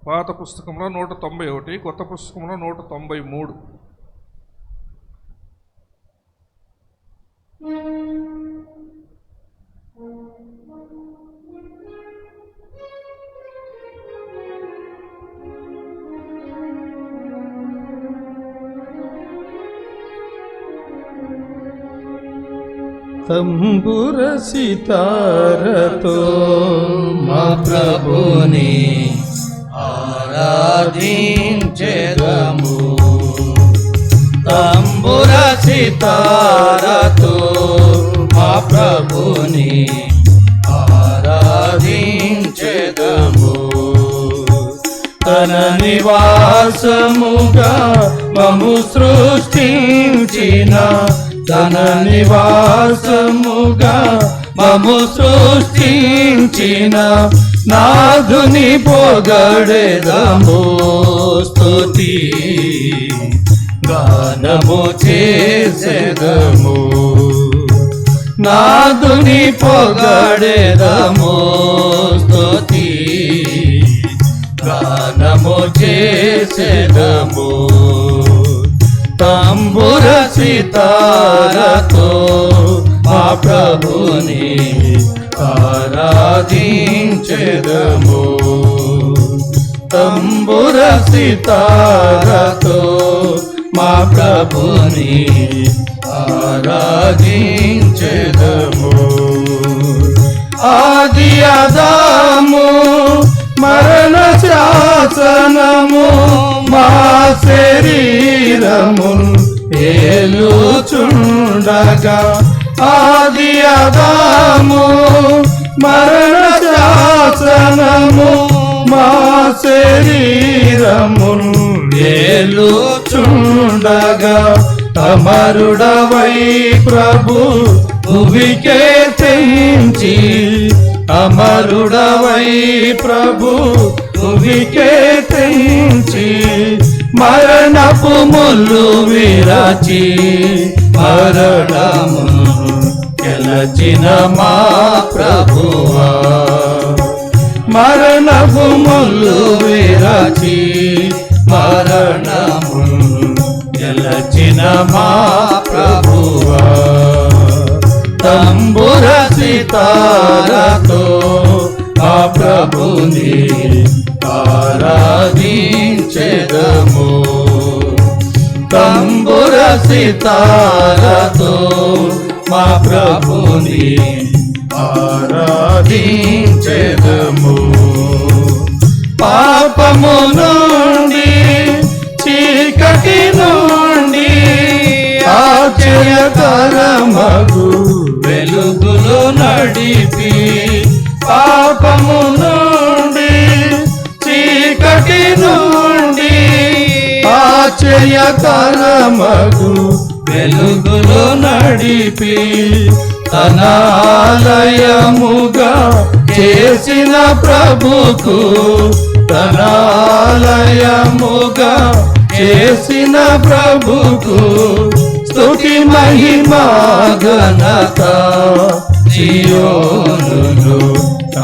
పాత పుస్తకంలో 191, కొత్త పుస్తకంలో 193. తంబుర సితారతో మా ప్రభుని ఆరాధించెదము. తంబుర సితారతో మా ప్రభుని ఆరాధించెదము. తన నివాసముగా మము సృష్టించిన, తన నివాసముగా మము సృష్టించిన నాథుని పొగడెదము. స్తుతి గానము చేసెదము. నాథుని పొగడెదము. స్తుతి గానము చేసెదము. తంబుర సితారతో మా ప్రభుని ఆరాధించెదము. తంబుర సితారతో మా ప్రభుని ఆరాధించెదము. ఆది ఆదాము మరణ శాసనము మా శరీరము ఏలుచుండగా, ఆది ఆదాము మరణ శాసనము మా శరీరము ఏలుచుండగా, అమరుడవై ప్రభు భువికే తెంచి, అమరుడవై ప్రభు భువికే తెంచి మరణపు ముల్లు విరచి మరణమును గెలచిన మా ప్రభువా. మరణపు ముల్లు విరచి మరణమును గెలచిన మా ప్రభువా. తంబుర సితారతో మా ప్రభుని ఆరాధించెదము. తంబుర సితారతో మా ప్రభుని ఆరాధించెదము. పాపము నుండి చీకటి నుండి ఆశ్చర్యకరమగు వెలుగులో నడిపి, పాపము నుండి చీకటి నుండి ఆశ్చర్యకరమగు వెలుగులో నడిపి, తన ఆలయముగా చేసిన ప్రభుకు, తన ఆలయముగా చేసిన ప్రభుకు స్తుతి మహిమా ఘనత సియోనులో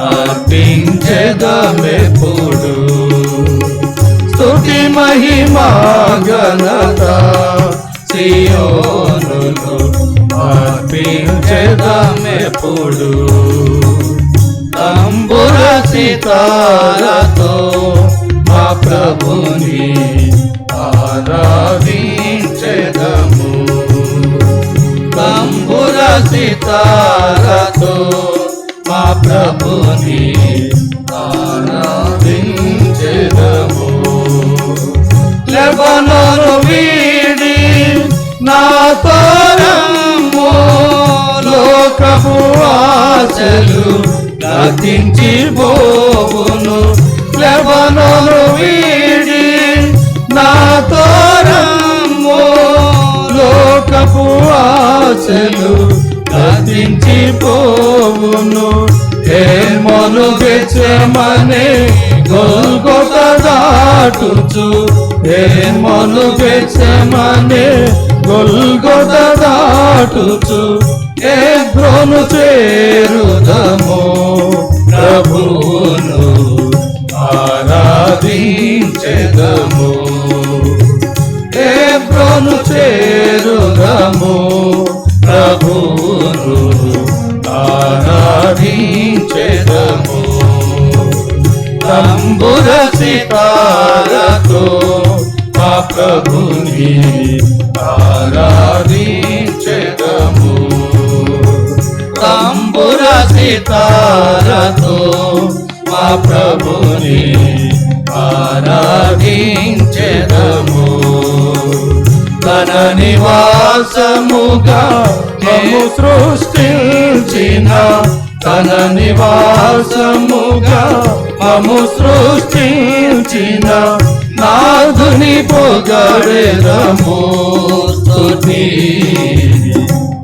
అర్పించెదమెప్పుడు. స్తుతి మహిమా ఘనత సియోనులో అర్పించెదమెప్పుడు. తంబుర సితారతో మా ప్రభుని ఆరాధించెదము. తంబుర సితారతో మా ప్రభుని ఆరాధించెదము. లెబనోను వీడి నా తరము లోకపు ఆశలు గతించిపోవును. లెబనోను వీడి నా తరము లోకపు ఆశలు గతించిపోవును. హేమను గెత్సెమనే గొల్గొత దాటుచు, హేమను గెత్సెమనే గొల్గొత దాటుచు ఎగ్రోను చేరుదము ప్రభువును ఆరాధించెదము. ఆరాధించెదము. హెబ్రోను చేరుదము, ప్రభువును ఆరాధించెదము. తంబుర సితారతో మా ప్రభుని ఆరాధించెదము. తంబుర సితారతో మా ప్రభుని ఆరాధించెదము. తన నివాసముగా మమ్ము సృష్టించిన, తన నివాసముగా మమ్ము సృష్టించిన నాథుని పొగడెదము. స్తుతి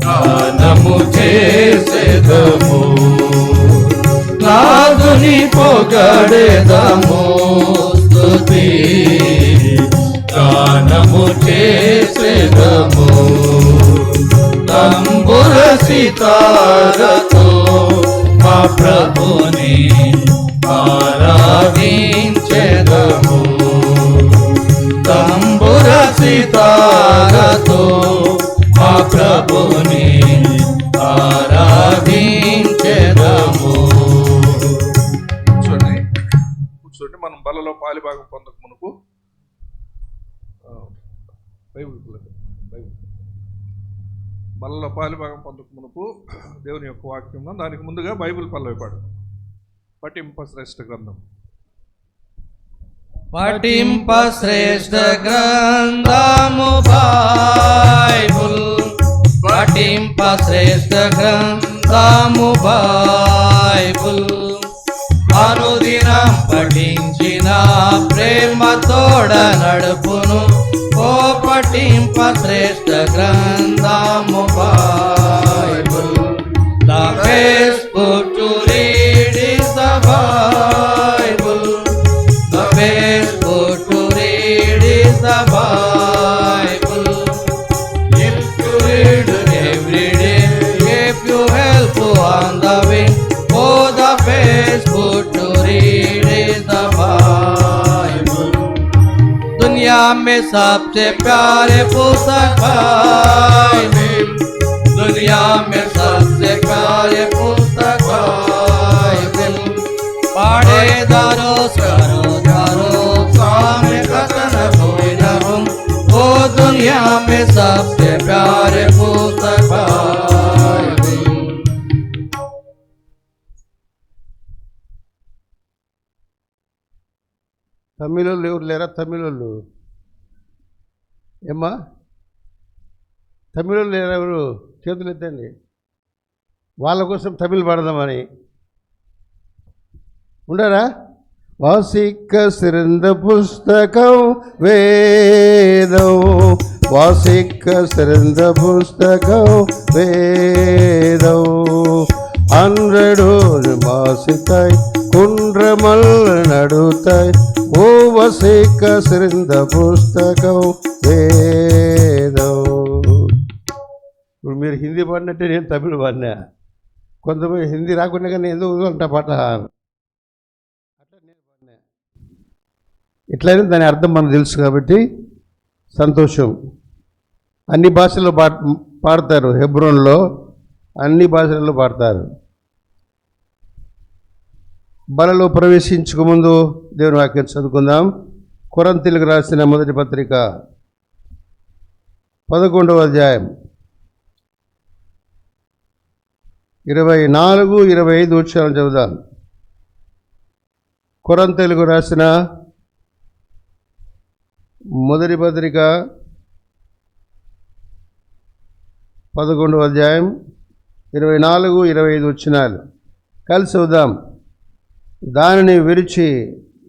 గానము చేసెదము. నాథుని పొగడెదము. స్తుతి గానము చేసెదము. తంబుర సితారతో మా ప్రభుని ఆరాధించెదము. తంబుర సితారతో మా ప్రభుని ఆరాధించెదము. కూర్చోండి. మనం బలలో పాలిభాగం పొందక మునుపు బలలో పాలిభాగం పొందక మునుపు దేవుని యొక్క వాక్యం, దానికి ముందుగా బైబిల్ పల్లవి పాడు. పఠింప శ్రేష్ఠ గ్రంథం. పఠింప శ్రేష్ఠ గ్రంథము బైబుల్. పఠింప శ్రేష్ఠ గ్రంథము బైబుల్. అనుదినం పఠించిన ప్రేమ తోడ నడుపును. ఓ పఠింప శ్రేష్ఠ గ్రంథము Bible. The best book to read is the Bible. The best book to read is the Bible. If you read every day, if you help on the way, oh, the best book to read is the Bible. दुनिया में सबसे प्यारे पुस्तक Bible. दुनिया में सबसे प्यारे पुस्तक बाइबल. पढ़ेदारो करो दारो सामने कथन कोई न हो. वो दुनिया में सबसे प्यारे पुस्तक बाइबल. తమిళోళ్ళు ఎవరు లేరా? తమిళోళ్ళు ఏమ్మా? తమిళోళ్ళు లేరా? ఎవరు చేతులు ఎత్తండి. వాళ్ళ కోసం తమిళ్ పాడదామని ఉండరా? వాసిక్క సిరంద పుస్తకం వేదం. వాసిక్క సిరంద పుస్తకం వేదం. அன்றடோ வாசித்தாய் குன்றமல் நடுத்தாய். ஓ வசிக்க சிறந்த புஸ்தகம் వేదం. ఇప్పుడు మీరు హిందీ పాడినట్టే నేను తమిళ్ పాడినా. కొంతమంది హిందీ రాకుండా కానీ ఎందుకు అంట పాట అట్లా నేను పాడినా. ఇట్లయినా దాని అర్థం మనకు తెలుసు కాబట్టి సంతోషం. అన్ని భాషల్లో పాడతారు. హెబ్రోన్లో అన్ని భాషల్లో పాడతారు. బలలో ప్రవేశించక ముందు దేవుని వాక్యం చదువుకుందాం. కొరింథీయులకు రాసిన మొదటి పత్రిక 11వ అధ్యాయం 24, 25 వచనాలు చదువుదాం. కొరింథీయులకు రాసిన మొదటి పత్రిక 11వ అధ్యాయం 24, 25 వచనాలు కలిసి చదువుదాం. దానిని విరిచి,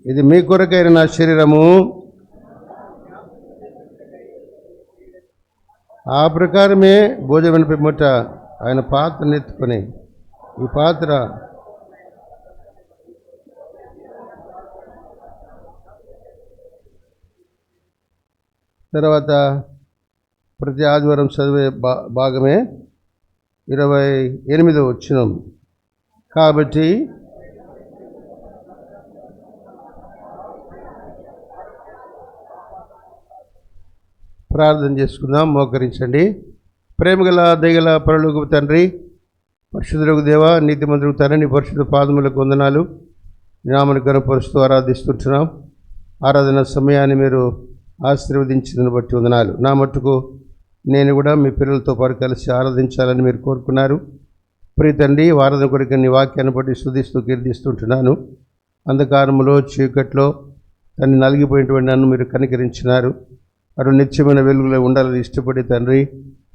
ఇది మీ కొరకైన నా శరీరము. ఆ ప్రకారమే భోజనం పిమ్మట ఆయన పాత్రను ఎత్తుకొని, ఈ పాత్ర తర్వాత ప్రతి ఆదివారం చదివే భాగమే 28వ వచనం. కాబట్టి ప్రార్థన చేసుకుందాం. మోకరించండి. ప్రేమగల దయగల పరలోకపు తండ్రి, పరిశుద్ధులకు దేవ, నీతిమంతులకు తండ్రి, నీ పరిశుద్ధ పాదములకు వందనాలు. నామని గణపరుస్తూ ఆరాధిస్తుంటున్నాం. ఆరాధన సమయాన్ని మీరు ఆశీర్వదించిందని బట్టి వందనాలు. నా మట్టుకు నేను కూడా మీ పిల్లలతో పాటు కలిసి ఆరాధించాలని మీరు కోరుకున్నారు. ప్రియ తండ్రి, ఆరాధన కొరకు నీ వాక్యాన్ని బట్టి స్తుతిస్తూ కీర్తిస్తుంటున్నాను. అంధకారంలో చీకట్లో తను నలిగిపోయినటువంటి నన్ను మీరు కనికరించినారు. అటు నిత్యమైన వెలుగులో ఉండాలని ఇష్టపడి తండ్రి,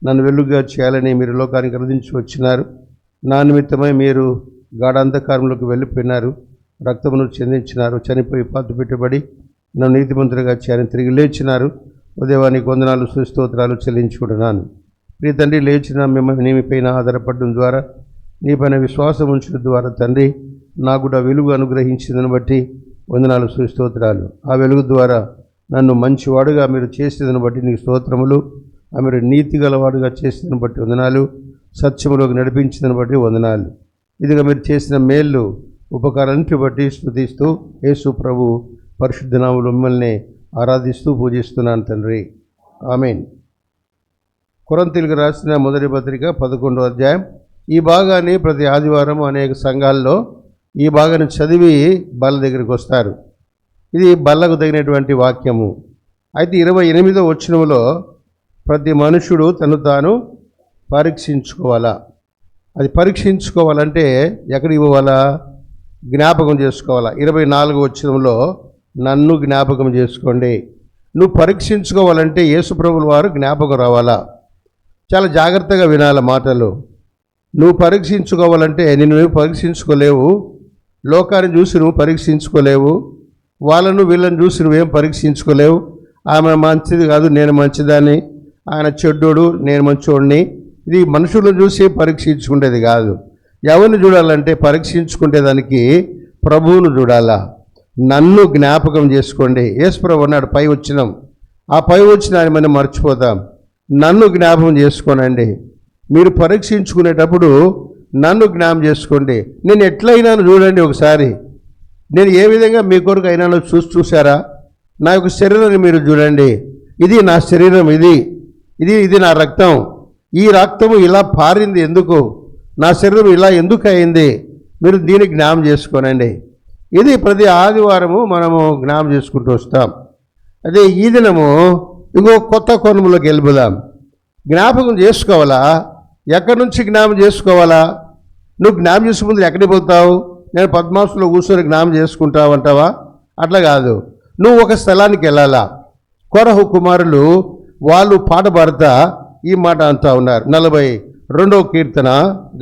నన్ను వెలుగుగా చేయాలని మీరు లోకానికి అందించి వచ్చినారు. నా నిమిత్తమై మీరు గాఢ అంధకారంలోకి వెళ్ళిపోయినారు, రక్తమును చెందించినారు, చనిపోయి పాతి పెట్టబడి నన్ను నీతిమంతులుగా చేయాలని తిరిగి లేచినారు. ఉదయానికి వందనాలు స్తోత్రాలు చెల్లించుకుంటున్నాను. ప్రియ తండ్రి, లేచిన మిమ్మల్ని నీపైన ఆధారపడడం ద్వారా, నీపైన విశ్వాసం ఉంచడం ద్వారా తండ్రి నాకు కూడా వెలుగు అనుగ్రహించిందని బట్టి వందనాలు స్తోత్రాలు. ఆ వెలుగు ద్వారా నన్ను మంచివాడుగా మీరు చేసేదని బట్టి నీకు స్తోత్రములు. మీరు నీతి గలవాడుగా చేసేదని బట్టి వందనాలు. సత్యములోకి నడిపించిందని బట్టి వందనాలు. ఇదిగా మీరు చేసిన మేళ్ళు ఉపకారాన్ని బట్టి స్తుతిస్తూ యేసు ప్రభు పరిశుద్ధ నామములో మిమ్మల్ని ఆరాధిస్తూ పూజిస్తున్నాను తండ్రి. ఆమేన్. కొరింథీయులకు రాసిన మొదటి పత్రిక 11వ అధ్యాయం. ఈ భాగాన్ని ప్రతి ఆదివారం అనేక సంఘాల్లో ఈ భాగాన్ని చదివి బల్ల దగ్గరికి వస్తారు. ఇది బల్లకు తగినటువంటి వాక్యము. అయితే 28వ వచనంలో ప్రతి మనుషుడు తను తాను పరీక్షించుకోవాలా. అది పరీక్షించుకోవాలంటే ఎక్కడికి పోవాలా? జ్ఞాపకం చేసుకోవాలా. 24వ వచనంలో నన్ను జ్ఞాపకం చేసుకోండి. నువ్వు పరీక్షించుకోవాలంటే యేసుప్రభుల వారు జ్ఞాపకం రావాలా. చాలా జాగ్రత్తగా వినాల మాటలు. నువ్వు పరీక్షించుకోవాలంటే నిన్ను నువ్వు పరీక్షించుకోలేవు. లోకాన్ని చూసి నువ్వు పరీక్షించుకోలేవు. వాళ్ళను వీళ్ళని చూసి నువ్వేం పరీక్షించుకోలేవు. ఆమె మంచిది కాదు, నేను మంచిదాన్ని, ఆయన చెడ్డోడు, నేను మంచోడిని. ఇది మనుషులను చూసి పరీక్షించుకునేది కాదు. ఎవరిని చూడాలంటే పరీక్షించుకునేదానికి ప్రభువును చూడాలా. నన్ను జ్ఞాపకం చేసుకోండి. యేసు ప్రభు అన్నాడు, పై వచ్చినాం. ఆ పై వచ్చిన ఆయన మనం మర్చిపోతాం. నన్ను జ్ఞాపకం చేసుకోనండి. మీరు పరీక్షించుకునేటప్పుడు నన్ను జ్ఞాపకం చేసుకోండి. నేను ఎట్లయినాను చూడండి ఒకసారి. నేను ఏ విధంగా మీ కొరకు అయినానో చూసారా? నా యొక్క శరీరాన్ని మీరు చూడండి. ఇది నా శరీరం, ఇది నా రక్తం. ఈ రక్తము ఇలా పారింది ఎందుకు? నా శరీరం ఇలా ఎందుకు అయింది? మీరు దీన్ని జ్ఞాపకం చేసుకోనండి. ఇది ప్రతి ఆదివారము మనము జ్ఞాపకం చేసుకుంటూ వస్తాం. అదే ఈ దినము ఇంకో కొత్త కోణంలోకి వెళ్ళిపోదాం. జ్ఞాపకం చేసుకోవాలా? ఎక్కడి నుంచి జ్ఞాపకం చేసుకోవాలా? నువ్వు జ్ఞాపకం చేసుకునే ముందు ఎక్కడికి పోతావు? నేను పద్మాసులో కూర్చొని జ్ఞాపకం చేసుకుంటావు అంటావా? అట్లా కాదు. నువ్వు ఒక స్థలానికి వెళ్ళాలా. కొరహు కుమారులు వాళ్ళు పాట పాడుతా ఈ మాట అంటూ ఉన్నారు. 42వ కీర్తన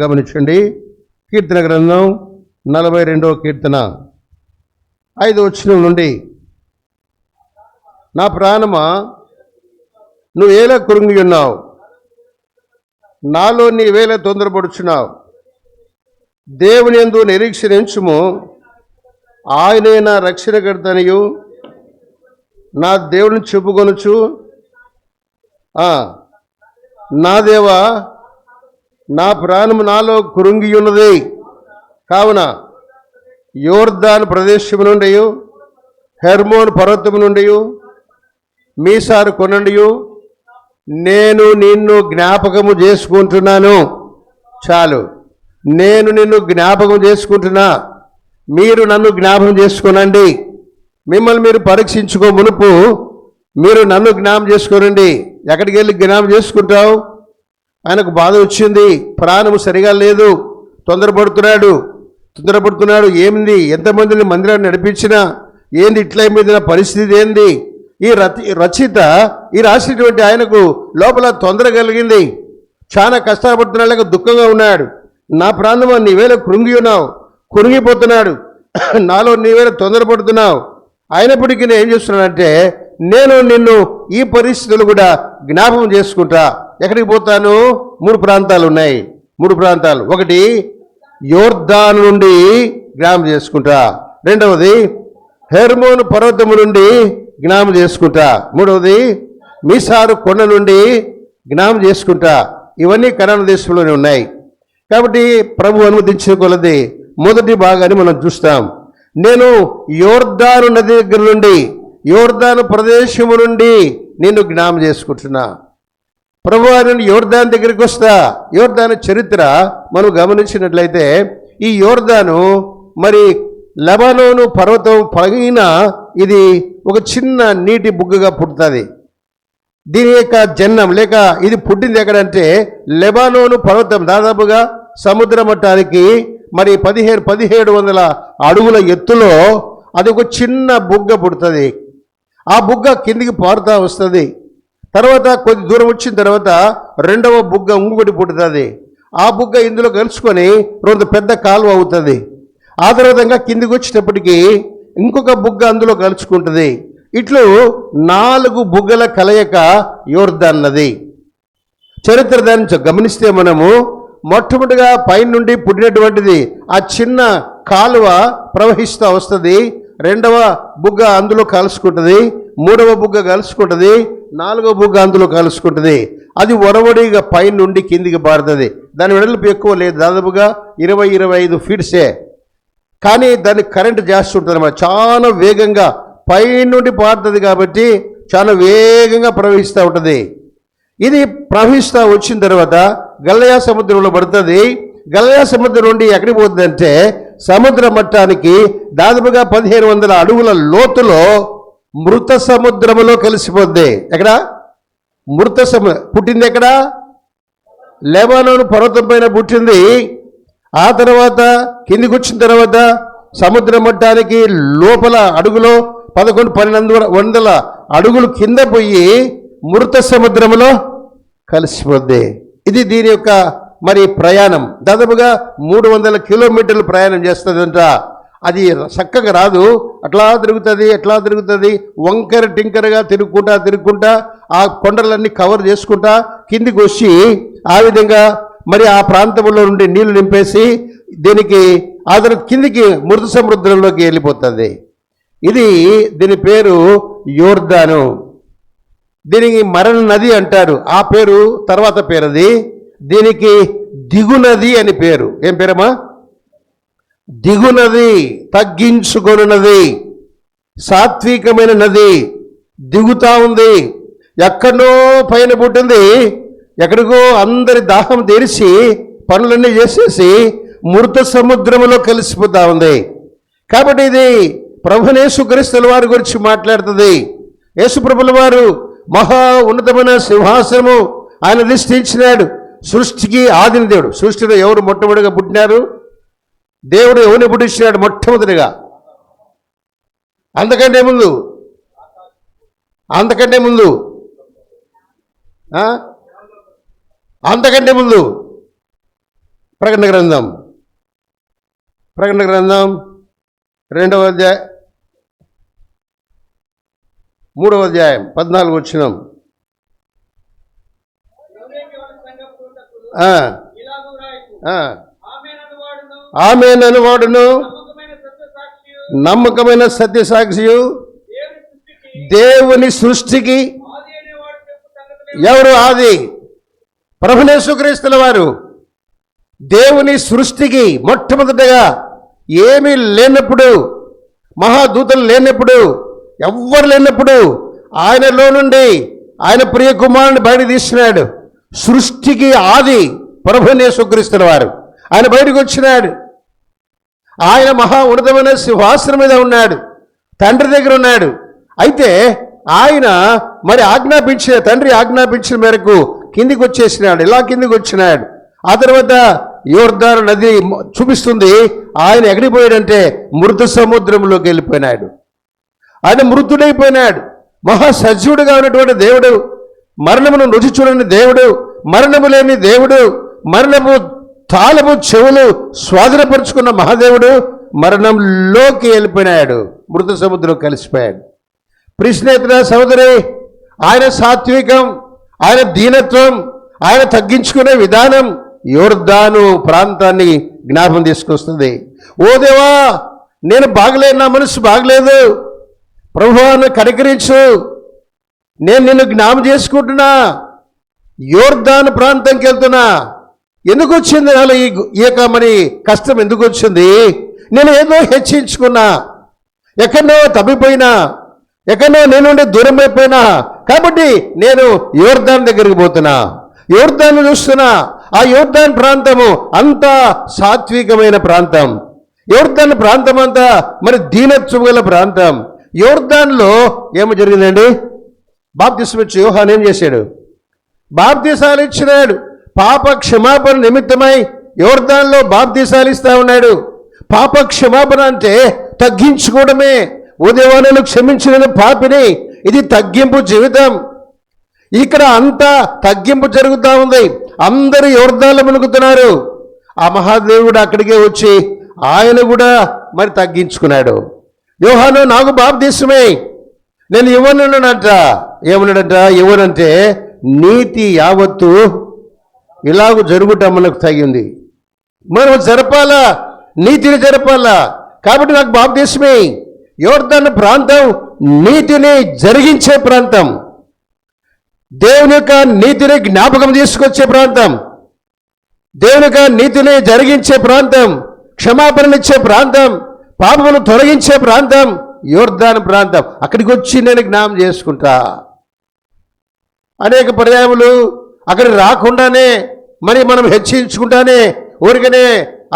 గమనించండి. కీర్తన గ్రంథం 42వ కీర్తన 5వ వచనం నుండి, నా ప్రాణమా నువ్వు ఏలా కృంగి ఉన్నావు, నాలో నీ వేళ తొందరపడుచున్నావు. దేవుని యందు నిరీక్షించుము, ఆయనే నా రక్షణకర్తనియు నా దేవుని చెప్పుకొనుచు, నా దేవా నా ప్రాణము నాలో కృంగి ఉన్నది. కావున యోర్దాను ప్రదేశము నుండి, హెర్మోన్ పర్వతము నుండి, మీసారు కొనండి నేను నిన్ను జ్ఞాపకము చేసుకుంటున్నాను. చాలు, నేను నిన్ను జ్ఞాపకం చేసుకుంటున్నా. మీరు నన్ను జ్ఞాపకం చేసుకునండి. మిమ్మల్ని మీరు పరీక్షించుకో మునుపు మీరు నన్ను జ్ఞాపకం చేసుకోనండి. ఎక్కడికి వెళ్ళి జ్ఞాపకం చేసుకుంటావు? ఆయనకు బాధ వచ్చింది, ప్రాణము సరిగా లేదు, తొందరపడుతున్నాడు. ఏంది? ఎంతమందిని మందిరాన్ని నడిపించినా ఏంది ఇట్లా మీద పరిస్థితి ఏంది? ఈ రచయిత ఈ రాసినటువంటి ఆయనకు లోపల తొందర కలిగింది. చాలా కష్టపడుతున్నాడు, దుఃఖంగా ఉన్నాడు. నా ప్రాణమా నీవేళ కృంగిపోతున్నాడు, నాలో నీవేళ తొందరపడుతున్నావు. అయినప్పటికీ నేను ఏం చేస్తున్నానంటే నేను నిన్ను ఈ పరిస్థితులు కూడా జ్ఞాపకం చేసుకుంటా. ఎక్కడికి పోతాను? 3 ప్రాంతాలు ఉన్నాయి. 3 ప్రాంతాలు. ఒకటి యోర్దాను నుండి జ్ఞాపకం చేసుకుంటా. రెండవది హెర్మోను పర్వతము నుండి జ్ఞాపకం చేసుకుంటా. మూడవది మీసారు కొండ నుండి జ్ఞాపకం చేసుకుంటా. ఇవన్నీ కనాను దేశంలోనే ఉన్నాయి. కాబట్టి ప్రభు అనుమతించిన కొలది మొదటి భాగాన్ని మనం చూస్తాం. నేను యోర్దాను నది దగ్గర నుండి, యోర్దాను ప్రదేశము నుండి నిన్ను జ్ఞాపం చేసుకుంటున్నా. ప్రభువా నేను యోర్దాను దగ్గరికి వస్తా. యోర్దాను చరిత్ర మనం గమనించినట్లయితే ఈ యోర్దాను మరి లెబానోను పర్వతం పైన ఇది ఒక చిన్న నీటి బుగ్గగా పుడుతుంది. దీని యొక్క జన్మం లేక ఇది పుట్టింది ఎక్కడంటే లెబానోను పర్వతం దాదాపుగా సముద్ర మట్టానికి మరి 1700 అడుగుల ఎత్తులో అది ఒక చిన్న బుగ్గ పుడుతుంది. ఆ బుగ్గ కిందికి పారుతూ వస్తుంది. తర్వాత కొద్ది దూరం వచ్చిన తర్వాత రెండవ బుగ్గ ఇంకొకటి పుడుతుంది. ఆ బుగ్గ ఇందులో కలుసుకొని రెండు పెద్ద కాలువ అవుతుంది. ఆ తర్వాత ఇంకా కిందికి వచ్చేటప్పటికి ఇంకొక బుగ్గ అందులో కలుసుకుంటుంది. ఇట్లు 4 బుగ్గల కలయిక యోర్దాన్ నది. చరిత్ర దాన్ని గమనిస్తే మనము మొట్టమొదటిగా పైనుండి పుట్టినటువంటిది ఆ చిన్న కాలువ ప్రవహిస్తూ వస్తుంది. రెండవ బుగ్గ అందులో కలుసుకుంటుంది, మూడవ బుగ్గ కలుసుకుంటుంది, నాలుగవ బుగ్గ అందులో కలుసుకుంటుంది. అది ఒరవడిగా పైనుండి కిందికి పారుతుంది. దాని వెడల్పు ఎక్కువ లేదు, దాదాపుగా 20-25 ఫీట్సే. కానీ దాన్ని కరెంటు జాస్తి ఉంటుంది అన్నమాట. చాలా వేగంగా పైనుండి పారుతుంది కాబట్టి చాలా వేగంగా ప్రవహిస్తూ ఉంటుంది. ఇది ప్రవహిస్తూ వచ్చిన తర్వాత గల్లయా సముద్రంలో పడుతుంది. గల్లయా సముద్రం నుండి ఎక్కడికి పోతుందంటే సముద్ర మట్టానికి దాదాపుగా 1500 అడుగుల లోతులో మృత సముద్రములో కలిసిపోద్ది. ఎక్కడ మృత పుట్టింది? ఎక్కడ? లెబానోను పర్వతం పైన పుట్టింది. ఆ తర్వాత కిందికి వచ్చిన తర్వాత సముద్ర మట్టానికి లోపల అడుగులో 1100-1200 అడుగులు కింద పోయి మృత సముద్రములో కలిసిపోద్ది. ఇది దీని యొక్క మరి ప్రయాణం. దాదాపుగా 300 కిలోమీటర్లు ప్రయాణం చేస్తుందంట. అది చక్కగా రాదు, అట్లా తిరుగుతుంది, వంకర టింకరగా తిరుగుకుంటా ఆ కొండలన్నీ కవర్ చేసుకుంటా కిందికి వచ్చి ఆ విధంగా మరి ఆ ప్రాంతంలో నుండి నీళ్లు నింపేసి దీనికి ఆ తర్వాత కిందికి మృత సముద్రంలోకి వెళ్ళిపోతుంది. దీని పేరు యోర్దాను. దీనికి మరణ నది అంటారు. ఆ పేరు తర్వాత పేరు. అది దీనికి దిగునది అని పేరు. ఏం పేరమ్మా? దిగునది, తగ్గించుకొనున్నది, సాత్వికమైన నది. దిగుతా ఉంది. ఎక్కడో పైన పుట్టింది, ఎక్కడికో అందరి దాహం తీర్చి పనులన్నీ చేసేసి మృత సముద్రములో కలిసిపోతా ఉంది. కాబట్టి ఇది ప్రభువు యేసుక్రీస్తుల వారి గురించి మాట్లాడుతుంది. యేసుప్రభుల వారు మహా ఉన్నతమైన సింహాసనము ఆయన అధిష్ఠించినాడు. సృష్టికి ఆదిని దేవుడు. సృష్టిలో ఎవరు మొట్టమొదటిగా పుట్టినారు? దేవుడు ఎవరిని పుట్టించినాడు మొట్టమొదటిగా? అంతకంటే ముందు ప్రకటన గ్రంథం 2వ అధ్యాయం 3వ అధ్యాయం 14 వచనం. ఆమేన్ వాడును నమ్మకమైన సత్యసాక్షియు దేవుని సృష్టికి ఎవరు ఆది? ప్రభువు యేసుక్రీస్తుల వారు. దేవుని సృష్టికి మొట్టమొదటగా ఏమీ లేనప్పుడు, మహాదూతలు లేనప్పుడు, ఎవ్వరు లేనప్పుడు ఆయనలో నుండి ఆయన ప్రియ కుమారుని బయట తీసినాడు. సృష్టికి ఆది ప్రభువు యేసుక్రీస్తుల వారు. ఆయన బయటకు వచ్చినాడు. ఆయన మహా ఉన్నతమైన సింహాసనం మీద ఉన్నాడు, తండ్రి దగ్గర ఉన్నాడు. అయితే ఆయన మరి తండ్రి ఆజ్ఞాపించిన మేరకు కిందికి వచ్చేసినాడు. ఇలా కిందికి వచ్చినాడు. ఆ తర్వాత యోర్దాను నది చూపిస్తుంది. ఆయన ఎక్కడికి పోయాడంటే మృత సముద్రంలోకి వెళ్ళిపోయినాడు. ఆయన మృతుడైపోయినాడు. మహాసజీవుడుగా ఉన్నటువంటి దేవుడు, మరణమును రుచి చూడని దేవుడు, మరణము లేని దేవుడు, మరణము తాళము చెవులు స్వాధీనపరుచుకున్న మహాదేవుడు మరణంలోకి వెళ్ళిపోయినాడు. మృత సముద్రం కలిసిపోయాడు. ప్రిస్నేహితుడ, సోదరి, ఆయన సాత్వికం, ఆయన దీనత్వం, ఆయన తగ్గించుకునే విధానం యోర్దాను ప్రాంతాన్ని జ్ఞాపం తీసుకొస్తుంది. ఓ దేవా, నేను బాగలేదు, నా మనసు బాగలేదు, ప్రభువాను కనికరించు, నేను నిన్ను జ్ఞాపం చేసుకుంటున్నా, యోర్దాను ప్రాంతంకి వెళ్తున్నా. ఎందుకు వచ్చింది నాలో ఈ యొక్క మరి కష్టం? ఎందుకు వచ్చింది? నేను ఏదో హెచ్చించుకున్నా, ఎక్కడో తప్పిపోయినా, ఎక్కడో నేను దూరం అయిపోయినా, కాబట్టి నేను యోర్దాన్ దగ్గరికి పోతున్నా, యోర్దాను చూస్తున్నా. ఆ యోర్దాన్ ప్రాంతము అంతా సాత్వికమైన ప్రాంతం. యోర్దాన్ ప్రాంతం అంతా మరి దీనత్వం గల ప్రాంతం. యోర్దాన్లో ఏమి జరిగిందండి? బాప్తిస్మం ఇచ్చి యోహాను ఏం చేశాడు? బాప్తిసాలు ఇచ్చినాడు. పాప క్షమాపణ నిమిత్తమై యోర్దాన్లో బాప్తిసాలు ఇస్తా ఉన్నాడు. పాప క్షమాపణ అంటే తగ్గించుకోవడమే. ఉదయవానలు క్షమించిన పాపిని, ఇది తగ్గింపు జీవితం. ఇక్కడ అంతా తగ్గింపు జరుగుతూ ఉంది. అందరూ యోర్దాన్లో మునుగుతున్నారు. ఆ మహాదేవుడు అక్కడికే వచ్చి ఆయన కూడా మరి తగ్గించుకున్నాడు. యోహాను నాకు బాప్తిస్మమే, నేను ఇవ్వనున్నాడంట. ఏమన్నాడంట? ఇవ్వనంటే నీతి యావత్తు ఇలాగ జరుగుట మనకు తగింది. మనం జరపాలా, నీతిని జరపాలా. కాబట్టి నాకు బాప్తిస్మమే. యోర్దాన్ ప్రాంతం నీతిని జరిగించే ప్రాంతం, దేవుని యొక్క నీతిని జ్ఞాపకం తీసుకొచ్చే ప్రాంతం, దేవుని యొక్క నీతిని జరిగించే ప్రాంతం, క్షమాపణనిచ్చే ప్రాంతం, పాపమును తొలగించే ప్రాంతం యోర్దాన్ ప్రాంతం. అక్కడికి వచ్చి నేను జ్ఞాపకం చేసుకుంటా. అనేక పర్యాయములు అక్కడికి రాకుండానే మరి మనం హెచ్చించుకుంటానే ఊరికనే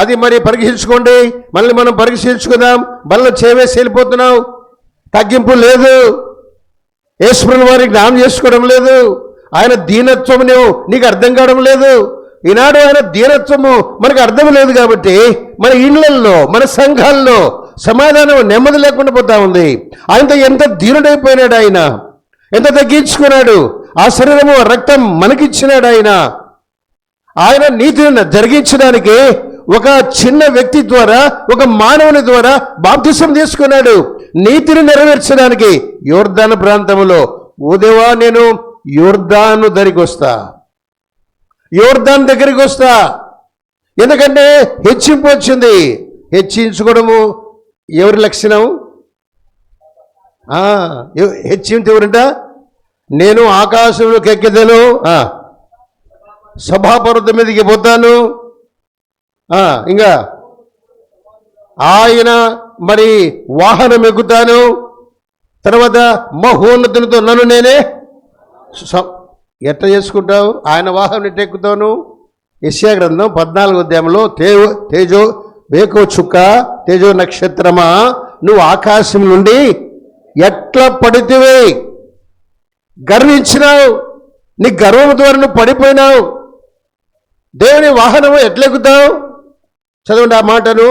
అది మరి పరీక్షించుకోండి, మళ్ళీ మనం పరీక్షించుకుందాం, బల్ల చేవేసి వెళ్ళిపోతున్నాం. తగ్గింపు లేదు. యేసుప్రభుని వారికి జ్ఞాపకం చేసుకోవడం లేదు. ఆయన దీనత్వం నీకు అర్థం కావడం లేదు. ఈనాడు ఆయన దీనత్వము మనకు అర్థం లేదు కాబట్టి మన ఇళ్లల్లో, మన సంఘాల్లో సమాధానం, నెమ్మది లేకుండా పోతా ఉంది. ఆయనతో ఎంత దీనుడైపోయినాడు, ఆయన ఎంత తగ్గించుకున్నాడు. ఆ శరీరము, రక్తం మనకిచ్చినాడు. ఆయన నీతిని జరిగించడానికి ఒక చిన్న వ్యక్తి ద్వారా, ఒక మానవుని ద్వారా బాప్తిసం తీసుకున్నాడు. నీతిని నెరవేర్చడానికి యోర్దాను ప్రాంతంలో, ఓ దేవా నేను యోర్దాను దగ్గరికి వస్తా, యోర్దాన్ దగ్గరికి వస్తా. ఎందుకంటే హెచ్చింపు వచ్చింది. హెచ్చించుకోవడము ఎవరి లక్షణం? హెచ్చింపు ఎవరంట? నేను ఆకాశంలోకి ఎక్కిదను, సభాపర్వతం మీదకి పోతాను. ఇంకా ఆయన మరి వాహనం ఎక్కుతాను. తర్వాత మహోన్నతునితో నన్ను నేనే ఎట్లా చేసుకుంటావు? ఆయన వాహనం ఎట్లా ఎక్కుతాను? యెషయా గ్రంథం 14వ అధ్యాయంలో తేజో వేకో చుక్క, తేజో నక్షత్రమా, నువ్వు ఆకాశం నుండి ఎట్లా పడితివి? గర్వించినావు, నీ గర్వం ద్వారా నువ్వు పడిపోయినావు. దేవుని వాహనము ఎట్లెక్కుతావు? చదవండి ఆ మాటను.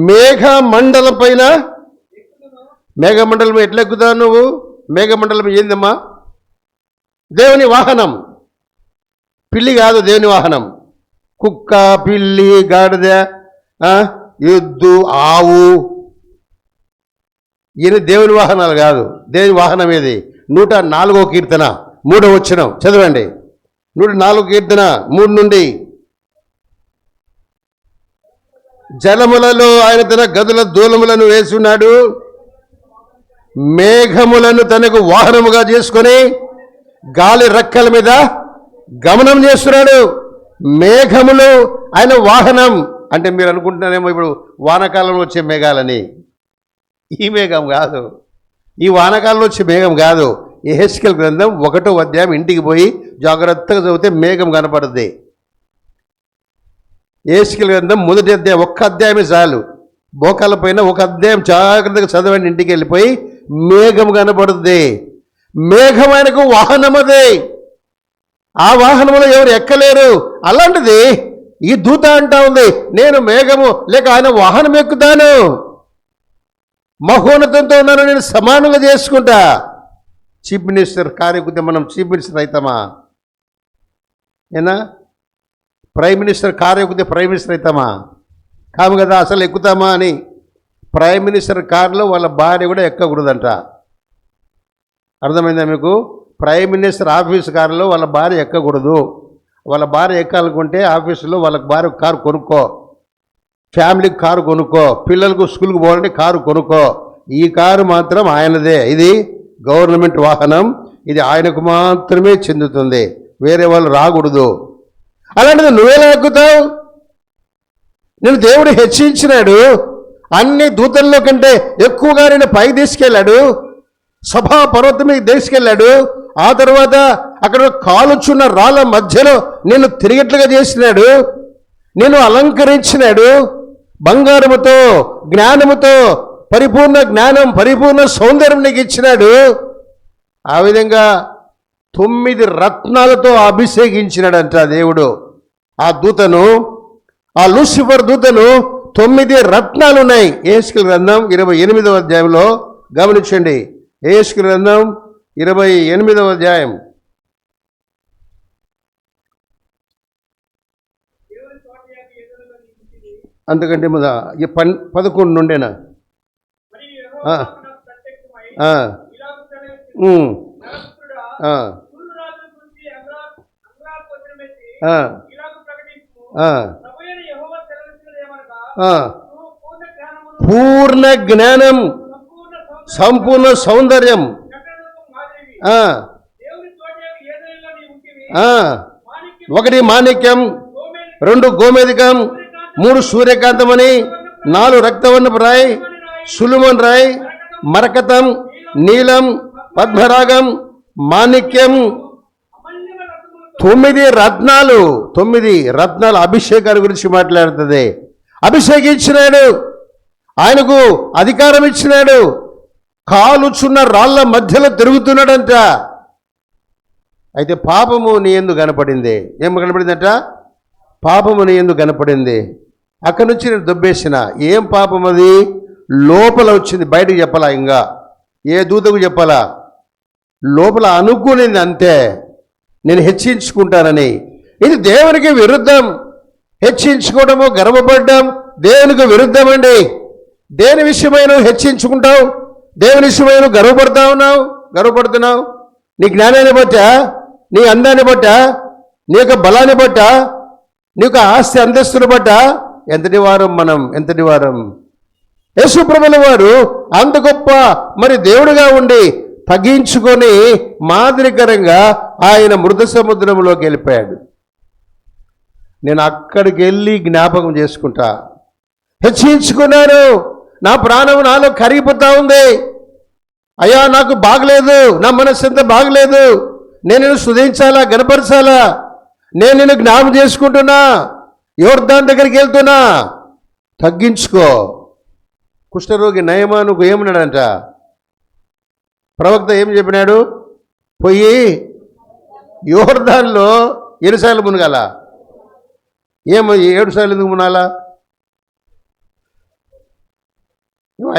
మేఘమండలం పైన, మేఘమండలం ఎట్లెక్కుతావు నువ్వు? మేఘమండలం ఏందమ్మా? దేవుని వాహనం. పిల్లి కాదు దేవుని వాహనం. కుక్క, పిల్లి, గాడిద, ఎద్దు, ఆవు, ఈయన దేవుని వాహనాలు కాదు. దేవుని వాహనం ఏది? 104వ కీర్తన 3వ వచనం చదవండి. 104వ కీర్తన 3 నుండి. జలములలో ఆయన తన గదుల దూలములను వేసున్నాడు, మేఘములను తనకు వాహనముగా చేసుకొని గాలి రెక్కల మీద గమనం చేస్తున్నాడు. మేఘములు ఆయన వాహనం. అంటే మీరు అనుకుంటున్నారేమో ఇప్పుడు వానాకాలంలో వచ్చే మేఘాలని. ఈ మేఘం కాదు, ఈ వానాకాలంలో వచ్చే మేఘం కాదు. యెహెజ్కేలు గ్రంథం 1వ అధ్యాయం ఇంటికి పోయి జాగ్రత్తగా చదివితే మేఘం కనపడుద్ది. యెహెజ్కేలు గ్రంథం 1వ అధ్యాయం, 1 అధ్యాయమే చాలు. మోకాళ్ళ పైన 1 అధ్యాయం జాగ్రత్తగా చదవండి. ఇంటికి వెళ్ళిపోయి మేఘం కనపడుద్ది. మేఘం ఆయనకు వాహనమదే. ఆ వాహనంలో ఎవరు ఎక్కలేరు. అలాంటిది ఈ దూత అంటా ఉంది, నేను మేఘము లేక ఆయన వాహనం ఎక్కుతాను, మహోన్నతంతో ఉన్నాను, నేను సమానంగా చేసుకుంటా. చీఫ్ మినిస్టర్ కారు ఎక్కుతే మనం చీఫ్ మినిస్టర్ అవుతామా? ఏనా? ప్రైమ్ మినిస్టర్ కారు ఎక్కుతే ప్రైమ్ మినిస్టర్ అవుతామా? కాము కదా. అసలు ఎక్కుతామా అని. ప్రైమ్ మినిస్టర్ కారులో వాళ్ళ భార్య కూడా ఎక్కకూడదంట. అర్థమైందా మీకు? ప్రైమ్ మినిస్టర్ ఆఫీస్ కారులో వాళ్ళ భార్య ఎక్కకూడదు. వాళ్ళ భార్య ఎక్కాలనుకుంటే ఆఫీసులో వాళ్ళ భార్య కారు కొనుక్కో, ఫ్యామిలీకి కారు కొనుక్కో, పిల్లలకు స్కూల్కి పోవాలంటే కారు కొనుక్కో. ఈ కారు మాత్రం ఆయనదే. ఇది గవర్నమెంట్ వాహనం. ఇది ఆయనకు మాత్రమే చెందుతుంది, వేరే వాళ్ళు రాకూడదు. అలాంటిది నువ్వెలా ఎక్కుతావు? నేను దేవుడు హెచ్చించినాడు, అన్ని దూతల్లో కంటే ఎక్కువగా నేను పైకి తీసుకెళ్ళాడు, సభా పర్వతం మీద తీసుకెళ్ళాడు. ఆ తర్వాత అక్కడ కాలుచున్న రాళ్ళ మధ్యలో నేను తిరిగేట్లుగా చేసినాడు, నేను అలంకరించినాడు, బంగారముతో జ్ఞానముతో పరిపూర్ణ జ్ఞానం పరిపూర్ణ సౌందర్యం నీకు ఇచ్చినాడు. ఆ విధంగా 9 రత్నాలతో అభిషేకించినాడంట దేవుడు ఆ దూతను. ఆ లూసిఫర్ దూతను 9 రత్నాలు ఉన్నాయి. యెహెజ్కేలు గ్రంథం 28వ అధ్యాయంలో గమనించండి. యెహెజ్కేలు గ్రంథం 28వ అధ్యాయం అంతకంటే ముందు 11 నుండేనా? పూర్ణ జ్ఞానం సంపూర్ణ సౌందర్యం. ఒకటి మాణిక్యం, 2 గోమేధికం, 3 సూర్యకాంతమని, 4 రక్తవర్ణపు రాయి, సులుమన్ రాయి, మరకతం, నీలం, పద్మరాగం, మాణిక్యం. 9 రత్నాలు. 9 రత్నాల అభిషేకాల గురించి మాట్లాడుతుంది. అభిషేకించినాడు, ఆయనకు అధికారం ఇచ్చినాడు, కాలుచున్న రాళ్ళ మధ్యలో తిరుగుతున్నాడంట. అయితే పాపము నీ యందు కనపడింది. ఏం కనపడిందట? పాపము నీ యందు కనపడింది. అక్కడి నుంచి నేను దొబ్బేసిన. ఏం పాపం అది? లోపల వచ్చింది, బయటకు చెప్పాలా, ఇంకా ఏ దూతకు చెప్పాలా, లోపల అనుకునింది అంతే, నేను హెచ్చించుకుంటానని. ఇది దేవునికి విరుద్ధం. హెచ్చించుకోవడము గర్వపడడం దేవునికి విరుద్ధం అండి. దేని విషయమై నువ్వు హెచ్చించుకుంటావు? దేవుని విషయమై నువ్వు గర్వపడుతున్నావు. నీ జ్ఞానాన్ని బట్టా, నీ అందాన్ని బట్టా, నీ యొక్క బలాన్ని బట్టా, నీ యొక్క ఆస్తి అంతస్తుని బట్టా ఎంతటి వారం? యేసు ప్రభుల వారు అంత గొప్ప మరి దేవుడుగా ఉండి తగ్గించుకొని మాదిరికరంగా ఆయన మృత సముద్రంలోకి వెళ్ళిపోయాడు. నేను అక్కడికి వెళ్ళి జ్ఞాపకం చేసుకుంటా. హెచ్చించుకున్నాను, నా ప్రాణం నాలో కరిగిపోతా ఉంది. అయ్యా నాకు బాగలేదు, నా మనస్సు ఎంత బాగలేదు, నేను నిన్ను స్తుతించాలా, గణపరచాలా, నేను నిన్ను జ్ఞాపకం చేసుకుంటున్నా, యోర్దాను దగ్గరికి వెళ్తున్నా. తగ్గించుకో. కుష్ఠరోగి నయమానుకు ఏమన్నాడంట? ప్రవక్త ఏం చెప్పినాడు? పోయి యోర్దాన్లో ఎన్నిసార్లు మునగాల? 7 సార్లు ఎందుకు మునాలా?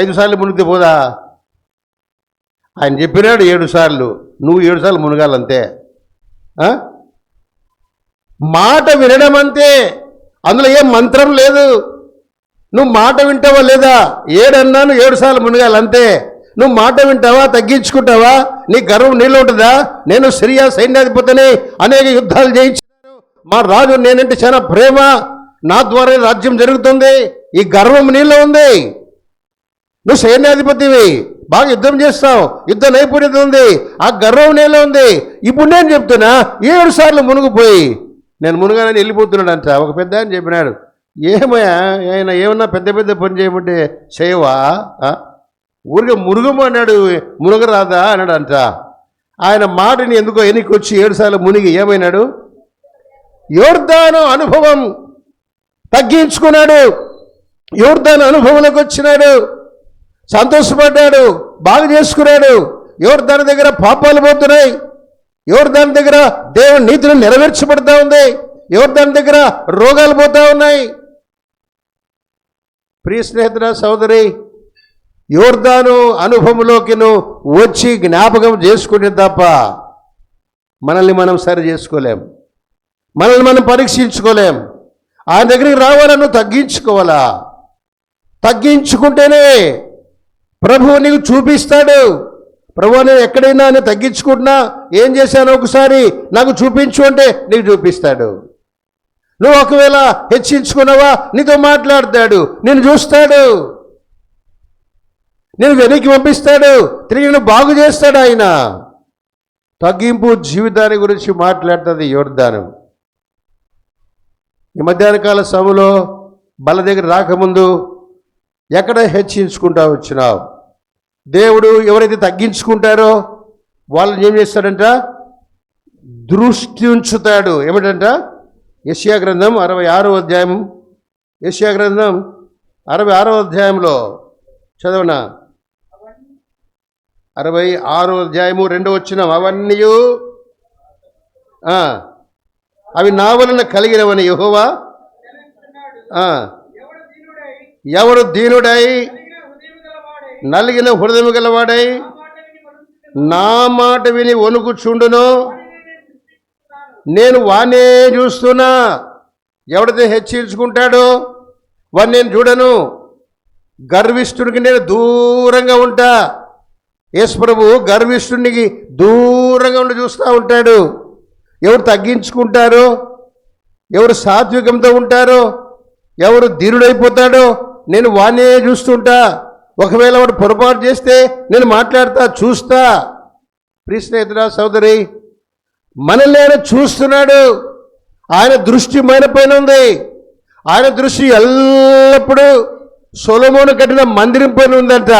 5 సార్లు మునిగితే పోదా? ఆయన చెప్పినాడు 7 సార్లు, నువ్వు 7 సార్లు మునగాలంతే. మాట వినడం అంతే, అందులో ఏం మంత్రం లేదు. నువ్వు మాట వింటావా లేదా? 7 అన్నాను, 7 సార్లు మునగాలంతే. నువ్వు మాట వింటావా? తగ్గించుకుంటావా? నీ గర్వం నీళ్ళు ఉంటుందా? నేను సిరియా సైన్యాధిపతిని, అనేక యుద్ధాలు జయించాను, మా రాజు నేనంటే చాలా ప్రేమ, నా ద్వారా రాజ్యం జరుగుతుంది, ఈ గర్వం నీలో ఉంది. నువ్వు సైన్యాధిపతివి, బాగా యుద్ధం చేస్తావు, యుద్ధ నైపుణ్యత ఉంది, ఆ గర్వం నీలో ఉంది. ఇప్పుడు నేను చెప్తున్నా 7 సార్లు మునిగిపోయి నేను మునగానని వెళ్ళిపోతున్నాడంట. ఒక పెద్ద ఆయన చెప్పినాడు, ఏమయ్యా ఆయన ఏమన్నా పెద్ద పెద్ద పని చేయమంటే చేయవా? ఊరికే మునుగము అన్నాడు, మునగరాదా అన్నాడంట. ఆయన మాటని ఎందుకో ఎన్నికి వచ్చి 7 సార్లు మునిగి ఏమైనాడు? యోర్దాను అనుభవం తగ్గించుకున్నాడు, యోర్దాను అనుభవంలోకి వచ్చినాడు, సంతోషపడ్డాడు, బాగు చేసుకున్నాడు. యోర్దాను దగ్గర పాపాలు పోతున్నాయి, యోర్దాను దగ్గర దేవుని నీతిని నెరవేర్చబడతా ఉంది, యోర్దాను దగ్గర రోగాలు పోతా ఉన్నాయి. ప్రియ స్నేహితుడా, సోదరి, యోర్దాను అనుభవంలోకి నువ్వు వచ్చి జ్ఞాపకం చేసుకునే తప్ప మనల్ని మనం సరి చేసుకోలేం, మనల్ని మనం పరీక్షించుకోలేం. ఆయన దగ్గరికి రావాలా, నువ్వు తగ్గించుకోవాలా. తగ్గించుకుంటేనే ప్రభువు నీకు చూపిస్తాడు. ప్రభు నేను ఎక్కడైనా నేను తగ్గించుకుంటున్నా, ఏం చేశానో ఒకసారి నాకు చూపించు అంటే నీకు చూపిస్తాడు. నువ్వు ఒకవేళ హెచ్చించుకున్నావా, నీతో మాట్లాడతాడు, నేను చూస్తాడు, నేను వెనక్కి పంపిస్తాడు, తిరిగి నేను బాగు చేస్తాడు. ఆయన తగ్గింపు జీవితాన్ని గురించి మాట్లాడుతుంది యోర్దాను. ఈ మధ్యాహ్న కాల సమయంలో బల దగ్గర రాకముందు ఎక్కడ హెచ్చించుకుంటా వచ్చినావు? దేవుడు ఎవరైతే తగ్గించుకుంటారో వాళ్ళని ఏం చేస్తాడంట? దృష్టి ఉంచుతాడు. ఏమిటంట? యెషయా గ్రంథం 66వ అధ్యాయం, యెషయా గ్రంథం 66వ అధ్యాయంలో చదవనా? 66వ అధ్యాయము 2వ వచనం, అవన్నీ అవి నా వలన కలిగినవని యెహోవా ఎవడు దీనుడై నలిగిన హృదయం గలవాడై నా మాట విని వణుకుచుండును, నేను వాణ్ణే చూస్తున్నా. ఎవడైతే హెచ్చించుకుంటాడో వాడిని నేను చూడను. గర్విష్ఠుడికి నేను దూరంగా ఉంటా. యేసు ప్రభు గర్విష్ఠుడికి దూరంగా ఉండి చూస్తూ ఉంటాడు. ఎవరు తగ్గించుకుంటారో, ఎవరు సాత్వికంతో ఉంటారో, ఎవరు దీనుడైపోతాడో నేను వాణ్ణే చూస్తుంటా. ఒకవేళ వాడు పొరపాటు చేస్తే నేను మాట్లాడతా, చూస్తా. ప్రియ స్నేహితుడా, సోదరి, మనల్ని ఆయన చూస్తున్నాడు. ఆయన దృష్టి మన పైన ఉంది. ఆయన దృష్టి ఎల్లప్పుడూ సొలొమోను కట్టిన మందిరం పైన ఉందంట.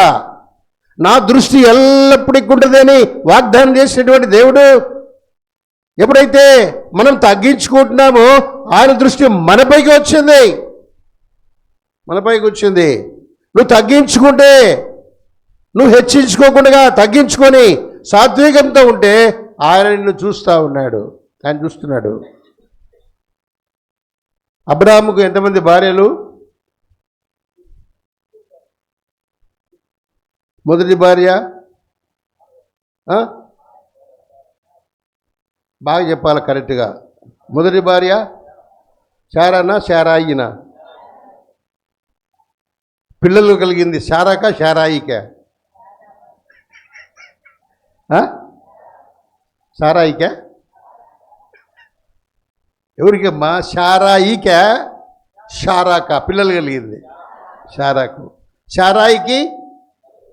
నా దృష్టి ఎల్లప్పుడూ ఉంటుందని వాగ్దానం చేసినటువంటి దేవుడు. ఎప్పుడైతే మనం తగ్గించుకుంటున్నామో ఆయన దృష్టి మనపైకి వచ్చింది. మనపైకి వచ్చింది. నువ్వు తగ్గించుకుంటే, నువ్వు హెచ్చించుకోకుండా తగ్గించుకొని సాత్వికంతో ఉంటే ఆయన నిన్ను చూస్తూ ఉన్నాడు. ఆయన చూస్తున్నాడు. అబ్రాహాముకు ఎంతమంది భార్యలు? మొదటి భార్య బాగా చెప్పాలి కరెక్ట్గా. మొదటి భార్య శారానా, శారాయినా? పిల్లలు కలిగింది శారాక, శారాయిక? శారాయిక? ఎవరికమ్మా? శారాయిక, శారాక పిల్లలు కలిగింది. శారాకు. శారాయికి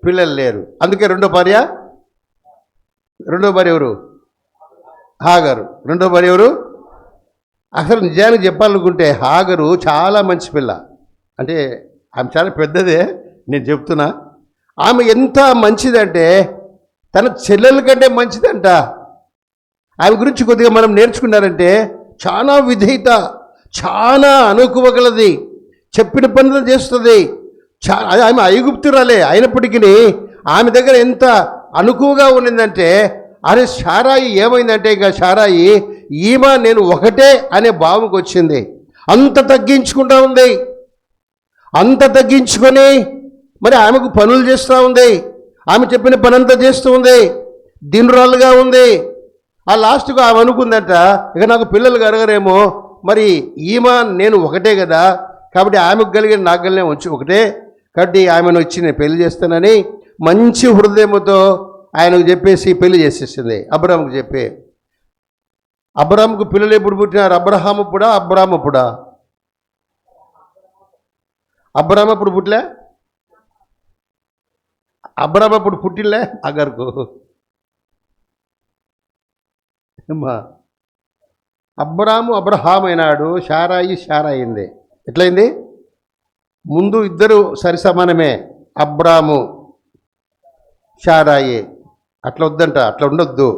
పిల్లలు లేరు. అందుకే రెండో భార్య ఎవరు? హాగరు. రెండో భార్య ఎవరు? అసలు నిజానికి చెప్పాలనుకుంటే హాగరు చాలా మంచి పిల్ల. అంటే ఆమె చాలా పెద్దదే, నేను చెప్తున్నా. ఆమె ఎంత మంచిదంటే తన చెల్లెల కంటే మంచిదంట. ఆమె గురించి కొద్దిగా మనం నేర్చుకున్నారంటే చాలా విధేయత, చాలా అనుకువగలది, చెప్పిన పనులు చేస్తుంది. ఆమె ఐగుప్తురాలే అయినప్పటికీ ఆమె దగ్గర ఎంత అనుకువగా ఉన్నదంటే, అరే శారాయి ఏమైందంటే, ఇంకా శారాయి ఈమె నేను ఒకటే అనే భావంకి వచ్చింది. అంత తగ్గించుకుంటా ఉంది. అంత తగ్గించుకొని మరి ఆమెకు పనులు చేస్తూ ఉంది. ఆమె చెప్పిన పనంతా చేస్తూ ఉంది. దినురాలుగా ఉంది. ఆ లాస్ట్కు ఆమె అనుకుందంట, ఇక నాకు పిల్లలు కలగరేమో, మరి ఈమె నేను ఒకటే కదా, కాబట్టి ఆమెకు కలిగిన నాకు కలిగిన వచ్చి ఒకటే, కాబట్టి ఆమెను వచ్చి నేను పెళ్లి చేస్తానని మంచి హృదయంతో ఆయనకు చెప్పేసి పెళ్లి చేసేసింది. అబ్రాహాముకు చెప్పి. అబ్రాహాముకు పిల్లలు ఎప్పుడు పుట్టినారు? అబ్రహామప్పుడా, అబ్రామప్పుడా? అబ్రాహం అప్పుడు పుట్టలే. అబ్రాహం అప్పుడు పుట్టిలే అగర్కు. అబ్రాము అబ్రహాం అయినాడు, శారాయి శారాయింది. ఎట్లయింది? ముందు ఇద్దరు సరి సమానమే, అబ్రాము శారాయి. అట్లా వద్దంట, అట్లా ఉండొద్దు.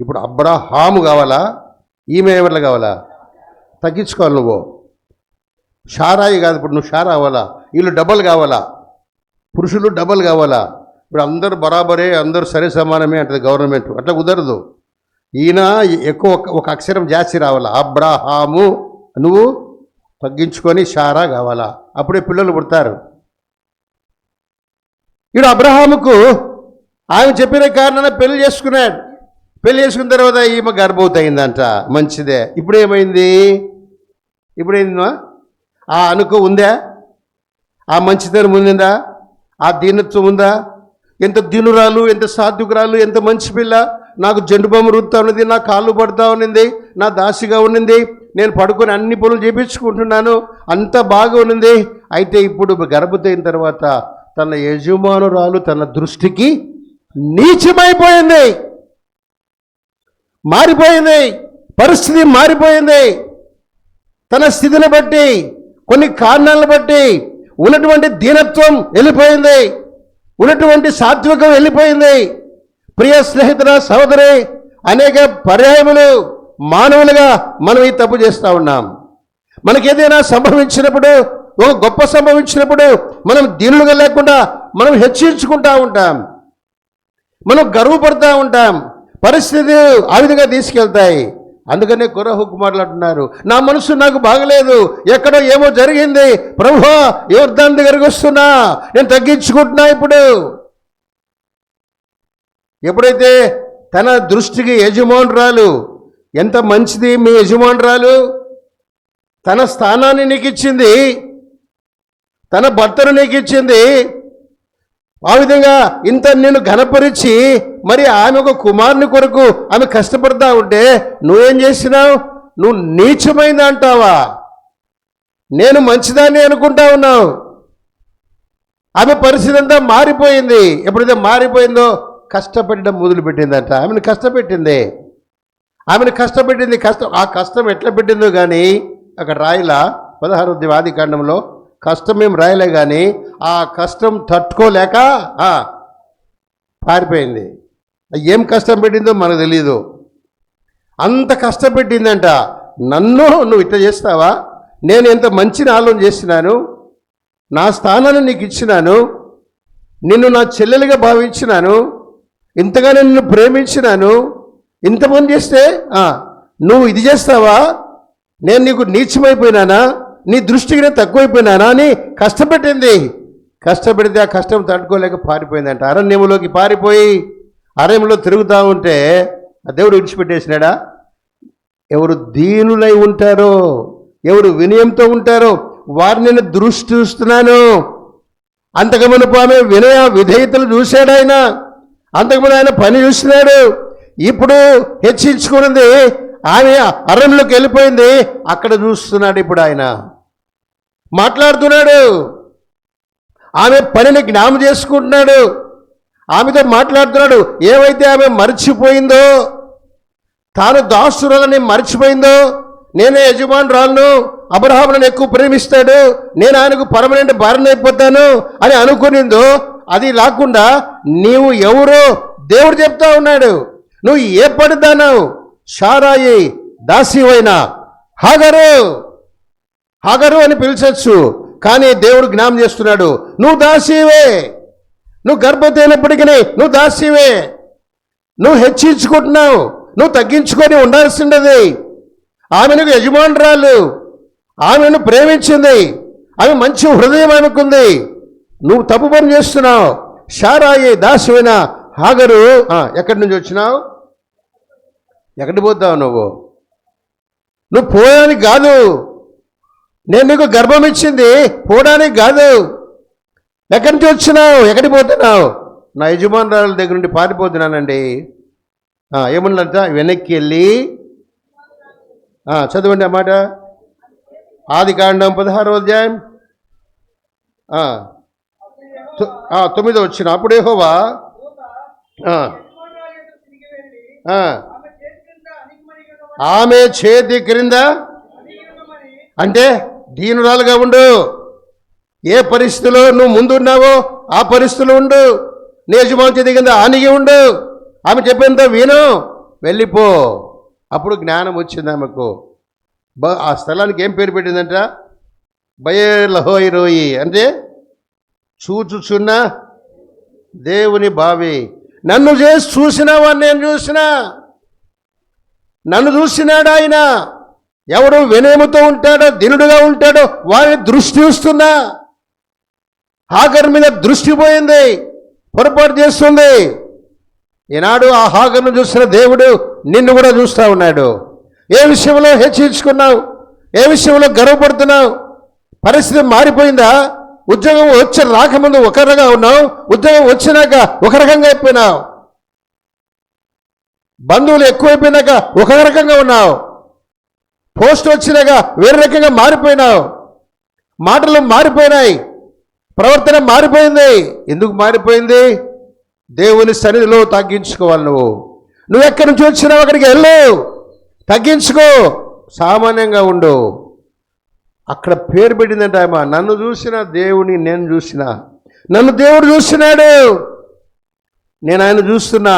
ఇప్పుడు అబ్రహాము కావాలా, ఈమె ఎవరు కావాలా? తగ్గించుకోవాలి నువ్వు. శారాయి కాదు, ఇప్పుడు నువ్వు శారా అవ్వాలా. వీళ్ళు డబల్ కావాలా, పురుషులు డబల్ కావాలా. ఇప్పుడు అందరూ బరాబరే, అందరూ సరి సమానమే అంటది గవర్నమెంట్. అట్లా కుదరదు. ఈయన ఎక్కువ ఒక అక్షరం జాస్తి రావాలా. అబ్రహాము నువ్వు తగ్గించుకొని శారా కావాలా, అప్పుడే పిల్లలు పుడతారు. ఈడు అబ్రహాముకు ఆమె చెప్పిన కారణాన పెళ్లి చేసుకున్నాడు. పెళ్లి చేసుకున్న తర్వాత ఈమె గర్భవతి అయిందంట. మంచిదే. ఇప్పుడు ఏమైందమ్మా? ఆ అనుకో ఉందా? ఆ మంచితనం ఉందా? ఆ దీనత్వం ఉందా? ఎంత దీనురాలు, ఎంత సాత్వికురాలు, ఎంత మంచి పిల్ల. నాకు జండు బొమ్మ రుత్తా ఉన్నది, నా కాళ్ళు పడుతూ ఉన్నింది, నా దాసిగా ఉన్నింది, నేను పడుకొని అన్ని పనులు చేపించుకుంటున్నాను, అంత బాగా ఉన్నింది. అయితే ఇప్పుడు గర్భవతి అయిన తర్వాత తన యజమానురాలు తన దృష్టికి నీచమైపోయింది, మారిపోయింది, పరిస్థితి మారిపోయింది. తన స్థితిని బట్టి, కొన్ని కారణాలను బట్టి ఉన్నటువంటి దీనత్వం వెళ్ళిపోయింది, ఉన్నటువంటి సాత్వికం వెళ్ళిపోయింది. ప్రియ స్నేహితుల సహోదరి, అనేక పర్యాయములు మానవులుగా మనం ఈ తప్పు చేస్తూ ఉన్నాం. మనకేదైనా సంభవించినప్పుడు, ఒక గొప్ప సంభవించినప్పుడు మనం దీనులుగా లేకుండా మనం హెచ్చించుకుంటూ ఉంటాం, మనం గర్వపడుతూ ఉంటాం. పరిస్థితి ఆ విధంగా తీసుకెళ్తాయి. అందుకనే కొరహు కుమారులు అంటున్నారు, నా మనసు నాకు బాగలేదు, ఎక్కడో ఏమో జరిగింది, ప్రభువా యోర్దాను దగ్గరికి వస్తున్నా, నేను తగ్గించుకుంటున్నా. ఇప్పుడు ఎప్పుడైతే తన దృష్టికి యజమానురాలు, ఎంత మంచిది మీ యజమానురాలు, తన స్థానాన్ని నీకు ఇచ్చింది, తన భర్తను నీకు ఇచ్చింది, ఆ విధంగా ఇంత నేను ఘనపరిచి మరి ఆమె ఒక కుమారుని కొరకు ఆమె కష్టపడతా ఉంటే నువ్వేం చేసినావు? నువ్వు నీచమైంది అంటావా? నేను మంచిదాన్ని అనుకుంటా ఉన్నావు. ఆమె పరిస్థితి అంతా మారిపోయింది. ఎప్పుడైతే మారిపోయిందో కష్టపెట్టడం మొదలుపెట్టిందంట. ఆమెను కష్టపెట్టింది. ఆ కష్టం ఎట్లా పెట్టిందో కానీ అక్కడ రాయలా 16వ ఆదికాండంలో కష్టం ఏం రాయలే, కానీ ఆ కష్టం తట్టుకోలేక పారిపోయింది. ఏం కష్టం పెట్టిందో మనకు తెలియదు. అంత కష్టపెట్టిందంట. నన్ను నువ్వు ఇట్లా చేస్తావా? నేను ఎంత మంచిని ఆలోచన చేసినాను, నా స్థానాన్ని నీకు ఇచ్చినాను, నిన్ను నా చెల్లెలుగా భావించినాను, ఇంతగానే నిన్ను ప్రేమించినాను, ఇంతమంది చేస్తే నువ్వు ఇది చేస్తావా? నేను నీకు నీచమైపోయినానా? నీ దృష్టికి నేను తక్కువైపోయినానా అని కష్టపెట్టింది. కష్టపెడితే ఆ కష్టం తట్టుకోలేక పారిపోయిందంట. అరణ్యంలోకి పారిపోయి అరణ్యంలో తిరుగుతూ ఉంటే ఆ దేవుడు విడిచిపెట్టేసినాడా? ఎవరు దీనులై ఉంటారో, ఎవరు వినయంతో ఉంటారో వారిని నేను దృష్టి చూస్తున్నాను. అంతకుమునుపు ఆమె వినయ విధేయతలు చూశాడు ఆయన, అంతకుముందు ఆయన పని చూసినాడు. ఇప్పుడు హెచ్చించుకున్నది ఆమె అరణ్యంలోకి వెళ్ళిపోయింది, అక్కడ చూస్తున్నాడు. ఇప్పుడు ఆయన మాట్లాడుతున్నాడు, ఆమె పనిని జ్ఞాపకం చేసుకుంటున్నాడు, ఆమెతో మాట్లాడుతున్నాడు. ఏవైతే ఆమె మర్చిపోయిందో, తాను దాసురాలని మర్చిపోయిందో, నేనే యజమానురాలను, అబ్రహాము నన్ను ఎక్కువ ప్రేమిస్తాడు, నేను ఆయనకు పర్మనెంట్ భార్యను అయిపోతాను అని అనుకునిందో, అది లేకుండా నీవు ఎవరో దేవుడు చెప్తా ఉన్నాడు. నువ్వు ఏ పడిదానావు? షారాయి దాసివైన హాగరు అని పిలిచచ్చు, కానీ దేవుడు జ్ఞాపకం చేస్తున్నాడు, నువ్వు దాసివే, నువ్వు గర్భవతి అయినప్పటికీ నువ్వు దాసివే, నువ్వు హెచ్చించుకుంటున్నావు, నువ్వు తగ్గించుకొని ఉండాల్సిండది. ఆమెను యజమానురాలు, ఆమెను ప్రేమించింది, ఆమె మంచి హృదయం ఆమెకుంది, నువ్వు తప్పు పని చేస్తున్నావు. షారాయి దాసివైన హాగరు, ఎక్కడి నుంచి వచ్చినావు? ఎక్కడికి పోతావు? నువ్వు పోవడానికి కాదు, నేను నీకు గర్భం ఇచ్చింది పోవడానికి కాదు. ఎక్కడి నుంచి వచ్చినావు? ఎక్కడికి పోతున్నావు? నా యజమానురాల దగ్గర నుండి పారిపోతున్నానండి. ఏమన్నంట? వెనక్కి వెళ్ళి చదవండి ఆ మాట. ఆదికాండం 16వ అధ్యాయం 9వ వచ్చిన. అప్పుడు యెహోవా ఆమె చేతి క్రింద, అంటే దీనురాలుగా ఉండు. ఏ పరిస్థితిలో నువ్వు ముందున్నావో ఆ పరిస్థితిలో ఉండు. నీ యజమాని చేతి కింద ఆనిగి ఉండు. ఆమె చెప్పేంత విను, వెళ్ళిపో. అప్పుడు జ్ఞానం వచ్చింది ఆమెకు. ఆ స్థలానికి ఏం పేరు పెట్టిందంట? బయలహోయి రోయి, అంటే చూచుచున్న దేవుని బావి. నన్ను చేసి చూసినావా? నేను చూసినా, నన్ను చూసినాడు ఆయన. ఎవడు వినయముతో ఉంటాడో, దినుడుగా ఉంటాడో వారిని దృష్టి చూస్తున్నా. హాగర్ మీద దృష్టి పోయింది, పొరపాటు చేస్తుంది. ఈనాడు ఆ హాగర్ను చూసిన దేవుడు నిన్ను కూడా చూస్తూ ఉన్నాడు. ఏ విషయంలో హెచ్చించుకున్నావు? ఏ విషయంలో గర్వపడుతున్నావు? పరిస్థితి మారిపోయిందా? ఉద్యోగం వచ్చి రాకముందు ఒక రకంగా ఉన్నావు, ఉద్యోగం వచ్చినాక ఒక రకంగా అయిపోయినావు. బంధువులు ఎక్కువైపోయినాక ఒక రకంగా ఉన్నావు. పోస్ట్ వచ్చినాక వేరే రకంగా మారిపోయినావు. మాటలు మారిపోయినాయి, ప్రవర్తన మారిపోయింది. ఎందుకు మారిపోయింది? దేవుని సన్నిధిలో తగ్గించుకోవాలి. నువ్వు ఎక్కడి నుంచి వచ్చినావు అక్కడికి వెళ్ళు, తగ్గించుకో, సామాన్యంగా ఉండు. అక్కడ పేరు పెట్టిందంట ఆమె, నన్ను చూసిన దేవుని నేను చూసిన, నన్ను దేవుడు చూస్తున్నాడు, నేను ఆయన చూస్తున్నా,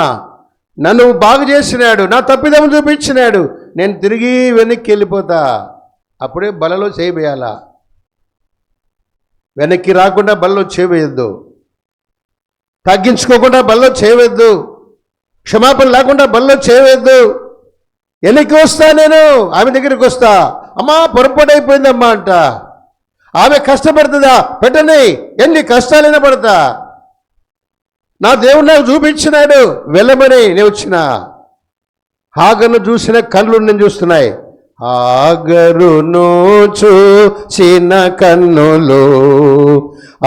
నన్ను బాగు చేసినాడు, నా తప్పిదము చూపించినాడు, నేను తిరిగి వెనక్కి వెళ్ళిపోతా. అప్పుడే బలలో చేయబోయాలా, వెనక్కి రాకుండా బలలో చేయవేయద్దు, తగ్గించుకోకుండా బలలో చేయవద్దు, క్షమాపణ లేకుండా బలలో చేయవద్దు. వెనక్కి వస్తా, నేను ఆమె దగ్గరికి వస్తా, అమ్మా పొరపాటు అయిపోయిందమ్మా అంట. ఆమె కష్టపడుతుందా, పెట్టని, ఎన్ని కష్టాలైనా పడతా, నా దేవుడు నాకు చూపించినాడు, వెళ్ళమని నేను వచ్చిన. హాగరును చూసిన కళ్ళు నేను చూస్తున్నాయి, హాగరును చూసిన కన్నులు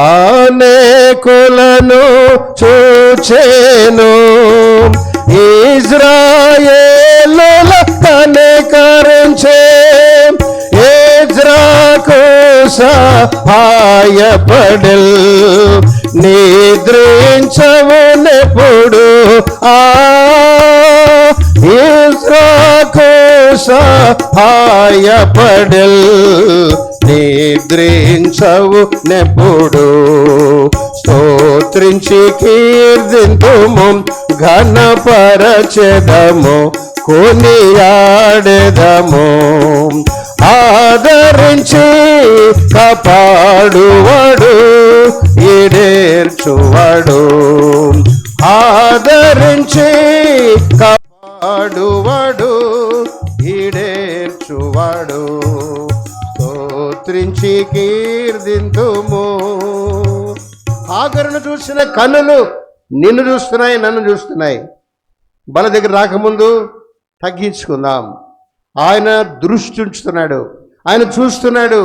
అనేకులను చూచెను, ఇజ్రాయేలుల కనికరించే, ఎజ్రాకు సహాయపడెల్, నిద్రించవునెప్పుడు ఇజ్రాకు సహాయపడెల్, నిద్రించవు నెప్పుడు. స్తోత్రించి కీర్తింతుము, ఘనపరచెదము, కొనియాడెదము. ఆదరించి కాపాడువాడు, ఈడేర్చువాడు, ఆదరించి కాపాడువాడు, ఈడేర్చువాడు. స్తోత్రించి కీర్తింతుము. హాగరును చూసిన కన్నులు నిన్ను చూస్తున్నాయి, నన్ను చూస్తున్నాయి. బల దగ్గర రాకముందు తగ్గించుకుందాం. ఆయన దృష్టి ఉంచుతున్నాడు, ఆయన చూస్తున్నాడు,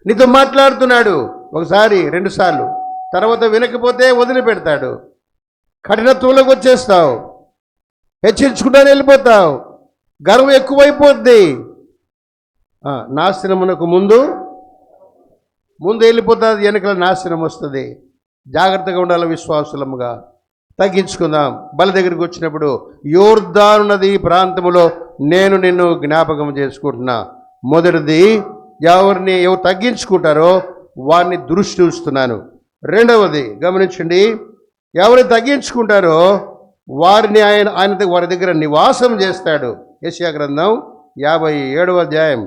నీతో మాట్లాడుతున్నాడు. ఒకసారి, రెండుసార్లు, తర్వాత వినకపోతే వదిలిపెడతాడు. కఠినత్వంలోకి వచ్చేస్తావు, హెచ్చరించుకుంటానే వెళ్ళిపోతావు, గర్వం ఎక్కువైపోద్ది. నాశనమునకు ముందు వెళ్ళిపోతుంది, వెనకల నాశనం వస్తుంది. జాగ్రత్తగా ఉండాలి, విశ్వాసులముగా. తగ్గించుకుందాం. బల దగ్గరికి వచ్చినప్పుడు, యోర్దాను నది ప్రాంతములో నేను నిన్ను జ్ఞాపకం చేసుకుంటున్నా. మొదటిది, ఎవరు తగ్గించుకుంటారో వారిని దృష్టి ఉంచుతున్నాను. రెండవది గమనించండి, ఎవరిని తగ్గించుకుంటారో వారిని ఆయన వారి దగ్గర నివాసం చేస్తాడు. యెషయా గ్రంథం 57వ అధ్యాయం,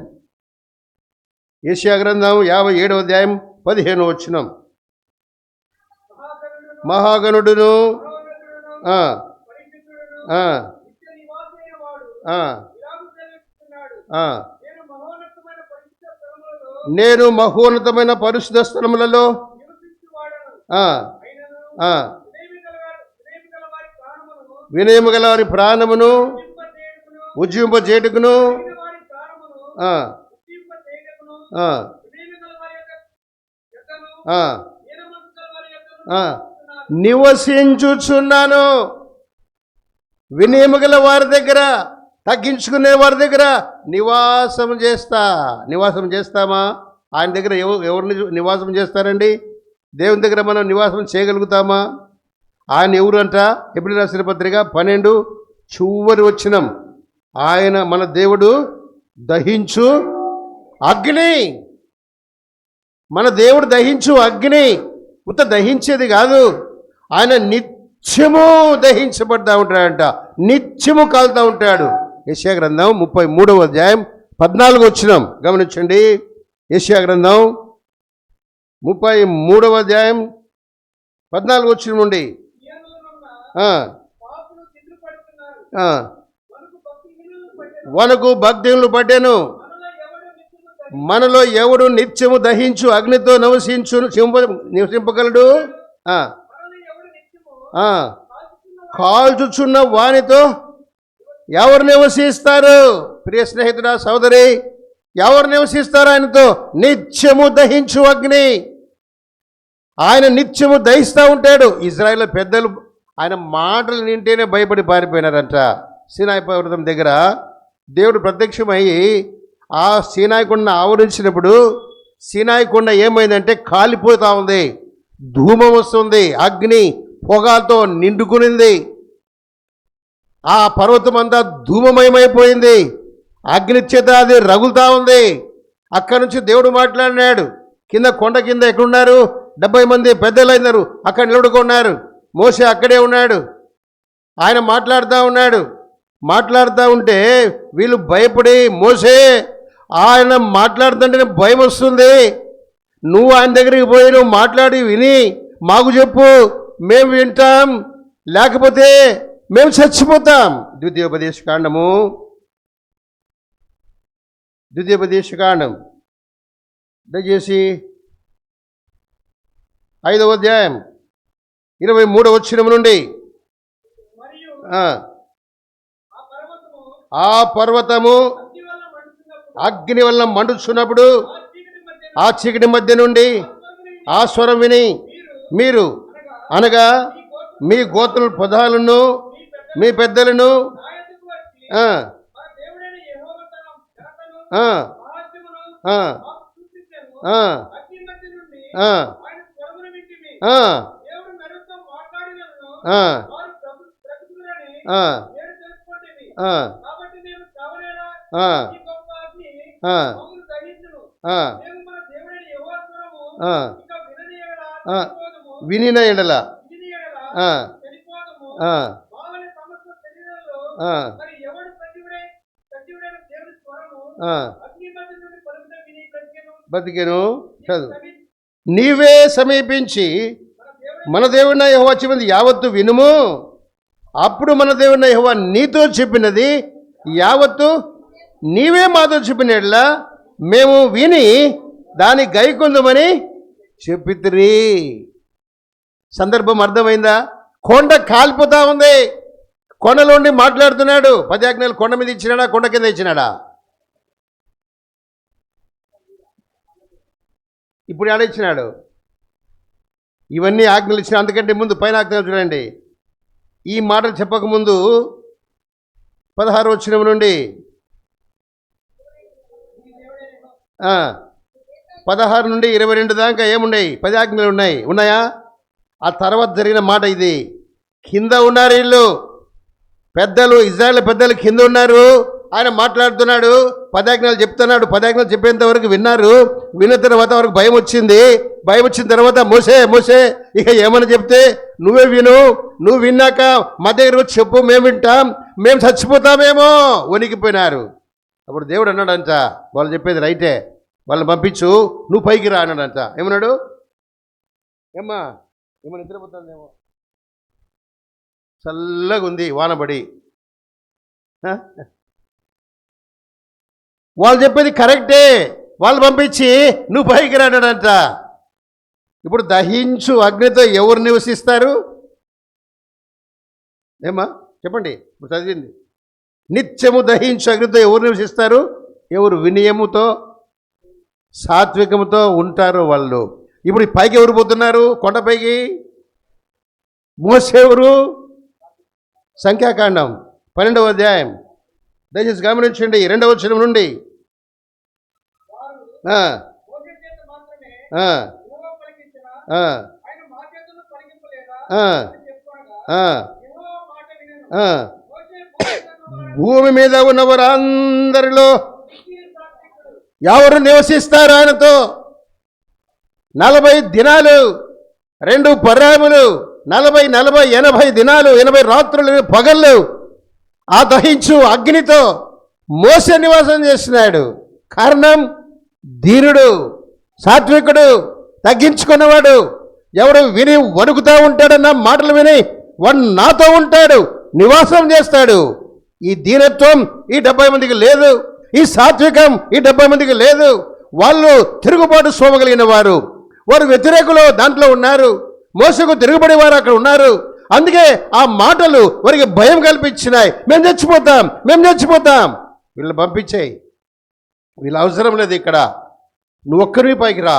యెషయా గ్రంథం 57వ అధ్యాయం 15వ వచనం. మహాగణుడును నేను మహోన్నతమైన పరిశుద్ధ స్థలములలో వినయము గల వారి ప్రాణమును ఉజ్జింపజేటుకును నివసించుచున్నాను. వినయము గల వారి దగ్గర, తగ్గించుకునే వారి దగ్గర నివాసం చేస్తా. నివాసం చేస్తామా? ఆయన దగ్గర ఎవరిని నివాసం చేస్తారండి? దేవుని దగ్గర మనం నివాసం చేయగలుగుతామా? ఆయన ఎవరంట? హెబ్రీ రాసిన పత్రిక 12 చివరి వచనం. ఆయన మన దేవుడు దహించు అగ్ని. మన దేవుడు దహించు అగ్ని. ఉత్త దహించేది కాదు, ఆయన నిత్యము దహించబడతా ఉంటాడంట, నిత్యము కాలుతూ ఉంటాడు. యెషయా గ్రంథం 33వ అధ్యాయం 14వ వచనం గమనించండి. యెషయా గ్రంథం 33వ అధ్యాయం 14వ వచనం నుండి. వనకు భక్తులు పడ్డాను, మనలో ఎవడు నిత్యము దహించు అగ్నితో నివసింపగలడు? కాల్చుచున్న వానితో ఎవరు నివసిస్తారు? ప్రియ స్నేహితుడా, సోదరి, ఎవరు నివసిస్తారు ఆయనతో? నిత్యము దహించు అగ్ని. ఆయన నిత్యము దహిస్తూ ఉంటాడు. ఇజ్రాయేల్ పెద్దలు ఆయన మాటలు వింటేనే భయపడి పారిపోయినారంట. సీనాయి పర్వతం దగ్గర దేవుడు ప్రత్యక్షమయ్యి ఆ సీనాయి కొండను ఆవరించినప్పుడు సీనాయి కొండ ఏమైందంటే కాలిపోతూ ఉంది, ధూమం వస్తుంది, అగ్ని పొగతో నిండుకునింది. ఆ పర్వతం అంతా ధూమమయమైపోయింది, అగ్ని చేత అది రగులుతూ ఉంది. అక్కడి నుంచి దేవుడు మాట్లాడినాడు. కింద కొండ కింద ఎక్కడున్నారు? 70 మంది పెద్దలు అయినారు, అక్కడ నిలబడుకున్నారు. మోషే అక్కడే ఉన్నాడు. ఆయన మాట్లాడుతూ ఉంటే వీళ్ళు భయపడి, మోషే ఆయన మాట్లాడుతుంటేనే భయం వస్తుంది, నువ్వు ఆయన దగ్గరికి పోయి నువ్వు మాట్లాడి విని మాకు చెప్పు, మేము వింటాం, లేకపోతే మేము చచ్చిపోతాం. ద్వితీయోపదేశకాండం దయచేసి 5వ అధ్యాయం 23వ వచనం నుండి. ఆ పర్వతము అగ్ని వల్ల మండుచున్నప్పుడు ఆ చీకటి మధ్య నుండి ఆ స్వరం విని మీరు అనగా మీ గోత్ర పదాలను మీ పెద్దలను వినిన ఎడల బతికెను. చదువు. నీవే సమీపించి మన దేవుని యెహోవా చెప్పింది యావత్తు వినుము, అప్పుడు మన దేవుని యెహోవా నీతో చెప్పినది యావత్తు నీవే మాతో చెప్పినట్లా మేము విని దాన్ని గైకొందుమని చెప్పితిరి. సందర్భం అర్థమైందా? కొండ కాలిపోతా ఉంది, కొండలోండి మాట్లాడుతున్నాడు. 10 ఆజ్ఞలు కొండ మీద ఇచ్చినాడా, కొండ కింద ఇచ్చినాడా? ఇప్పుడు ఆడ ఇచ్చినాడు. ఇవన్నీ ఆజ్ఞలు ఇచ్చిన అందుకంటే ముందు పైన ఆజ్ఞలు చూడండి. ఈ మాటలు చెప్పకముందు 16వ వచనం నుండి 16 నుండి 22 దాకా ఏమున్నాయి? 10 ఆజ్ఞలు ఉన్నాయా? ఆ తర్వాత జరిగిన మాట ఇది. కింద ఉన్నారు వీళ్ళు పెద్దలు, ఇజ్రాయేల్ పెద్దలు కింద ఉన్నారు. ఆయన మాట్లాడుతున్నాడు, 10 ఆజ్ఞలు చెప్తున్నాడు. 10 ఆజ్ఞలు చెప్పేంత వరకు విన్నారు. విన్న తర్వాత వరకు భయం వచ్చింది. భయం వచ్చిన తర్వాత మోసే ఇక ఏమని చెప్తే నువ్వే విను, నువ్వు విన్నాక మా దగ్గర వచ్చి చెప్పు, మేము వింటాం, మేము చచ్చిపోతామేమో వణికిపోయినారు. అప్పుడు దేవుడు అన్నాడంట, వాళ్ళు చెప్పేది రైటే, వాళ్ళని పంపించు, నువ్వు పైకి రా అన్నాడంట. ఏమన్నాడు? ఏమన్నా నిద్రపోతుందేమో, చల్లగా ఉంది వానబడి. వాళ్ళు చెప్పేది కరెక్టే, వాళ్ళు పంపించి నువ్వు పైకి రాడాడంట. ఇప్పుడు దహించు అగ్నితో ఎవరు నివసిస్తారు? చెప్పండి. ఇప్పుడు చదివింది. నిత్యము దహించు అగ్నితో ఎవరు నివసిస్తారు? ఎవరు వినయముతో సాత్వికముతో ఉంటారు వాళ్ళు. ఇప్పుడు పైకి ఎవరు పోతున్నారు? కొండపైకి మోసే ఎవరు? సంఖ్యాకాండం 12వ అధ్యాయం దయచేసి గమనించండి. 2వ వచనం నుండి. భూమి మీద ఉన్న వారందరిలో ఎవరు నివసిస్తారు ఆయనతో? 40 దినాలు 2 పర్యాయములు 40 80 దినాలు 80 రాత్రులు పగళ్ళు ఆ దహించు అగ్నితో మోసే నివాసం చేస్తున్నాడు. కారణం ధీరుడు, సాత్వికుడు, తగ్గించుకున్నవాడు. ఎవడు విని వణుకుతూ ఉంటాడన్న మాటలు విని వాడు నాతో ఉంటాడు, నివాసం చేస్తాడు. ఈ దీనత్వం ఈ 70 మందికి లేదు, ఈ సాత్వికం ఈ 70 మందికి లేదు. వాళ్ళు తిరుగుబాటు సోమగలిగిన వారు, వారు వ్యతిరేకులు దాంట్లో ఉన్నారు. మోసకు తిరుగుబడి వారు అక్కడ ఉన్నారు. అందుకే ఆ మాటలు వారికి భయం కల్పించినాయి. మేము చచ్చిపోతాం. వీళ్ళని పంపించేయి, వీళ్ళ అవసరం లేదు ఇక్కడ, నువ్వు ఒక్కరివి పైకి రా,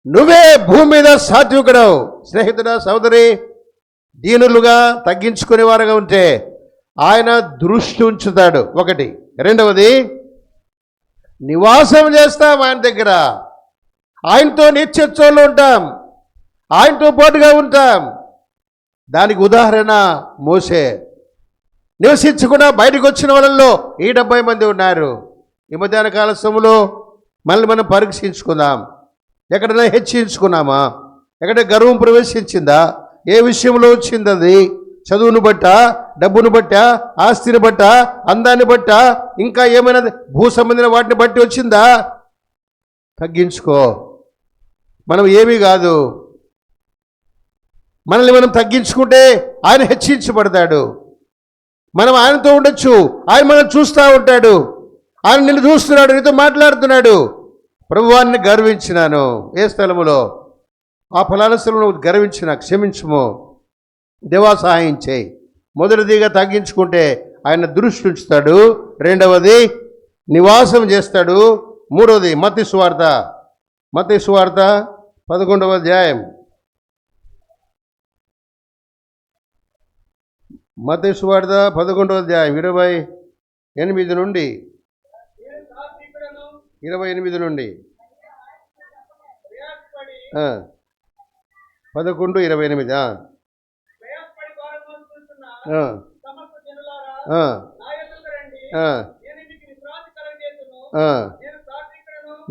నువ్వే భూమి మీద సాత్వికుడవు. స్నేహితుడా, సోదరి, దీనులుగా తగ్గించుకునేవారుగా ఉంటే ఆయన దృష్టి ఉంచుతాడు. ఒకటి. రెండవది, నివాసం చేస్తాం ఆయన దగ్గర, ఆయనతో నిత్యోత్సవంలో ఉంటాం, ఆయనతో పాటుగా ఉంటాం. దానికి ఉదాహరణ మోసే. నివసించకుండా బయటకు వచ్చిన వాళ్ళల్లో ఈ 70 మంది ఉన్నారు. ఈ మధ్యాహ్న కాల సమయంలో మనల్ని మనం పరీక్షించుకుందాం. ఎక్కడైనా హెచ్చించుకున్నామా? ఎక్కడ గర్వం ప్రవేశించిందా? ఏ విషయంలో వచ్చింది? అది చదువును బట్ట, డబ్బును బట్ట, ఆస్తిని బట్ట, అందాన్ని బట్ట, ఇంకా ఏమైనా భూ సంబంధించిన వాటిని బట్టి వచ్చిందా? తగ్గించుకో. మనం ఏమీ కాదు. మనల్ని మనం తగ్గించుకుంటే ఆయన హెచ్చించబడతాడు. మనం ఆయనతో ఉండొచ్చు, ఆయన మనం చూస్తూ ఉంటాడు. ఆయన నిన్ను చూస్తున్నాడు, నీతో మాట్లాడుతున్నాడు. ప్రభువాన్ని గర్వించినాను ఏ స్థలములో, ఆ ఫలానా స్థలంలో గర్వించిన, క్షమించుము, దేవా సహాయం చేయి. మొదటిదిగా తగ్గించుకుంటే ఆయన దృష్టి ఉంచుతాడు. రెండవది నివాసం చేస్తాడు. మూడవది మత్తయి సువార్త 11వ అధ్యాయం. మత్తయి సువార్త 11వ అధ్యాయం 28 నుండి 11:28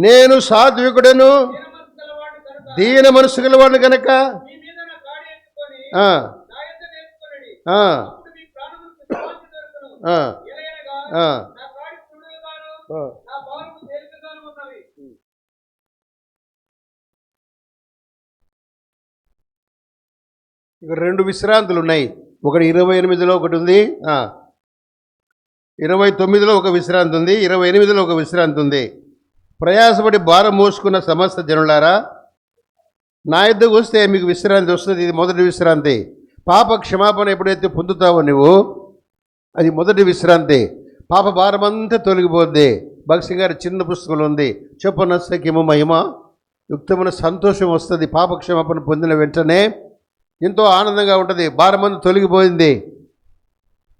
నేను సాత్వికుడను, దీన మనసు గలవాడు కనుక ఇక 2 విశ్రాంతులు ఉన్నాయి. ఒకటి 28లో ఒకటి ఉంది, 29లో ఒక విశ్రాంతి ఉంది, 28లో ఒక విశ్రాంతి ఉంది. ప్రయాసపడి భారం మోసుకున్న సమస్త జనులారా, నా యొద్దకు వస్తే మీకు విశ్రాంతి వస్తుంది. ఇది మొదటి విశ్రాంతి. పాప క్షమాపణ ఎప్పుడైతే పొందుతావో నువ్వు, అది మొదటి విశ్రాంతి. పాప భారమంతా తొలగిపోద్ది. భగత్ సింగ్ గారి చిన్న పుస్తకంలో ఉంది, చెప్పనస్సకిమ మహిమ యుక్తమైన సంతోషం వస్తుంది. పాప క్షమాపణ పొందిన వెంటనే ఎంతో ఆనందంగా ఉంటుంది. భారమంతా తొలగిపోయింది,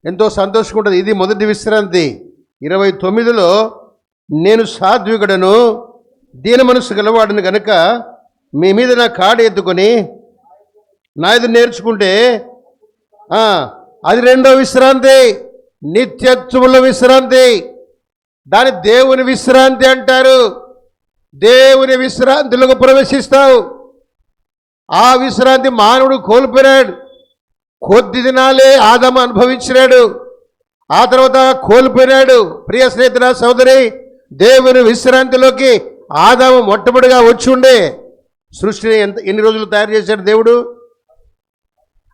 ఎంతో సంతోషంగా ఉంటుంది. ఇది మొదటి విశ్రాంతి. 29లో నేను సాత్వికుడను, దీన మనసు గలవాడను కనుక మీ మీద నా కాడు ఎత్తుకొని నా ఇది నేర్చుకుంటే, అది రెండో విశ్రాంతి, నిత్యత్వముల విశ్రాంతి. దాని దేవుని విశ్రాంతి అంటారు. దేవుని విశ్రాంతిలోకి ప్రవేశిస్తావు. ఆ విశ్రాంతి మానవుడు కోల్పోయాడు. కొద్ది దినాలే ఆదాము అనుభవించినాడు, ఆ తర్వాత కోల్పోయినాడు. ప్రియ స్నేహితుడా, సోదరి, దేవుని విశ్రాంతిలోకి ఆదాము మొట్టమొదటిగా వచ్చి ఉండే. సృష్టిని ఎన్ని రోజులు తయారు చేశాడు దేవుడు?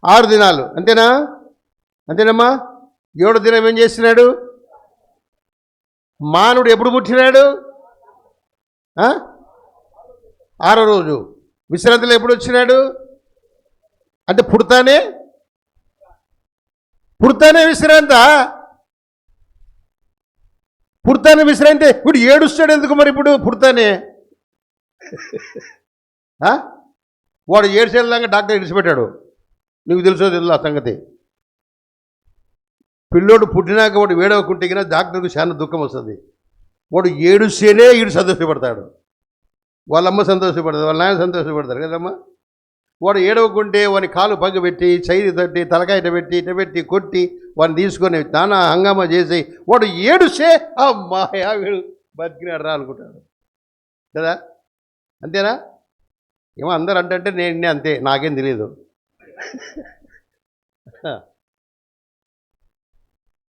6 దినాలు. అంతేనమ్మా? 7వ దినం ఏం చేసినాడు? మానవుడు ఎప్పుడు పుట్టినాడు? 6వ రోజు. విశ్రాంతిలో ఎప్పుడు వచ్చినాడు? అంటే పుడతానే విశ్రాంత. పుడతానే విశ్రాంతి. ఇప్పుడు ఏడుస్తాడు ఎందుకు మరి? ఇప్పుడు పుడతానే వాడు 7 ఏళ్ళదాకా డాక్టర్ ఇడిచిపెట్టాడు. నీకు తెలుసో తెలుసు ఆ సంగతి. పిల్లోడు పుట్టినాక వాడు వేడవకుంటే కినా డాక్టర్కు చాలా దుఃఖం వస్తుంది. వాడు ఏడుస్తేనే ఈడు సంతోషపడతాడు, వాళ్ళమ్మ సంతోషపడతాడు, వాళ్ళ నాయన సంతోషపడతారు కదమ్మా. వాడు ఏడవకుంటే వాని కాలు పగ్గబెట్టి, చైరి తట్టి, తలకాయ ఇట పెట్టి కొట్టి వాడిని తీసుకొని నానా హంగామా చేసి వాడు ఏడుస్తే అమ్మాయా వీడు బతికినాడు రా అనుకుంటాడు కదా. అంతేనా? ఏమో అందరు అంటే నేను అంతే, నాకేం తెలియదు.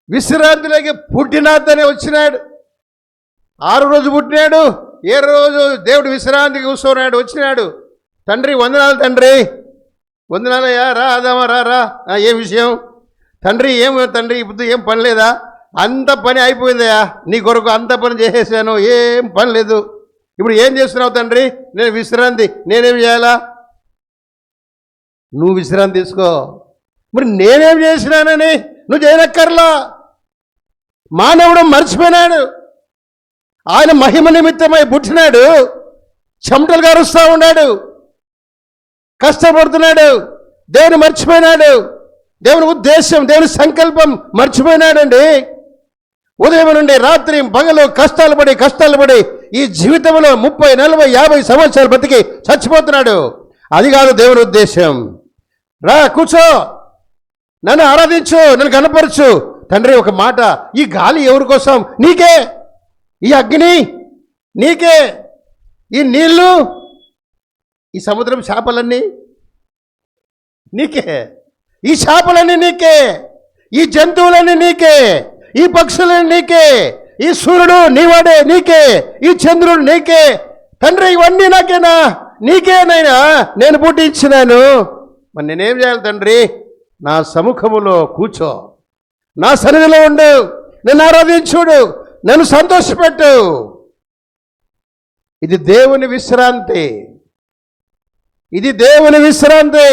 విశ్రాంతిలోకి పుట్టినాతనే వచ్చినాడు. 6వ రోజు పుట్టినాడు. 7వ రోజు దేవుడు విశ్రాంతికి కూర్చున్నాడు, వచ్చినాడు. తండ్రి వందనాలు, తండ్రి వందనాలయ్యా, రా ఆదామా, రా. ఏం విషయం తండ్రి? తండ్రి ఇప్పుడు ఏం పని లేదా? అంత పని అయిపోయిందయ్యా, నీ కొరకు అంత పని చేసేసాను, ఏం పని లేదు. ఇప్పుడు ఏం చేస్తున్నావు తండ్రి? నేను విశ్రాంతి. నేనేం చేయాలా? నువ్వు విశ్రాంతి తీసుకో. మరి నేనేం చేసినానని నువ్వు చేయనక్కర్లా. మానవుడు మర్చిపోయినాడు. ఆయన మహిమ నిమిత్తమై పుట్టినాడు, చెమటలు గారుస్తూ ఉన్నాడు, కష్టపడుతున్నాడు. దేవుని మర్చిపోయినాడు. దేవుని ఉద్దేశం, దేవుని సంకల్పం మర్చిపోయినాడండి. ఉదయం నుండి రాత్రి పగలు కష్టాలు పడి ఈ జీవితంలో 30, 40, 50 సంవత్సరాలు బతికి చచ్చిపోతున్నాడు. అది కాదు దేవుని ఉద్దేశం. రా కూర్చో, నన్ను ఆరాధించు, నన్ను కనపరచు. తండ్రి ఒక మాట, ఈ గాలి ఎవరి కోసం? నీకే. ఈ అగ్ని నీకే. ఈ నీళ్ళు, ఈ సముద్రం చేపలన్నీ నీకే, ఈ చేపలన్నీ నీకే, ఈ జంతువులన్నీ నీకే, ఈ పక్షులన్నీ నీకే, ఈ సూర్యుడు నీవాడే నీకే, ఈ చంద్రుడు నీకే. తండ్రి ఇవన్నీ నాకేనా? నీకేనైనా నేను పుట్టించినాను. మరి నేనేం చేయాలి తండ్రి? నా సముఖములో కూర్చో, నా సన్నిధిలో ఉండు, నన్ను ఆరాధించుడు, నన్ను సంతోషపెట్టు. ఇది దేవుని విశ్రాంతి, ఇది దేవుని విశ్రాంతి.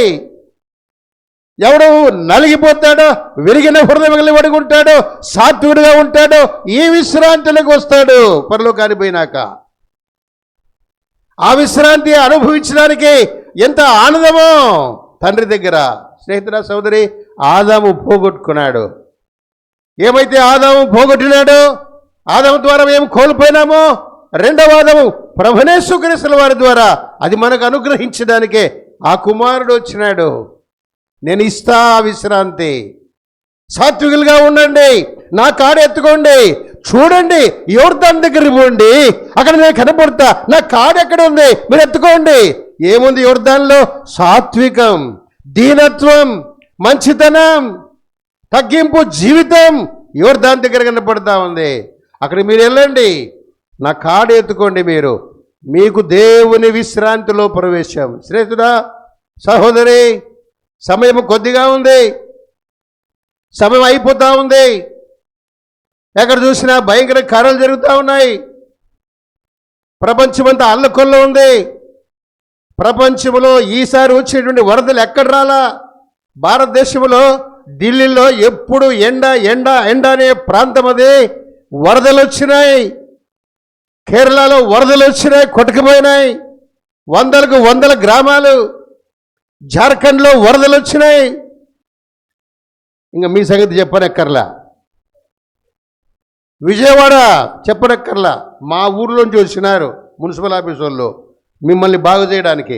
ఎవడు నలిగిపోతాడో, విరిగిన హృదయం కలిగి ఉంటాడో, సాత్వికుడిగా ఉంటాడో ఈ విశ్రాంతిలోకి వస్తాడు పరలోకానికి పోయినాక. ఆ విశ్రాంతి అనుభవించడానికి ఎంత ఆనందమో తండ్రి దగ్గర. స్నేహితుడా, సోదరి, ఆదాము పోగొట్టుకున్నాడు. ఏమైతే ఆదాము పోగొట్టినాడో, ఆదాము ద్వారా మేము కోల్పోయినామో, రెండవ ఆదాము ప్రభునేశ్వరుల వారి ద్వారా అది మనకు అనుగ్రహించడానికే ఆ కుమారుడు వచ్చినాడు. నేను ఇస్తా ఆ విశ్రాంతి. సాత్వికులుగా ఉండండి, నా కాడ ఎత్తుకోండి, చూడండి, యోర్దాను దగ్గర పోండి, అక్కడ నేను కనపడతా, నా కాడ ఎక్కడ ఉంది మీరు ఎత్తుకోండి. ఏముంది యోర్దాన్లో? సాత్వికం, దీనత్వం, మంచితనం, తగ్గింపు జీవితం యోర్దాను దగ్గర కనపడతా ఉంది. అక్కడ మీరు వెళ్ళండి, నా కాడ ఎత్తుకోండి, మీకు దేవుని విశ్రాంతిలో ప్రవేశం. స్నేహితుడా, సహోదరి, సమయం కొద్దిగా ఉంది, సమయం అయిపోతూ ఉంది. ఎక్కడ చూసినా భయంకర కార్యాలు జరుగుతూ ఉన్నాయి. ప్రపంచమంతా అల్లకొల్ల ఉంది. ప్రపంచంలో ఈసారి వచ్చేటువంటి వరదలు ఎక్కడ రాలా. భారతదేశంలో ఢిల్లీలో ఎప్పుడు ఎండ ఎండ ఎండ అనే ప్రాంతం అది. వరదలు వచ్చినాయి. కేరళలో వరదలు వచ్చినాయి, కొట్టుకుపోయినాయి. వందలకు వందల గ్రామాలు. జార్ఖండ్లో వరదలు వచ్చినాయి. ఇంకా మీ సంగతి చెప్పనక్కర్లా. విజయవాడ చెప్పనక్కర్లా. మా ఊర్లోంచి వచ్చినారు మున్సిపల్ ఆఫీస్ వాళ్ళు మిమ్మల్ని బాగు చేయడానికి,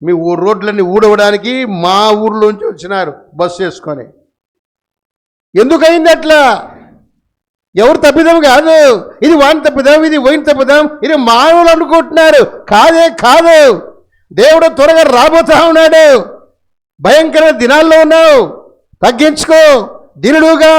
మీ రోడ్లన్నీ ఊడవడానికి మా ఊర్లోంచి వచ్చినారు బస్సు చేసుకొని. ఎందుకయింది అట్లా? ఎవరు తప్పిదం కాదు. ఇది వాని తప్పిదం, ఇది పోయిన తప్పిదం, ఇది మానవులు అనుకుంటున్నారు. కాదే కాదు. దేవుడు త్వరగా రాబోతా ఉన్నాడు. భయంకర దినాల్లో ఉన్నావు. తగ్గించుకో, దీనుడుగా,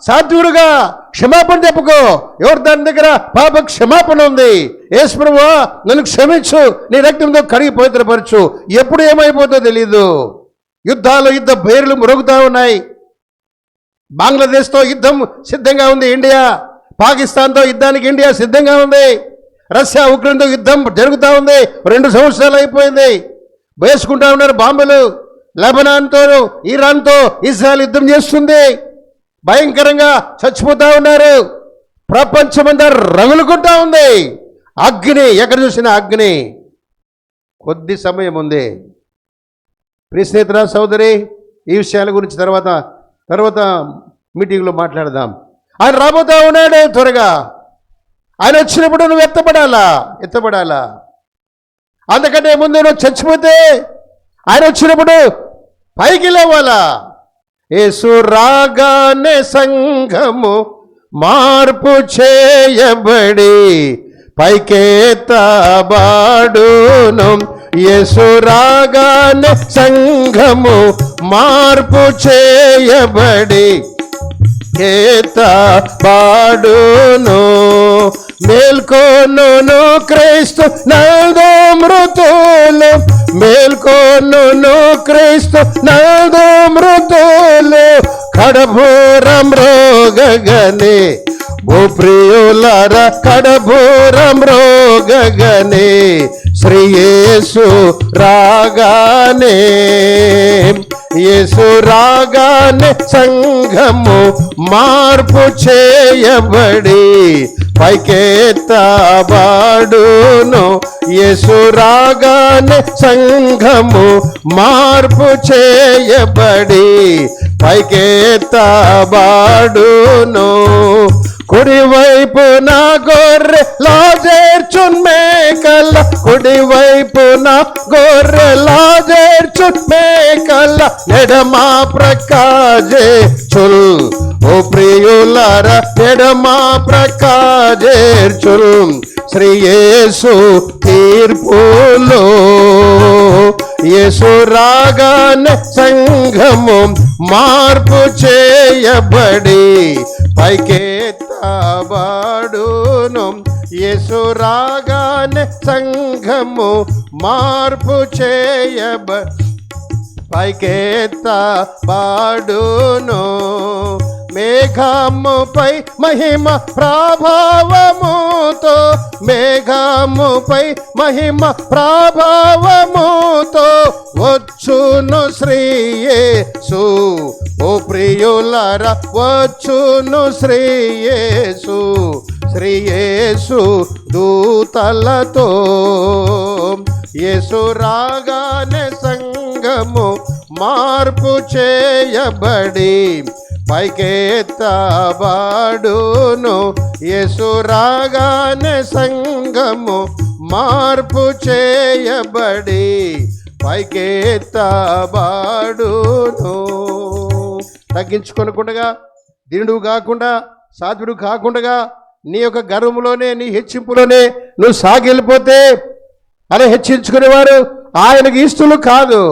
సాత్వికుడుగా క్షమాపణ చెప్పుకో. ఎవరు దాని దగ్గర పాప క్షమాపణ ఉంది. యేసు ప్రభువా నన్ను క్షమించు, నీ రక్తంతో కడిగి పవిత్రపరచు. ఎప్పుడు ఏమైపోతుందో తెలీదు. యుద్ధ బేర్లు మురుగుతూ ఉన్నాయి. బంగ్లాదేశ్తో యుద్ధం సిద్ధంగా ఉంది ఇండియా. పాకిస్తాన్తో యుద్ధానికి ఇండియా సిద్ధంగా ఉంది. రష్యా ఉక్రెయిన్తో యుద్ధం జరుగుతూ ఉంది. 2 సంవత్సరాలు అయిపోయింది. వేసుకుంటా ఉన్నారు బాంబులు. లెబనాన్తో, ఇరాన్తో ఇజ్రాయెల్ యుద్ధం చేస్తుంది. భయంకరంగా చచ్చిపోతూ ఉన్నారు. ప్రపంచమంతా రగులుకుంటా ఉంది. అగ్ని, ఎక్కడ చూసినా అగ్ని. కొద్ది సమయం ఉంది. ప్రియ స్నేహితుడా, సోదరి, ఈ విషయాల గురించి తర్వాత మీటింగ్లో మాట్లాడదాం. ఆయన రాబోతా ఉన్నాడు త్వరగా. ఆయన వచ్చినప్పుడు నువ్వు ఎత్తబడాలా. అందుకంటే ముందు నువ్వు చచ్చిపోతే ఆయన వచ్చినప్పుడు పైకి లేవాలా. యేసు రాగానే సంఘము మార్పు చేయబడి పైకెత్తబడును. యేసు రాగానే సంఘము మార్పు చేయబడి ఎత్తబడును. మేల్కొనును క్రీస్తు నల్దో మృతులు, మేల్కొనును క్రీస్తు నల్దో మృతులు. కడభూరం రోగగనే ఓ ప్రియులార, కడభూరం రోగగనే శ్రీ యేసు రాగానే. యేసు రాగానే సంఘము మార్పు చేయబడి పైకెత్తబడును. యేసు రాగానే సంఘము మార్పు చేయబడి పైకెత్తబడును. కుడివైపు నా గొర్రె లాజేర్చున్ మేకల, కుడివైపు నా గొర్రె లాజేర్చున్ మేకల, ఎడమా ప్రకాజేర్చుల్ ఓ ప్రియులార, ఎడమా ప్రకాజేర్చుల్ శ్రీ యేసు తీర్పులో యేసు రాగానే సంఘము మార్పు చేయబడి పైకెత్తబడును. యేసు రాగానే సంఘము మార్పు పైకెత్తబడును. మేఘముపై మహిమ ప్రభావముతో, మేఘముపై మహిమ ప్రభావముతో వచ్చును శ్రీ యేసు. ఓ ప్రియులారా వచ్చును శ్రీ యేసు, శ్రీ యేసు దూతలతో. యేసు రాగానే సంఘము మార్పు చేయబడి పైకెత్తబడును. యేసు రాగానే సంఘము మార్పు చేయబడి పైకెత్తబడును. తగ్గించుకొనకుండా, దీనుడు కాకుండా, సాధుడు కాకుండా, నీ యొక్క గర్వంలోనే, నీ హెచ్చింపులోనే నువ్వు సాగిలిపోతే, అలా హెచ్చించుకునేవారు ఆయనకి ఇష్టలు కాదు,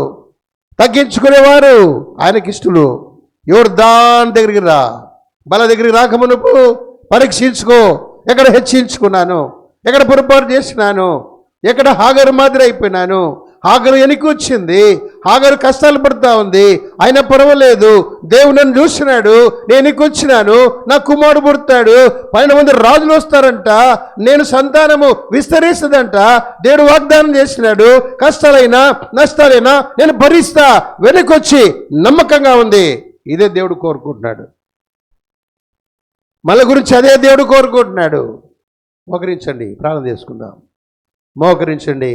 తగ్గించుకునేవారు ఆయనకి ఇష్టలు. యోర్దాను దగ్గరికి రా, బల దగ్గరికి రాకమునుపు పరీక్షించుకో. ఎక్కడ హెచ్చించుకున్నాను, ఎక్కడ పొరపాటు చేసినాను, ఎక్కడ హాగరు మాదిరి అయిపోయినాను. హాగరు వెనక్కి వచ్చింది, హాగరు కష్టాలు పడుతూ ఉంది, అయినా పర్వాలేదు, దేవుడు నన్ను చూసినాడు, నేను వెనక్కి వచ్చినాను, నా కుమారుడు పుడతాడు, 12 మంది రాజులు వస్తారంట, నేను సంతానము విస్తరిస్తుందంట, దేవుడు వాగ్దానం చేసినాడు. కష్టాలైనా నష్టాలైనా నేను భరిస్తా, వెనక్కి వచ్చి నమ్మకంగా ఉంది. ఇదే దేవుడు కోరుకుంటున్నాడు. మన గురించి అదే దేవుడు కోరుకుంటున్నాడు. మోకరించండి, ప్రార్థన చేసుకుందాం. మోకరించండి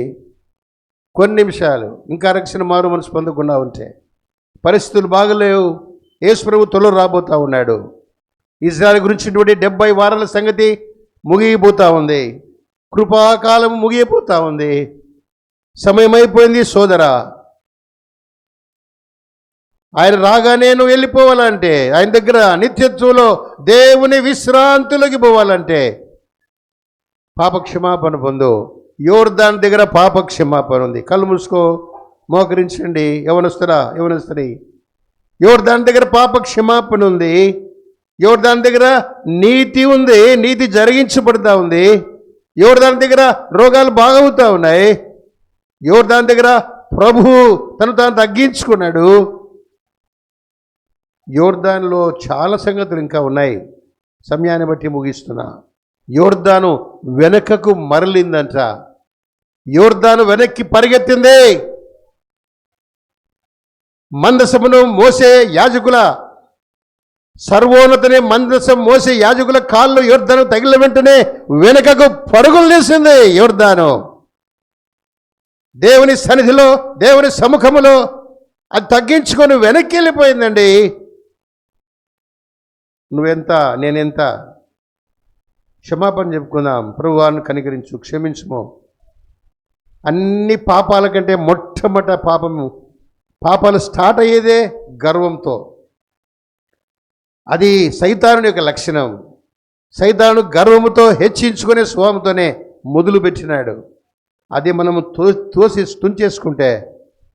కొన్ని నిమిషాలు. ఇంకా రక్షణ మారు మనసు పొందకుండా ఉంటే, పరిస్థితులు బాగలేవు, యేసు ప్రభు త్వరలో రాబోతూ ఉన్నాడు. ఇజ్రాయెల్ గురించి 70 వారాల సంగతి ముగిపోతూ ఉంది. కృపాకాలం ముగిపోతూ ఉంది. సమయం అయిపోయింది సోదరా. ఆయన రాగానే నువ్వు వెళ్ళిపోవాలంటే, ఆయన దగ్గర నిత్యత్వంలో దేవుని విశ్రాంతులకి పోవాలంటే పాపక్షమాపణ పొందు. యోర్దాను దగ్గర పాపక్షమాపణ ఉంది. కళ్ళు మూసుకో, మోకరించండి. యవనస్తుని యోర్దాను దగ్గర పాపక్షమాపణ ఉంది. యోర్దాను దగ్గర నీతి ఉంది, నీతి జరిగించబడుతూ ఉంది. యోర్దాను దగ్గర రోగాలు బాగవుతూ ఉన్నాయి. యోర్దాను దగ్గర ప్రభువు తను తాను తగ్గించుకున్నాడు. యోర్దానులో చాలా సంగతులు ఇంకా ఉన్నాయి. సమయాన్ని బట్టి ముగిస్తున్నా. యోర్దాను వెనకకు మరలిందంట. యోర్దాను వెనక్కి పరిగెత్తింది. మందసమును మోసే యాజకుల, సర్వోన్నతనే మందసం మోసే యాజకుల కాళ్ళు యోర్దాను తగిలిన వెంటనే వెనకకు పరుగులు తీసింది. యోర్దాను దేవుని సన్నిధిలో, దేవుని సముఖములో అది తగ్గించుకొని వెనక్కి వెళ్ళిపోయిందండి. నువ్వెంత, నేనెంత? క్షమాపణ చెప్పుకుందాం. ప్రభువాన్ని కనికరించు, క్షమించుమో. అన్ని పాపాల కంటే మొట్టమొదట పాపాలు స్టార్ట్ అయ్యేదే గర్వంతో. అది సైతానుని యొక్క లక్షణం. సైతాను గర్వముతో హెచ్చించుకునే స్వభావంతోనే మొదలు పెట్టినాడు. అది మనము తుంచేసుకుంటే,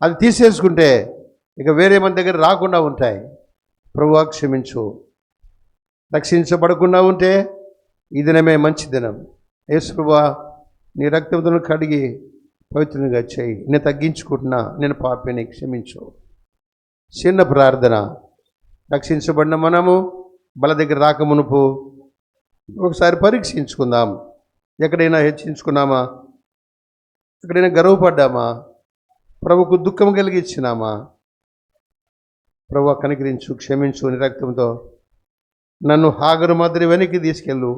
అది తీసేసుకుంటే ఇక వేరే మన దగ్గర రాకుండా ఉంటాయి. ప్రభువా క్షమించు. రక్షించబడకుండా ఉంటే ఈ దినమే మంచి దినం. యేసు ప్రభువా, నీ రక్తంతో కడిగి పవిత్రంగా చేయి. నేను తగ్గించుకుంటున్నా, నేను పాపిని, క్షమించు. చిన్న ప్రార్థన. రక్షించబడిన మనము బల దగ్గర రాకమునుపు ఒకసారి పరీక్షించుకుందాం. ఎక్కడైనా హెచ్చించుకున్నామా? ఎక్కడైనా గర్వపడ్డామా? ప్రభుకు దుఃఖం కలిగించినామా? ప్రభువా కనికరించు, క్షమించు. నీ రక్తంతో నన్ను హాగరు మాదిరి వెనక్కి తీసుకెళ్ళు.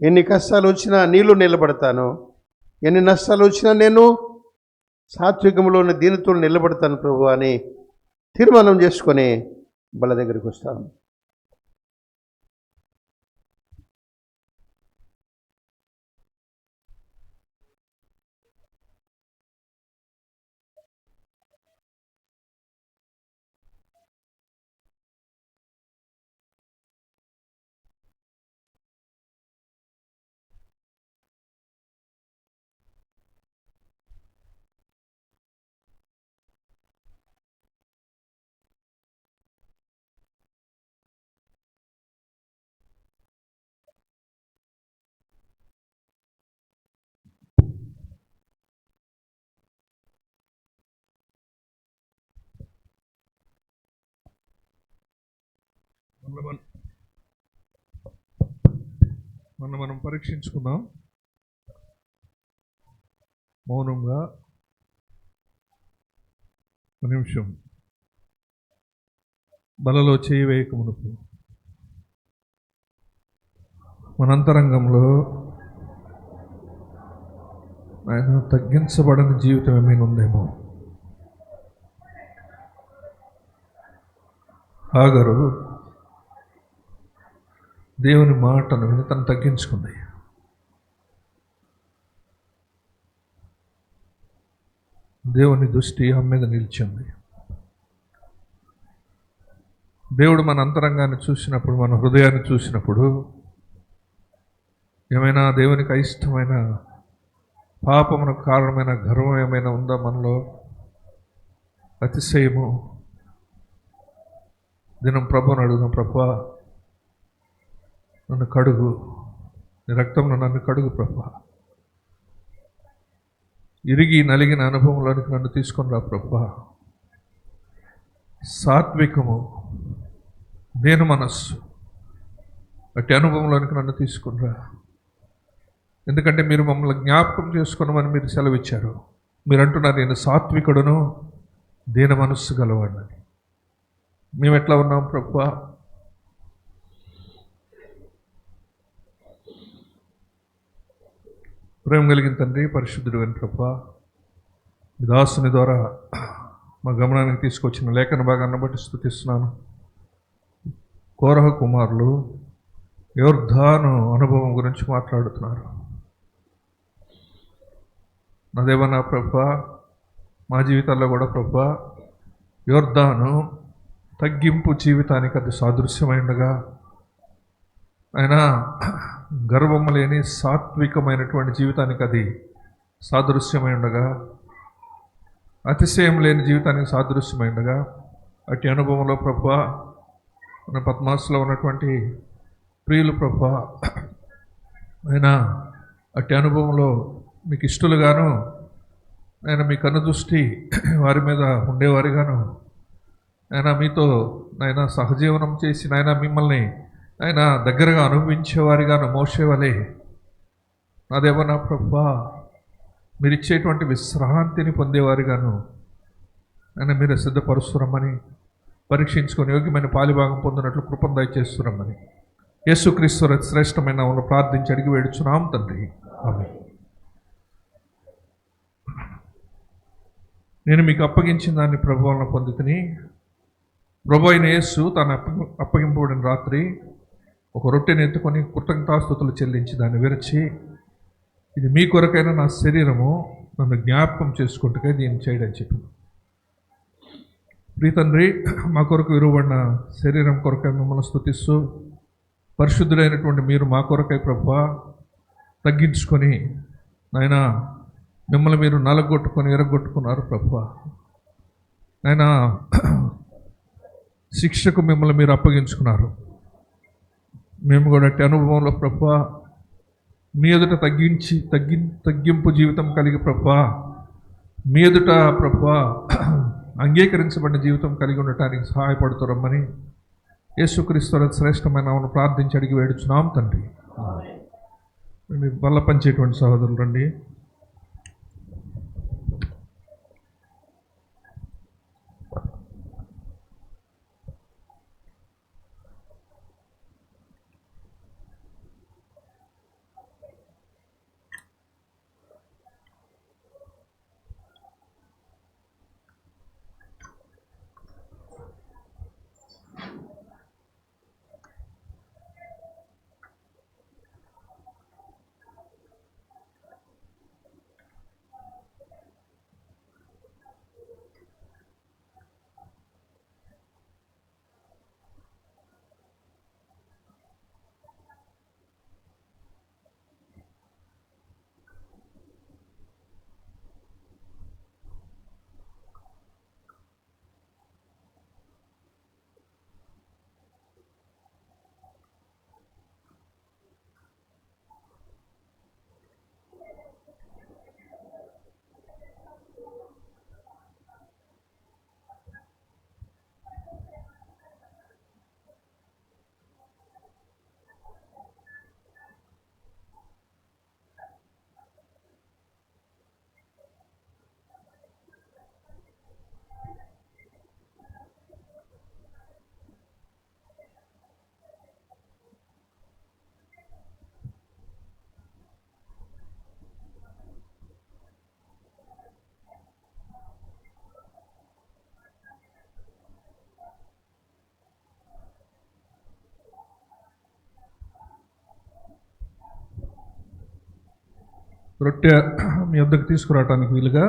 ఎన్ని కష్టాలు వచ్చినా నీళ్ళు నిలబడతాను, ఎన్ని నష్టాలు వచ్చినా నేను సాత్వికంలోని దీనితో నిలబడతాను ప్రభు అని తీర్మానం చేసుకొని బల దగ్గరికి వస్తాను. మనం పరీక్షించుకుందాం. మౌనంగా ఒక నిమిషం బలలో చేయి వేయక మునుపు మన అంతరంగంలో ఆయన తగ్గించబడని జీవితం ఏమైనా ఉందేమో. హాగరు దేవుని మాటను విని తను తగ్గించుకుంది. దేవుని దృష్టి ఆమె మీద నిలిచింది. దేవుడు మన అంతరంగాన్ని చూసినప్పుడు, మన హృదయాన్ని చూసినప్పుడు ఏమైనా దేవునికి అయిష్టమైన పాపమునకు కారణమైన గర్వం ఏమైనా ఉందా మనలో? అతిశయము. దినం ప్రభువుని అడుగుదాం. ప్రభువా, నన్ను కడుగు, నీ రక్తంలో నన్ను కడుగు ప్రభువా. ఇరిగి నలిగిన అనుభవంలోనికి నన్ను తీసుకొని రా ప్రభువా. సాత్వికము, నేను మనస్సు అట్టి అనుభవంలోనికి నన్ను తీసుకొని రా. ఎందుకంటే మీరు మమ్మల్ని జ్ఞాపకం చేసుకున్నామని మీరు సెలవిచ్చారు. మీరు అంటున్నారు, నేను సాత్వికుడును దీన మనస్సు గలవాడిని. మేము ఎట్లా ఉన్నాం ప్రభువా? ప్రేమ కలిగిన తండ్రి, పరిశుద్ధుడు అని ప్రభువా, దాసుని ద్వారా మా గమనానికి తీసుకొచ్చిన లేఖన భాగాన్ని బట్టి స్తుతిస్తున్నాను. కోరహ కుమారులు యోర్దాను అనుభవం గురించి మాట్లాడుతున్నారు. నా దేవా, నా ప్రభువా, మా జీవితాల్లో కూడా ప్రభువా యోర్దాను తగ్గింపు జీవితానికి అది సాదృశ్యమై ఉండగా, ఆయన గర్వము లేని సాత్వికమైనటువంటి జీవితానికి అది సాదృశ్యమై ఉండగా, అతిశయం లేని జీవితానికి సాదృశ్యమై ఉండగా, అట్టి అనుభవంలో ప్రభువా మన పద్మాసులో ఉన్నటువంటి ప్రియులు ప్రభువా, ఆయన అట్టి అనుభవంలో మీకు ఇష్టలుగాను, ఆయన మీ కనుదృష్టి వారి మీద ఉండేవారిగాను, ఆయన మీతో నాయన సహజీవనం చేసి నాయన మిమ్మల్ని ఆయన దగ్గరగా అనుభవించేవారిగాను మోషే వలె నా దేవా, నా ప్రభువా, మీరు ఇచ్చేటువంటి విశ్రాంతిని పొందేవారిగాను ఆయన మీరు సిద్ధపరుస్తురమ్మని, పరీక్షించుకొని యోగ్యమైన పాలిభాగం పొందినట్లు కృపను దయచేస్తురమ్మని యేసుక్రీస్తు శ్రేష్టమైన నామములో ప్రార్థించి అడిగి వేడుచున్నాం తండ్రి, ఆమేన్. నేను మీకు అప్పగించిన దాన్ని ప్రభు వలన పొందితిని. ప్రభు అయిన యేసు తాను అప్పగింపబడిన రాత్రి ఒక రొట్టెని ఎత్తుకొని కృతజ్ఞతాస్తుతులు చెల్లించి దాన్ని విరచి, ఇది మీ కొరకైన నా శరీరము, నన్ను జ్ఞాపకం చేసుకుంటుకే దీన్ని చేయడం చెప్పింది. ప్రీతండ్రి, మా కొరకు విరువబడిన శరీరం కొరకై మిమ్మల్ని స్తుతిస్తూ, పరిశుద్ధుడైనటువంటి మీరు మా కొరకై ప్రభువా తగ్గించుకొని నాయన మిమ్మల్ని మీరు నలగొట్టుకొని ఎరగొట్టుకున్నారు ప్రభువా. నాయన శిక్షకు మిమ్మల్ని మీరు అప్పగించుకున్నారు. మేము కూడా అట్టి అనుభవంలో ప్రభువా మీ ఎదుట తగ్గింపు జీవితం కలిగి ప్రభువా, మీ ఎదుట ప్రభువా అంగీకరించబడిన జీవితం కలిగి ఉండటానికి సహాయపడుతురమ్మని యేసుక్రీస్తు శ్రేష్టమైన నామమున ప్రార్థించి అడిగి వేడుచున్నాం తండ్రి. బల్ల పంచేటువంటి సహోదరులు రండి. రొట్టె మీ వద్దకు తీసుకురావడానికి వీలుగా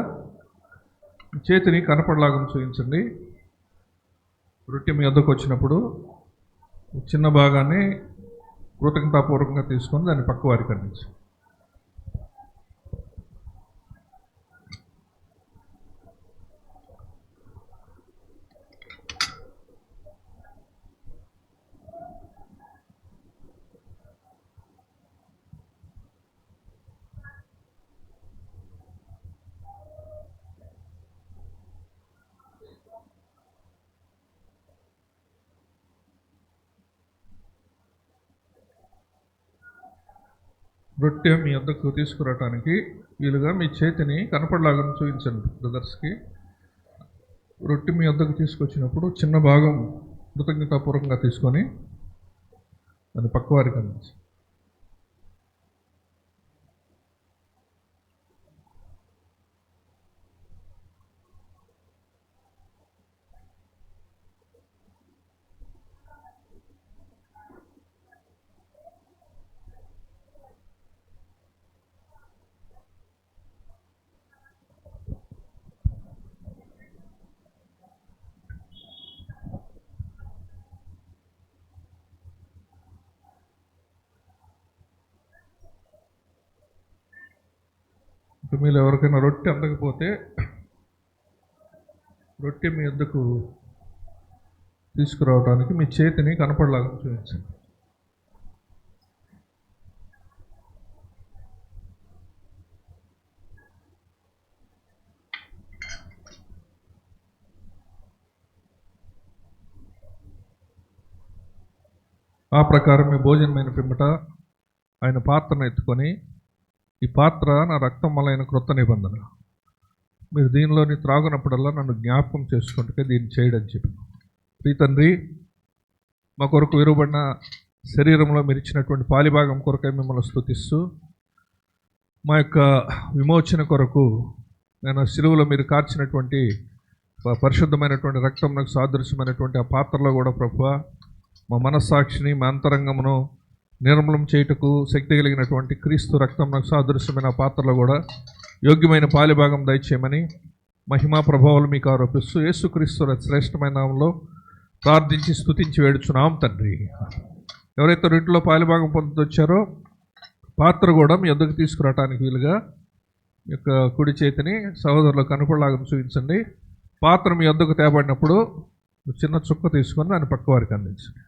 చేతిని కనపడలాగా చూపించండి. రొట్టె మీ వద్దకు వచ్చినప్పుడు చిన్న భాగాన్ని కృతజ్ఞతాపూర్వకంగా తీసుకొని దాన్ని పక్క వారికి అందించండి. రొట్టె మీ వద్దకు తీసుకురావడానికి వీలుగా మీ చేతిని కనపడలాగా చూపించండి బ్రదర్స్కి. రొట్టె మీ వద్దకు తీసుకొచ్చినప్పుడు చిన్న భాగం కృతజ్ఞతాపూర్వకంగా తీసుకొని దాన్ని పక్కవారికి అందించండి. మీరు ఎవరికైనా రొట్టె అందకపోతే రొట్టె మీ వద్దకు తీసుకురావడానికి మీ చేతిని కనపడలాగా చూపించండి. ఆ ప్రకారం మీ భోజనమైన పిమ్మట ఆయన పాత్రను ఎత్తుకొని, ఈ పాత్ర నా రక్తం వలన క్రొత్త నిబంధన, మీరు దీనిలోని త్రాగునప్పుడల్లా నన్ను జ్ఞాపకం చేసుకుంటే దీన్ని చేయడం చెప్పి. తండ్రి, మా కొరకు విరువబడిన శరీరంలో మీరు ఇచ్చినటువంటి పాలిభాగం కొరకై మిమ్మల్ని స్తుతిస్తూ, మా యొక్క విమోచన కొరకు నేను సిలువలో మీరు కార్చినటువంటి పరిశుద్ధమైనటువంటి రక్తం నాకు సాదృశ్యమైనటువంటి ఆ పాత్రలో కూడా ప్రభువా మా మనస్సాక్షిని, మా అంతరంగమును నిర్మలం చేయుటకు శక్తి కలిగినటువంటి క్రీస్తు రక్తం నాకు సాదృశ్యమైన పాత్రలో కూడా యోగ్యమైన పాలిభాగం దయచేయమని మహిమా ప్రభావాలు మీకు ఆరోపిస్తూ యేసుక్రీస్తు శ్రేష్టమైన నామంలో ప్రార్థించి స్తుతించి వేడుచున్నాం తండ్రి. ఎవరైతే రెంట్లో పాలిభాగం పొందొచ్చారో పాత్ర కూడా మీ వద్దకు తీసుకురావడానికి వీలుగా మీ యొక్క కుడి చేతిని సహోదరులకు అనుకూలంగా చూపించండి. పాత్ర మీ వద్దకు తేబడినప్పుడు చిన్న చుక్క తీసుకొని దాన్ని పక్క వారికి అందించండి.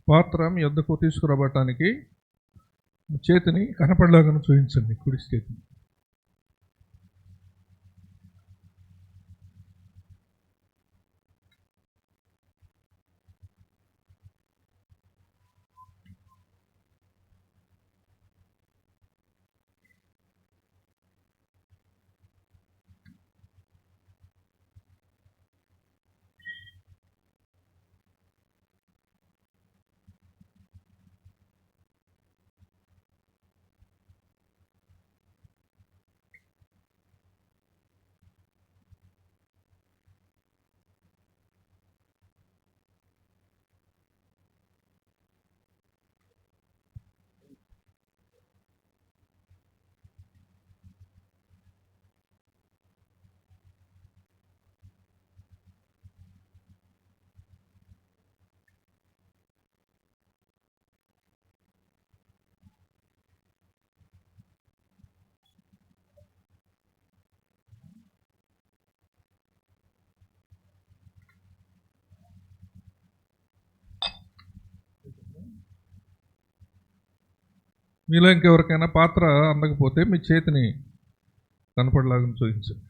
పాత్ర మీ వద్దకు తీసుకురావటానికి చేతిని కనపడలాగా చూపించండి, కుడి చేతిని. మీలో ఇంకెవరికైనా పాత్ర అందకపోతే మీ చేతిని కనపడలాగా చూపించండి.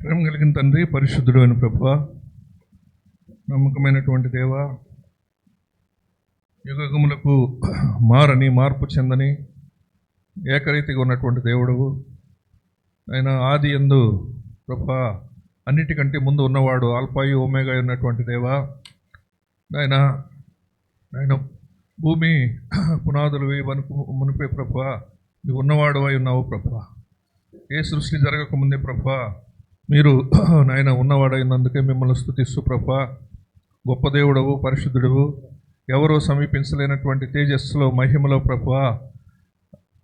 ప్రేమ కలిగిన తండ్రి, పరిశుద్ధుడు అయిన ప్రభువా, నమ్మకమైనటువంటి దేవా, యుగములకు మారని, మార్పు చెందని, ఏకరీతిగా ఉన్నటువంటి దేవుడవు ఆయన, ఆది యందు ప్రభువా అన్నిటికంటే ముందు ఉన్నవాడు, ఆల్ఫాయు ఓమేగా ఉన్నటువంటి దేవా, ఆయన భూమి పునాదులు వేయవనుకు మునిపే ప్రభువా నువ్వు ఉన్నవాడు అయి ఉన్నావు ప్రభువా. ఏ సృష్టి జరగకముందే ప్రభువా మీరు నాయన ఉన్నవాడైనందుకే మిమ్మల్ని స్తుతిస్తూ ప్రభువా, గొప్ప దేవుడవు, పరిశుద్ధుడవు, ఎవరో సమీపించలేనటువంటి తేజస్సులో, మహిమలో ప్రభువా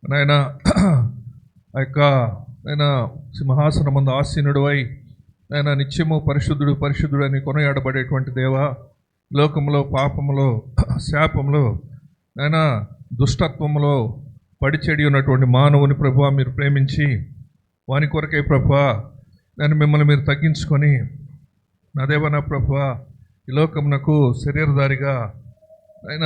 నాయన ఆ యొక్క ఆయన సింహాసనమందు ఆసీనుడు అయి ఆయన నిత్యము పరిశుద్ధుడు పరిశుద్ధుడు అని కొనయాడబడేటువంటి దేవా, లోకంలో, పాపంలో, శాపంలో, ఆయన దుష్టత్వంలో పడిచెడి ఉన్నటువంటి మానవుని ప్రభువా మీరు ప్రేమించి వాని కొరకే ప్రభువా నేను మిమ్మల్ని మీరు తగ్గించుకొని నా దేవా నా ప్రభువా ఈ లోకమునకు శరీరధారిగా ఆయన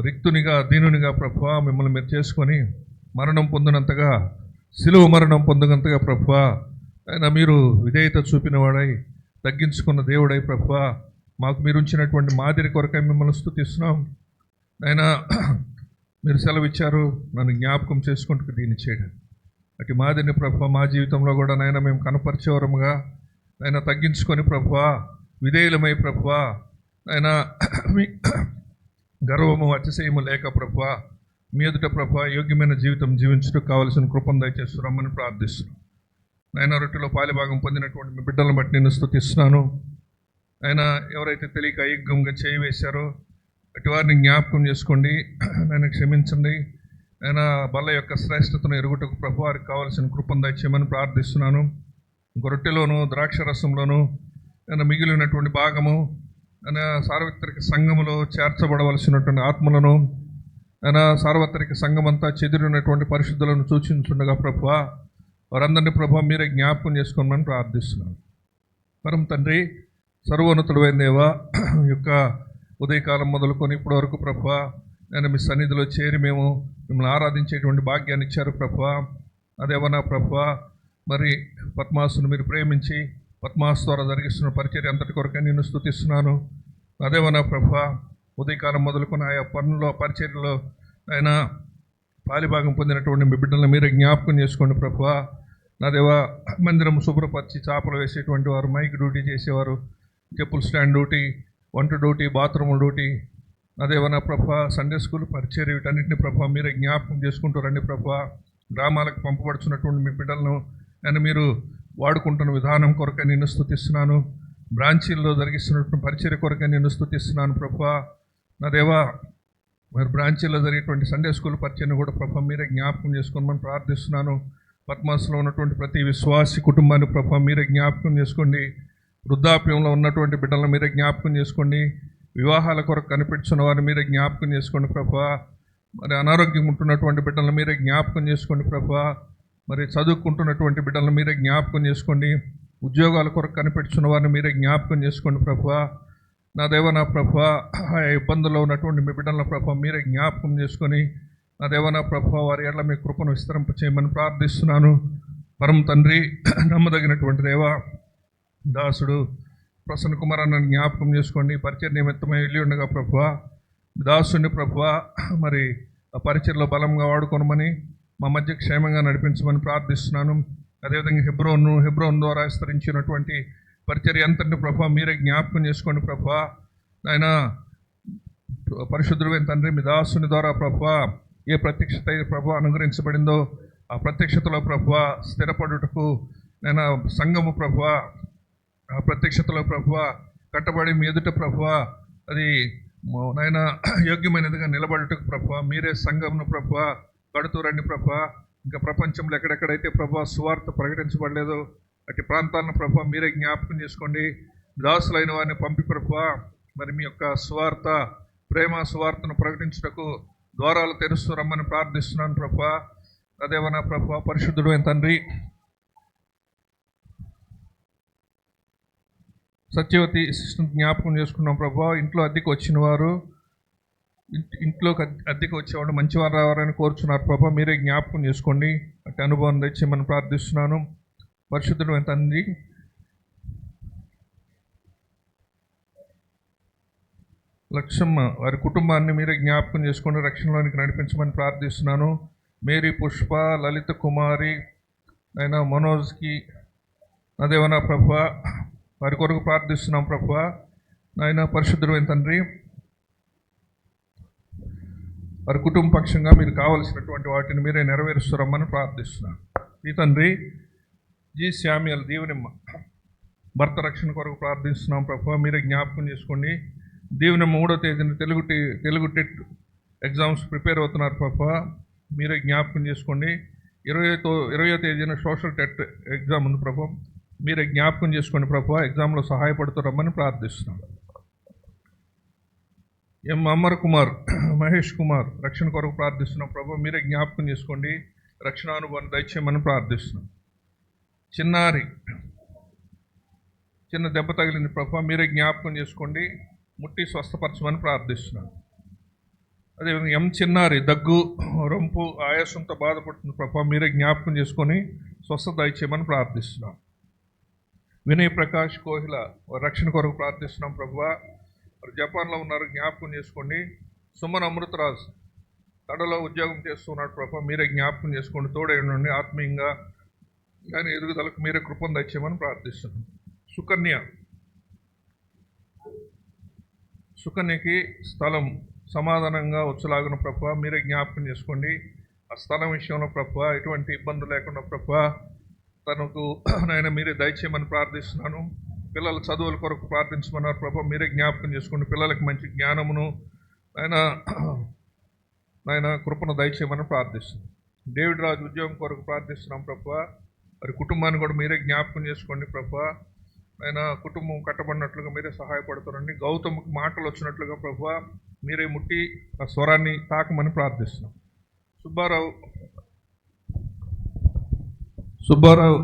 రిక్తునిగా, దీనునిగా ప్రభువా మిమ్మల్ని మీరు చేసుకొని మరణం పొందినంతగా, సిలువ మరణం పొందినంతగా ప్రభువా ఆయన మీరు విధేయత చూపినవాడై తగ్గించుకున్న దేవుడై ప్రభువా మాకు మీరు ఉంచినటువంటి మాదిరి కొరకై మిమ్మల్ని స్తుతిస్తున్నాం. ఆయన మీరు సెలవిచ్చారు నన్ను జ్ఞాపకం చేసుకుంటూ దీన్ని చేయడం. అటు మాదిరిని ప్రభువా మా జీవితంలో కూడా నాయన మేము కనపరిచేవరముగా ఆయన తగ్గించుకొని ప్రభువా విధేయులమై ప్రభువా ఆయన మీ గర్వము, అతిశయము లేక ప్రభువా మీ ఎదుట ప్రభువా యోగ్యమైన జీవితం జీవించడం కావలసిన కృపను దయచేసి రమ్మని ప్రార్థిస్తున్నాను. నాయన రొట్టెలో పాలిభాగం పొందినటువంటి మీ బిడ్డలను బట్టి నేను స్తుతిస్తున్నాను. ఆయన ఎవరైతే తెలియక అయోగ్యంగా చేయి వేశారో అటు వారిని జ్ఞాపకం చేసుకోండి, నేను క్షమించండి. ఆయన బల్ల యొక్క శ్రేష్టతను ఎరుగుటకు ప్రభు వారికి కావాల్సిన కృపను దయచేయమని ప్రార్థిస్తున్నాను. రొట్టెలోను ద్రాక్ష రసంలోను ఆయన మిగిలినటువంటి భాగము ఆయన సార్వత్రిక సంఘములో చేర్చబడవలసినటువంటి ఆత్మలను ఆయన సార్వత్రిక సంఘమంతా చెదిరినటువంటి పరిశుద్ధులను సూచించుండగా ప్రభువ వారందరినీ ప్రభు మీరే జ్ఞాపకం చేసుకోమని ప్రార్థిస్తున్నాను. పరమ తండ్రి, సర్వోన్నతుడైన దేవా, యొక్క ఉదయకాలం మొదలుకొని ఇప్పటి వరకు ప్రభువ నేను మీ సన్నిధిలో చేరి మేము మిమ్మల్ని ఆరాధించేటువంటి భాగ్యాన్ని ఇచ్చారు ప్రభువ. అదేవన్నా ప్రభువ, మరి పద్మాసును మీరు ప్రేమించి పద్మాసు ద్వారా జరిగిస్తున్న పరిచర్య అంతటి కొరకే నేను స్తుతిస్తున్నాను. అదేవన్నా ప్రభువ, ఉదయకాలం మొదలుకొని ఆయా పనుల్లో పరిచర్యలో ఆయన పాలిభాగం పొందినటువంటి మీ బిడ్డలను మీరే జ్ఞాపకం చేసుకోండి ప్రభువ. నా దేవా, మందిరం శుభ్రపరిచి చాపలు వేసేటువంటి వారు, మైక్ డ్యూటీ చేసేవారు, చెప్పుల స్టాండ్ డ్యూటీ, వంట డ్యూటీ, బాత్రూమ్ డ్యూటీ, అదేవో నా ప్రభా సండే స్కూల్ పరిచయం వీటన్నింటినీ ప్రభా మీరే జ్ఞాపకం చేసుకుంటూ రండి ప్రభా. గ్రామాలకు పంపబడుచున్నటువంటి మీ బిడ్డలను నేను మీరు వాడుకుంటున్న విధానం కొరకే నిన్ను స్తుతిస్తున్నాను. బ్రాంచీల్లో జరిగిస్తున్నటువంటి పరిచర్య కొరకే నిన్ను స్తుతిస్తున్నాను ప్రభా. నా దేవా మరి బ్రాంచీల్లో జరిగేటువంటి సండే స్కూల్ పరిచయను కూడా ప్రభా మీరే జ్ఞాపకం చేసుకోమని ప్రార్థిస్తున్నాను. పద్మాసులో ఉన్నటువంటి ప్రతి విశ్వాసి కుటుంబాన్ని ప్రభా మీరే జ్ఞాపకం చేసుకోండి. వృద్ధాప్యంలో ఉన్నటువంటి బిడ్డలను మీరే జ్ఞాపకం చేసుకోండి. వివాహాల కొరకు కనిపించిన వారిని మీరే జ్ఞాపకం చేసుకోండి ప్రభా. మరి అనారోగ్యం ఉంటున్నటువంటి బిడ్డలను మీరే జ్ఞాపకం చేసుకోండి ప్రభా. మరి చదువుకుంటున్నటువంటి బిడ్డలను మీరే జ్ఞాపకం చేసుకోండి. ఉద్యోగాల కొరకు కనిపెట్టుచున్న వారిని మీరే జ్ఞాపకం చేసుకోండి ప్రభా. నా దేవ నా ప్రభా ఆ ఇబ్బందుల్లో ఉన్నటువంటి మీ బిడ్డల ప్రభా మీరే జ్ఞాపకం చేసుకొని నా దేవ నా ప్రభా వారి ఎడల మీ కృపను విస్తరింప చేయమని ప్రార్థిస్తున్నాను. పరమ తండ్రి, నమ్మదగినటువంటి దేవ, దాసుడు ప్రసన్న కుమార్ అన్నని జ్ఞాపకం చేసుకోండి. పరిచయ నిమిత్తమై వెళ్ళి ఉండగా ప్రభా దాసుని ప్రభా మరి ఆ పరిచయలో బలంగా వాడుకోనమని మా మధ్య క్షేమంగా నడిపించమని ప్రార్థిస్తున్నాను. అదేవిధంగా హెబ్రోన్ ద్వారా విస్తరించినటువంటి పరిచర్య అంతటిని ప్రభా మీరే జ్ఞాపకం చేసుకోండి ప్రభా. ఆయన పరిశుద్ధుడైన తండ్రి మీ దాసుని ద్వారా ప్రభా ఏ ప్రత్యక్షత ప్రభా అనుగ్రహించబడిందో ఆ ప్రత్యక్షతలో ప్రభా స్థిరపడుటకు నేను సంఘము ప్రభా ఆ ప్రత్యక్షతలో ప్రభా కట్టబడి మీ ఎదుట ప్రభా అది నాయన యోగ్యమైనదిగా నిలబడుటకు ప్రభా మీరే సంఘమును ప్రభా కడుతూ రండి ప్రభా. ఇంకా ప్రపంచంలో ఎక్కడెక్కడైతే ప్రభా సువార్త ప్రకటించబడలేదో అటు ప్రాంతాలను ప్రభా మీరే జ్ఞాపకం చేసుకోండి. దాసులైన వారిని పంపి ప్రభా మరి మీ యొక్క సువార్త ప్రేమ సువార్తను ప్రకటించుటకు ద్వారాలు తెరుస్తూ రమ్మని ప్రార్థిస్తున్నాను ప్రభా. అదేవనా ప్రభా పరిశుద్ధుడు అయిన తండ్రి, సత్యవతి సిస్టమ్ జ్ఞాపకం చేసుకున్నాం ప్రభా. ఇంట్లో అద్దెకి వచ్చిన వారు ఇంట్లోకి అద్దెకి వచ్చేవాళ్ళు మంచివారు రావాలని కోరుచున్నారు ప్రభా మీరే జ్ఞాపకం చేసుకోండి. అటు అనుభవం తెచ్చేయమని ప్రార్థిస్తున్నాను. పరిశుద్ధుడు అయిన తండ్రి, లక్ష్మమ్మ వారి కుటుంబాన్ని మీరే జ్ఞాపకం చేసుకొని రక్షణలోనికి నడిపించమని ప్రార్థిస్తున్నాను. మేరీ, పుష్ప, లలిత కుమారి అయినా మనోజ్కి అదేవనా ప్రభా వారి కొరకు ప్రార్థిస్తున్నాం ప్రభా. నాయన పరిశుద్ధుడు అయిన తండ్రి, వారి కుటుంబ పక్షంగా మీరు కావలసినటువంటి వాటిని మీరే నెరవేరుస్తారమ్మని ప్రార్థిస్తున్నాను. ఈ తండ్రి జి శామ్యుయల్ దీవెనమ్మ భర్త రక్షణ కొరకు ప్రార్థిస్తున్నాం ప్రభా మీరే జ్ఞాపకం చేసుకోండి. దీవెనమ్మ 3వ తేదీన తెలుగు టెట్ ఎగ్జామ్స్ ప్రిపేర్ అవుతున్నారు ప్రభా మీరే జ్ఞాపకం చేసుకోండి. 20వ తేదీన సోషల్ టెట్ ఎగ్జామ్ ఉంది ప్రభా మీరే జ్ఞాపకం చేసుకోండి ప్రభా. ఎగ్జామ్లో సహాయపడుతారమ్మని ప్రార్థిస్తున్నాం. ఎం అమర్ కుమార్, మహేష్ కుమార్ రక్షణ కొరకు ప్రార్థిస్తున్నాం ప్రభా మీరే జ్ఞాపకం చేసుకోండి. రక్షణ అనుభవాన్ని దయచేయమని ప్రార్థిస్తున్నాం. చిన్నారి చిన్న దెబ్బ తగిలింది ప్రభా మీరే జ్ఞాపకం చేసుకోండి. ముట్టి స్వస్థపరచమని ప్రార్థిస్తున్నాను. అదేవిధంగా ఎం చిన్నారి దగ్గు, రొంపు, ఆయాసంతో బాధపడుతుంది ప్రభా మీరే జ్ఞాపకం చేసుకొని స్వస్థత దయచేయమని ప్రార్థిస్తున్నాం. వినయ్ ప్రకాష్ కోహిల రక్షణ కొరకు ప్రార్థిస్తున్నాం ప్రభా. వారు జపాన్లో ఉన్నారు జ్ఞాపకం చేసుకోండి. సుమన్ అమృతరాజ్ తడలో ఉద్యోగం చేస్తున్నాడు ప్రభా మీరే జ్ఞాపకం చేసుకోండి. తోడై ఉండండి ఆత్మీయంగా కానీ ఎదుగుదలకు మీరే కృపను దయచేయమని ప్రార్థిస్తున్నాం. సుకన్యకి స్థలం సమాధానంగా వచ్చేలాగిన ప్రభా మీరే జ్ఞాపకం చేసుకోండి. ఆ స్థలం విషయంలో ప్రభా ఎటువంటి ఇబ్బంది లేకుండా ప్రభా తనకు నాయన మీరే దయచేయమని ప్రార్థిస్తున్నాను. పిల్లల చదువుల కొరకు ప్రార్థించమన్నారు ప్రభా మీరే జ్ఞాపకం చేసుకోండి. పిల్లలకు మంచి జ్ఞానమును నాయన కృపను దయచేయమని ప్రార్థిస్తున్నాం. డేవిడ్ రాజు ఉద్యోగం కొరకు ప్రార్థిస్తున్నాం ప్రభా. వారి కుటుంబాన్ని కూడా మీరే జ్ఞాపకం చేసుకోండి ప్రభా. ఆయన కుటుంబం కట్టబడినట్లుగా మీరే సహాయపడుతారండి. గౌతమ్కి మాటలు వచ్చినట్లుగా ప్రభా మీరే ముట్టి ఆ స్వరాన్ని తాకమని ప్రార్థిస్తున్నాం. సుబ్బారావు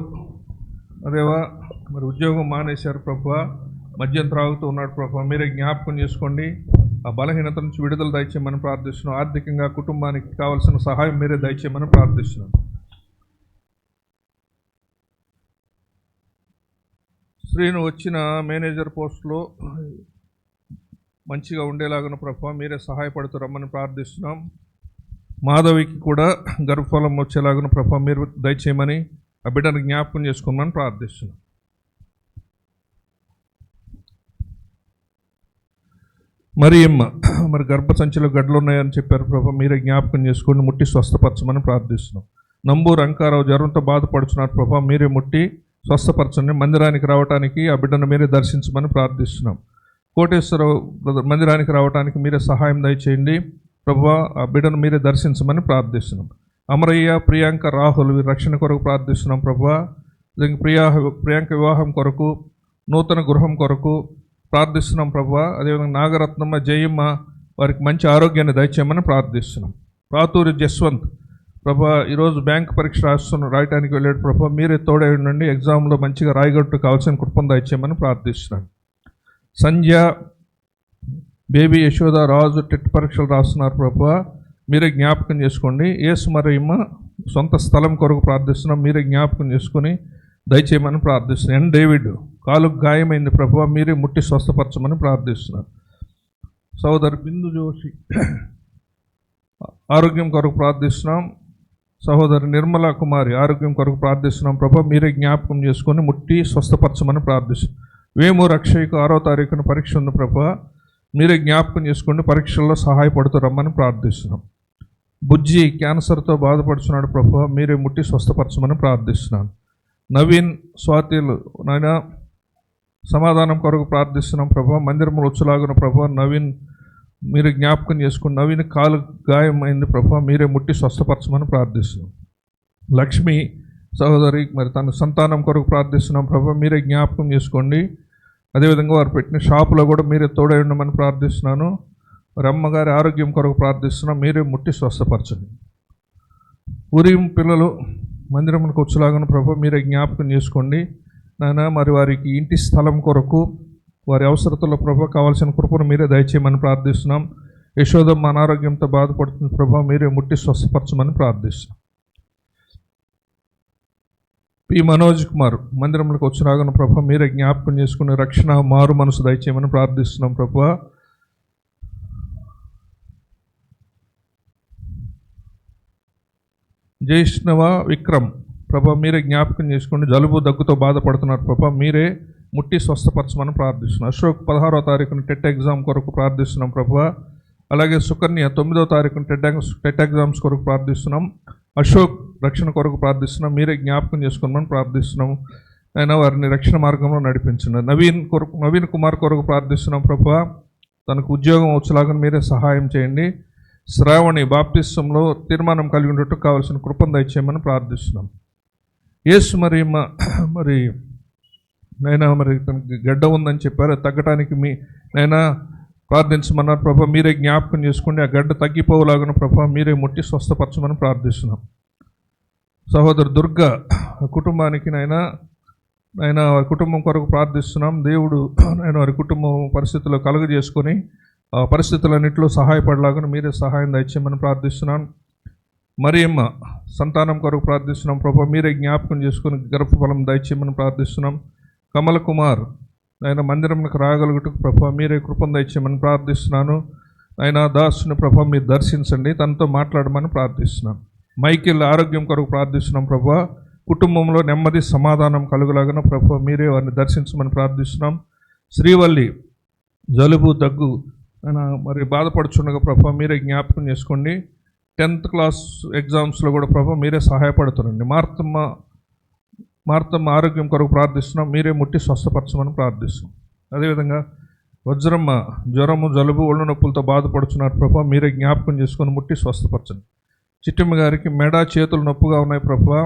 అదేవా మరి ఉద్యోగం మానేశారు ప్రభా, మద్యం త్రాగుతూ ఉన్నాడు ప్రభా మీరే జ్ఞాపకం చేసుకోండి. ఆ బలహీనత నుంచి విడుదల దయచేయమని ప్రార్థిస్తున్నాం. ఆర్థికంగా కుటుంబానికి కావాల్సిన సహాయం మీరే దయచేయమని ప్రార్థిస్తున్నాం. శ్రీను వచ్చిన మేనేజర్ పోస్టులో మంచిగా ఉండేలాగా ప్రభా మీరే సహాయపడుతారమ్మని ప్రార్థిస్తున్నాం. మాధవికి కూడా గర్భఫలం వచ్చేలాగా ప్రభా మీరు దయచేయమని ఆ బిడ్డను జ్ఞాపకం చేసుకోమని ప్రార్థిస్తున్నాం. మరియమ్మ మరి గర్భసంచిలో గడ్డలు ఉన్నాయని చెప్పారు ప్రభా, మీరే జ్ఞాపకం చేసుకోండి, ముట్టి స్వస్థపరచమని ప్రార్థిస్తున్నాం. నంబూరు రంకారావు జ్వరంతో బాధపడుతున్నారు ప్రభా, మీరే ముట్టి స్వస్థపరచండి. మందిరానికి రావడానికి ఆ బిడ్డను మీరే దర్శించమని ప్రార్థిస్తున్నాం. కోటేశ్వరరావు మందిరానికి రావడానికి మీరే సహాయం దయచేయండి ప్రభువా, ఆ బిడ్డను మీరే దర్శించమని ప్రార్థిస్తున్నాం. అమరయ్య, ప్రియాంక, రాహుల్ వీరి రక్షణ కొరకు ప్రార్థిస్తున్నాం ప్రభువా. ప్రియాంక వివాహం కొరకు, నూతన గృహం కొరకు ప్రార్థిస్తున్నాం ప్రభువా. అదేవిధంగా నాగరత్నమ్మ, జయమ్మ వారికి మంచి ఆరోగ్యాన్ని దయచేయమని ప్రార్థిస్తున్నాం. రాతూరి జస్వంత్ ప్రభా, ఈరోజు బ్యాంక్ పరీక్ష రాయడానికి వెళ్ళాడు ప్రభా, మీరే తోడై ఉండండి, ఎగ్జామ్లో మంచిగా రాయగట్టు కావాల్సిన కృపను దయచేయమని ప్రార్థిస్తున్నాను. సంధ్య, బేబీ యశోద, రాజు టెట్ పరీక్షలు రాస్తున్నారు ప్రభా, మీరే జ్ఞాపకం చేసుకోండి. యేసు మరియమ్మ సొంత స్థలం కొరకు ప్రార్థిస్తున్నాం, మీరే జ్ఞాపకం చేసుకొని దయచేయమని ప్రార్థిస్తున్నాం. ఎన్ డేవిడ్ కాలుకు గాయమైంది ప్రభా, మీరే ముట్టి స్వస్థపరచమని ప్రార్థిస్తున్నాను. సోదరు బిందు జోషి ఆరోగ్యం కొరకు ప్రార్థిస్తున్నాం. సహోదరి నిర్మలా కుమారి ఆరోగ్యం కొరకు ప్రార్థిస్తున్నాం ప్రభా, మీరే జ్ఞాపకం చేసుకొని ముట్టి స్వస్థపరచమని ప్రార్థిస్తున్నాం. వేము రక్షయ్యకు 6వ తారీఖున పరీక్ష ఉంది ప్రభా, మీరే జ్ఞాపకం చేసుకోండి, పరీక్షల్లో సహాయపడుతూ రమ్మని ప్రార్థిస్తున్నాం. బుజ్జి క్యాన్సర్తో బాధపడుతున్నాడు ప్రభా, మీరే ముట్టి స్వస్థపరచమని ప్రార్థిస్తున్నాను. నవీన్, స్వాతిలు నాయన సమాధానం కొరకు ప్రార్థిస్తున్నాం ప్రభా, మందిరంలో వచ్చేలాగున ప్రభా, నవీన్ మీరు జ్ఞాపకం చేసుకుని, నవీన్ కాలు గాయం అయింది ప్రభా, మీరే ముట్టి స్వస్థపరచమని ప్రార్థిస్తున్నాం. లక్ష్మి సహోదరి మరి తన సంతానం కొరకు ప్రార్థిస్తున్నాం ప్రభా, మీరే జ్ఞాపకం చేసుకోండి. అదేవిధంగా వారు పెట్టిన షాపులో కూడా మీరే తోడై ఉండమని ప్రార్థిస్తున్నాను. మరి అమ్మగారి ఆరోగ్యం కొరకు ప్రార్థిస్తున్నాం, మీరే ముట్టి స్వస్థపరచండి. ఉదయం పిల్లలు మందిరంకు వచ్చేలాగా ప్రభా, మీరే జ్ఞాపకం చేసుకోండి నాయన. మరి వారికి ఇంటి స్థలం కొరకు, వారి అవసరతలో ప్రభా కావాల్సిన కృపను మీరే దయచేయమని ప్రార్థిస్తున్నాం. యశోదమ్మ అనారోగ్యంతో బాధపడుతున్న ప్రభా, మీరే ముట్టి స్వస్థపరచమని ప్రార్థిస్తున్నాం. పి మనోజ్ కుమార్ మందిరంలోకి వచ్చినాగన ప్రభా, మీరే జ్ఞాపకం చేసుకుని రక్షణ, మారు మనసు దయచేయమని ప్రార్థిస్తున్నాం ప్రభా. జైష్ణవ విక్రమ్ ప్రభా, మీరే జ్ఞాపకం చేసుకోండి, జలుబు దగ్గుతో బాధపడుతున్నారు ప్రభా, మీరే ముట్టి స్వస్థపరచమని ప్రార్థిస్తున్నాం. అశోక్ 16వ తారీఖున టెట్ ఎగ్జామ్ కొరకు ప్రార్థిస్తున్నాం ప్రభా. అలాగే సుకన్య 9వ తారీఖున టెట్ ఎగ్జామ్స్ కొరకు ప్రార్థిస్తున్నాం. అశోక్ రక్షణ కొరకు ప్రార్థిస్తున్నాం, మీరే జ్ఞాపకం చేసుకోమని ప్రార్థిస్తున్నాం. అయినా వారిని రక్షణ మార్గంలో నడిపించండి. నవీన్ కుమార్ కొరకు ప్రార్థిస్తున్నాం ప్రభా, తనకు ఉద్యోగం వచ్చేలాగా మీరే సహాయం చేయండి. శ్రావణి బాప్టిస్టంలో తీర్మానం కలిగి ఉండటం కావాల్సిన కృపను దయచేయమని ప్రార్థిస్తున్నాం. యేసు మరి నైనా మరి తనకి గడ్డ ఉందని చెప్పారు, తగ్గడానికి నైనా ప్రార్థించమన్నారు ప్రభా, మీరే జ్ఞాపకం చేసుకోండి, ఆ గడ్డ తగ్గిపోలాగిన ప్రభా, మీరే ముట్టి స్వస్థపరచమని ప్రార్థిస్తున్నాం. సహోదరు దుర్గా కుటుంబానికి నైనా వారి కుటుంబం కొరకు ప్రార్థిస్తున్నాం. దేవుడు నేను వారి కుటుంబం పరిస్థితుల్లో కలుగజేసుకొని ఆ పరిస్థితులన్నింటిలో సహాయపడలాగా మీరే సహాయం దయచేయమని ప్రార్థిస్తున్నాను. మరియమ్మ సంతానం కొరకు ప్రార్థిస్తున్నాం ప్రభా, మీరే జ్ఞాపకం చేసుకొని గర్భఫలం దయచేయమని ప్రార్థిస్తున్నాం. కమల్ కుమార్ ఆయన మందిరంకి రాగలుగుటకు ప్రభా, మీరే కృపను దయచేయమని ప్రార్థిస్తున్నాను. ఆయన దాసుని ప్రభా, మీరు దర్శించండి, తనతో మాట్లాడమని ప్రార్థిస్తున్నాం. మైకేల్ ఆరోగ్యం కొరకు ప్రార్థిస్తున్నాం ప్రభా, కుటుంబంలో నెమ్మది సమాధానం కలుగులాగా ప్రభా, మీరే వారిని దర్శించమని ప్రార్థిస్తున్నాం. శ్రీవల్లి జలుబు దగ్గు మరి బాధపడుచుండగా ప్రభా, మీరే జ్ఞాపకం చేసుకోండి. 10th క్లాస్ ఎగ్జామ్స్లో కూడా ప్రభా, మీరే సహాయపడుతున్నాండి. మార్తమ్మ ఆరోగ్యం కొరకు ప్రార్థిస్తున్నాం, మీరే ముట్టి స్వస్థపరచమని ప్రార్థిస్తున్నాం. అదేవిధంగా వజ్రమ్మ జ్వరము, జలుబు, ఒళ్ళు నొప్పులతో బాధపడుతున్నారు ప్రభా, మీరే జ్ఞాపకం చేసుకొని ముట్టి స్వస్థపరచండి. చిట్టమ్మ గారికి మెడ, చేతులు నొప్పుగా ఉన్నాయి ప్రభా,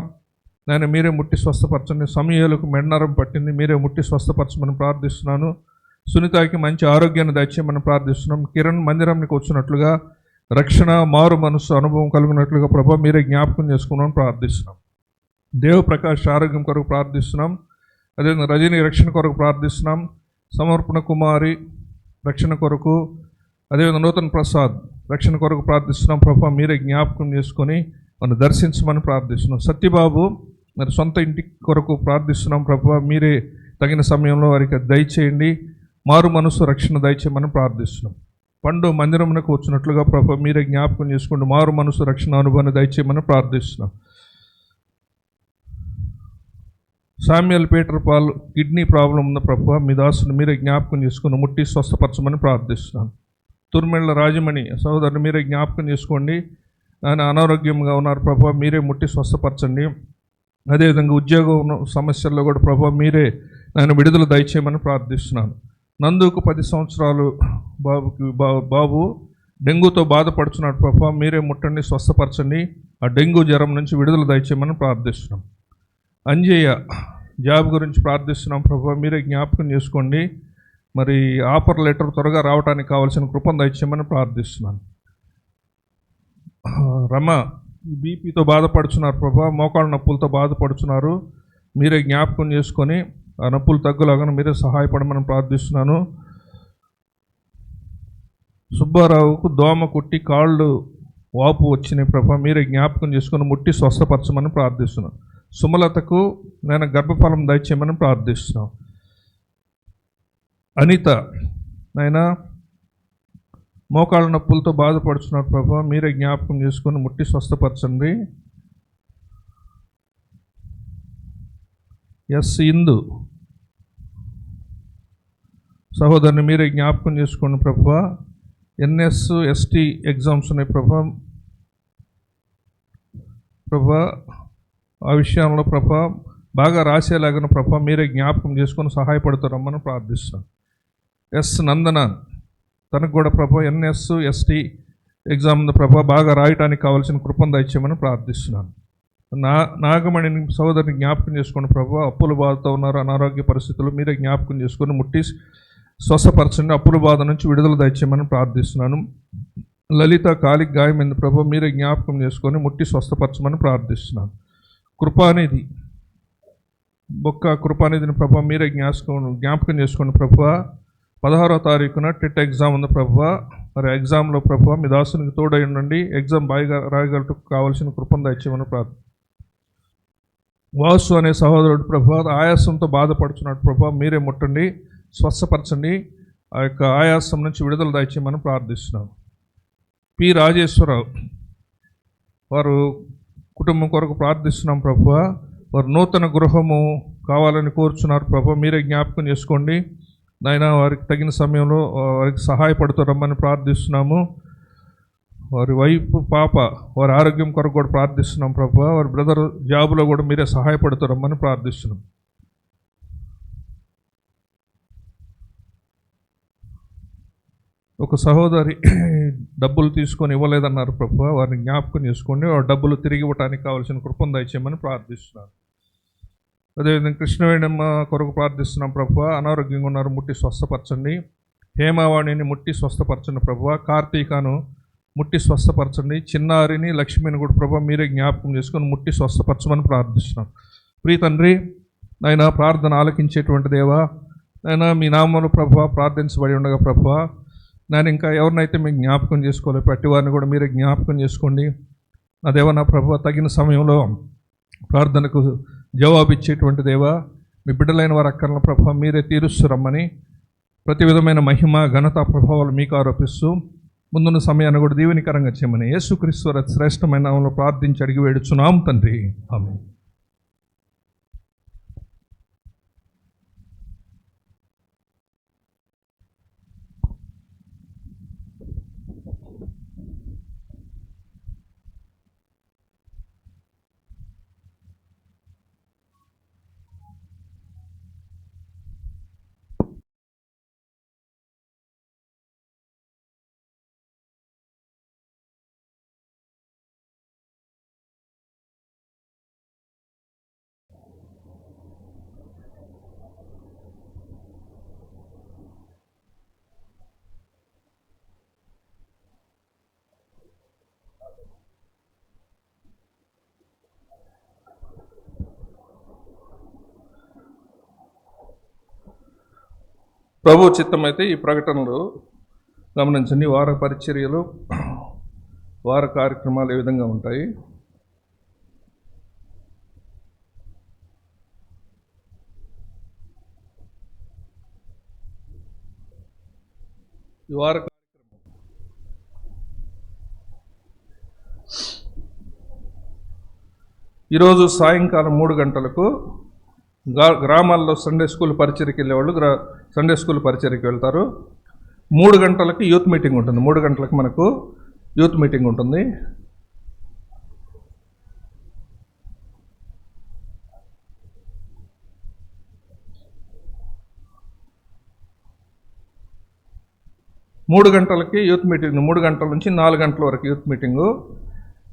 నేను మీరే ముట్టి స్వస్థపరచండి. సమయాలకు మెడనరం పట్టింది, మీరే ముట్టి స్వస్థపరచమని ప్రార్థిస్తున్నాను. సునీతకి మంచి ఆరోగ్యాన్ని దయచేయమని ప్రార్థిస్తున్నాం. కిరణ్ మందిరానికి వచ్చినట్లుగా రక్షణ, మారు మనసు అనుభవం కలిగినట్లుగా ప్రభా, మీరే జ్ఞాపకం చేసుకున్నామని ప్రార్థిస్తున్నాం. దేవప్రకాష్ ఆరోగ్యం కొరకు ప్రార్థిస్తున్నాం. అదేవిధంగా రజనీ రక్షణ కొరకు ప్రార్థిస్తున్నాం. సమర్పణ కుమారి రక్షణ కొరకు, అదేవిధంగా నూతన్ ప్రసాద్ రక్షణ కొరకు ప్రార్థిస్తున్నాం ప్రభా, మీరే జ్ఞాపకం చేసుకొని మనం దర్శించమని ప్రార్థిస్తున్నాం. సత్యబాబు మరి సొంత ఇంటి కొరకు ప్రార్థిస్తున్నాం ప్రభా, మీరే తగిన సమయంలో వారికి దయచేయండి, మారు మనసు రక్షణ దయచేయమని ప్రార్థిస్తున్నాం. పండు మందిరమునకు వచ్చినట్లుగా ప్రభా, మీరే జ్ఞాపకం చేసుకోండి, మారు మనసు రక్షణ అనుభవాన్ని దయచేయమని ప్రార్థిస్తున్నాం. Samuel Peter Paul kidney problem ఉన్న ప్రభా, మీ దాసుని మీరే జ్ఞాపకం చేసుకుని ముట్టి స్వస్థపరచమని ప్రార్థిస్తున్నాను. తుర్మెళ్ళ రాజమణి సహోదరుని మీరే జ్ఞాపకం చేసుకోండి. ఆయన అనారోగ్యంగా ఉన్నారు ప్రభా, మీరే ముట్టి స్వస్థపరచండి. అదేవిధంగా ఉద్యోగం సమస్యల్లో కూడా ప్రభా మీరే ఆయన విడుదల దయచేయమని ప్రార్థిస్తున్నాను. నందుకు 10 సంవత్సరాలు బాబు డెంగ్యూతో బాధపడుతున్నాడు ప్రభా, మీరే ముట్టండి, స్వస్థపరచండి. ఆ డెంగ్యూ జ్వరం నుంచి విడుదల దయచేయమని ప్రార్థిస్తున్నాం. అంజయ్య జాబ్ గురించి ప్రార్థిస్తున్నాం ప్రభా, మీరే జ్ఞాపకం చేసుకోండి. మరి ఆఫర్ లెటర్ త్వరగా రావడానికి కావాల్సిన కృపను దయచేయమని ప్రార్థిస్తున్నాను. రమ బీపీతో బాధపడుతున్నారు ప్రభా, మోకాళ్ళ నొప్పులతో బాధపడుతున్నారు, మీరే జ్ఞాపకం చేసుకొని ఆ నొప్పులు తగ్గులాగా మీరే సహాయపడమని ప్రార్థిస్తున్నాను. సుబ్బారావుకు దోమ కుట్టి కాళ్ళు వాపు వచ్చినాయి ప్రభా, మీరే జ్ఞాపకం చేసుకొని ముట్టి స్వస్థపరచమని ప్రార్థిస్తున్నాను. సుమలతకు నేను గర్భఫలం దయచేయమని ప్రార్థిస్తున్నాను. అనిత నాయన మోకాళ్ళ నొప్పులతో బాధపడుతున్నారు ప్రభా, మీరే జ్ఞాపకం చేసుకొని ముట్టి స్వస్థపరచండి. ఎస్ ఇందు సహోదరుని మీరే జ్ఞాపకం చేసుకోండి ప్రభా. ఎన్ఎస్ ఎస్టీ ఎగ్జామ్స్ ఉన్నాయి ప్రభా, ఆ విషయంలో ప్రభా బాగా రాసేలాగిన ప్రభా మీరే జ్ఞాపకం చేసుకొని సహాయపడుతారమ్మని ప్రార్థిస్తాను. ఎస్ నందన తనకు కూడా ప్రభా ఎన్ఎస్ ఎస్టీ ఎగ్జామ్ ప్రభా బాగా రాయటానికి కావాల్సిన కృపను దయచేయమని ప్రార్థిస్తున్నాను. నాగమణిని సహోదరిని జ్ఞాపకం చేసుకోండి ప్రభా, అప్పుల బాధతో ఉన్నారు, అనారోగ్య పరిస్థితులు, మీరే జ్ఞాపకం చేసుకొని ముట్టి స్వస్థపరచండి, అప్పుల బాధ నుంచి విడుదల దయచేయమని ప్రార్థిస్తున్నాను. లలిత కాలికి గాయమైంది ప్రభా, మీరే జ్ఞాపకం చేసుకొని ముట్టి స్వస్థపరచమని ప్రార్థిస్తున్నాను. కృపానిధి బొక్క కృపానిధిని ప్రభా మీరే జ్ఞాపకం చేసుకోండి ప్రభా. 16వ తారీఖున టెట్ ఎగ్జామ్ ఉంది ప్రభా, మరి ఎగ్జామ్లో ప్రభా మీ దాసునికి తోడై ఉండండి, ఎగ్జామ్ బాగా రాయగలటకు కావాల్సిన కృపను దయచేయమని ప్రార్థన. వాసు అనే సహోదరుడు ప్రభా ఆయాసంతో బాధపడుతున్నాడు ప్రభా, మీరే ముట్టండి, స్వస్థపరచండి, ఆ యొక్క ఆయాసం నుంచి విడుదల దయచేయమని ప్రార్థిస్తున్నాను. పి రాజేశ్వరరావు వారు కుటుంబం కొరకు ప్రార్థిస్తున్నాం ప్రభా, వారు నూతన గృహము కావాలని కోరుచున్నారు ప్రభా, మీరే జ్ఞాపకం చేసుకోండి నాయన, వారికి తగిన సమయంలో వారికి సహాయపడుతారమ్మని ప్రార్థిస్తున్నాము. వారి వైపు పాప వారి ఆరోగ్యం కొరకు కూడా ప్రార్థిస్తున్నాం ప్రభా, వారి బ్రదర్ జాబులో కూడా మీరే సహాయపడుతారమ్మని ప్రార్థిస్తున్నాం. ఒక సహోదరి డబ్బులు తీసుకొని ఇవ్వలేదన్నారు ప్రభా, వారిని జ్ఞాపకం చేసుకోండి, వారి డబ్బులు తిరిగి ఇవ్వడానికి కావాల్సిన కృపను దయచేయమని ప్రార్థిస్తున్నాను. అదేవిధంగా కృష్ణవేణమ్మ కొరకు ప్రార్థిస్తున్నాం ప్రభా, అనారోగ్యంగా ఉన్నారు, ముట్టి స్వస్థపరచండి. హేమవాణిని ముట్టి స్వస్థపరచండి ప్రభా, కార్తీకను ముట్టి స్వస్థపరచండి, చిన్నారిని లక్ష్మిని కూడా ప్రభా మీరే జ్ఞాపకం చేసుకొని ముట్టి స్వస్థపరచమని ప్రార్థిస్తున్నాం. ప్రియ తండ్రి నాయన, ప్రార్థన ఆలకించేటువంటి దేవా నాయన, మీ నామములో ప్రభా ప్రార్థించబడి ఉండగా ప్రభా నేను ఇంకా ఎవరినైతే మీకు జ్ఞాపకం చేసుకోలేదు ప్రతి వారిని కూడా మీరే జ్ఞాపకం చేసుకోండి. నా దేవా నా ప్రభా తగిన సమయంలో ప్రార్థనకు జవాబిచ్చేటువంటి దేవా, మీ బిడ్డలైన వారి అక్కర్ల ప్రభా మీరే తీరుస్తురమ్మని ప్రతి విధమైన మహిమ ఘనత ప్రభావాలు మీకు ఆరోపిస్తూ ముందున్న సమయాన్ని కూడా దీవెనికరంగా చేయమని యేసుక్రీస్తు వారి శ్రేష్టమైన నామములో ప్రార్థించి అడిగి వేడుచున్నాం తండ్రి, ఆమేన్. ప్రభు చిత్తమైతే ఈ ప్రకటనలు గమనించండి. వార పరిచర్యలు, వార కార్యక్రమాలు ఏ విధంగా ఉంటాయి? ఈ వార కార్యక్రమం ఈరోజు సాయంకాలం 3 గంటలకు గ్రామాల్లో సండే స్కూల్ పరిచర్యకి వెళ్ళేవాళ్ళు సండే స్కూల్ పరిచర్యకి వెళ్తారు. 3 గంటలకి యూత్ మీటింగ్ ఉంటుంది. 3 గంటలకు మనకు యూత్ మీటింగ్ ఉంటుంది. మూడు గంటలకి యూత్ మీటింగ్, 3 గంటల నుంచి 4 గంటల వరకు యూత్ మీటింగు.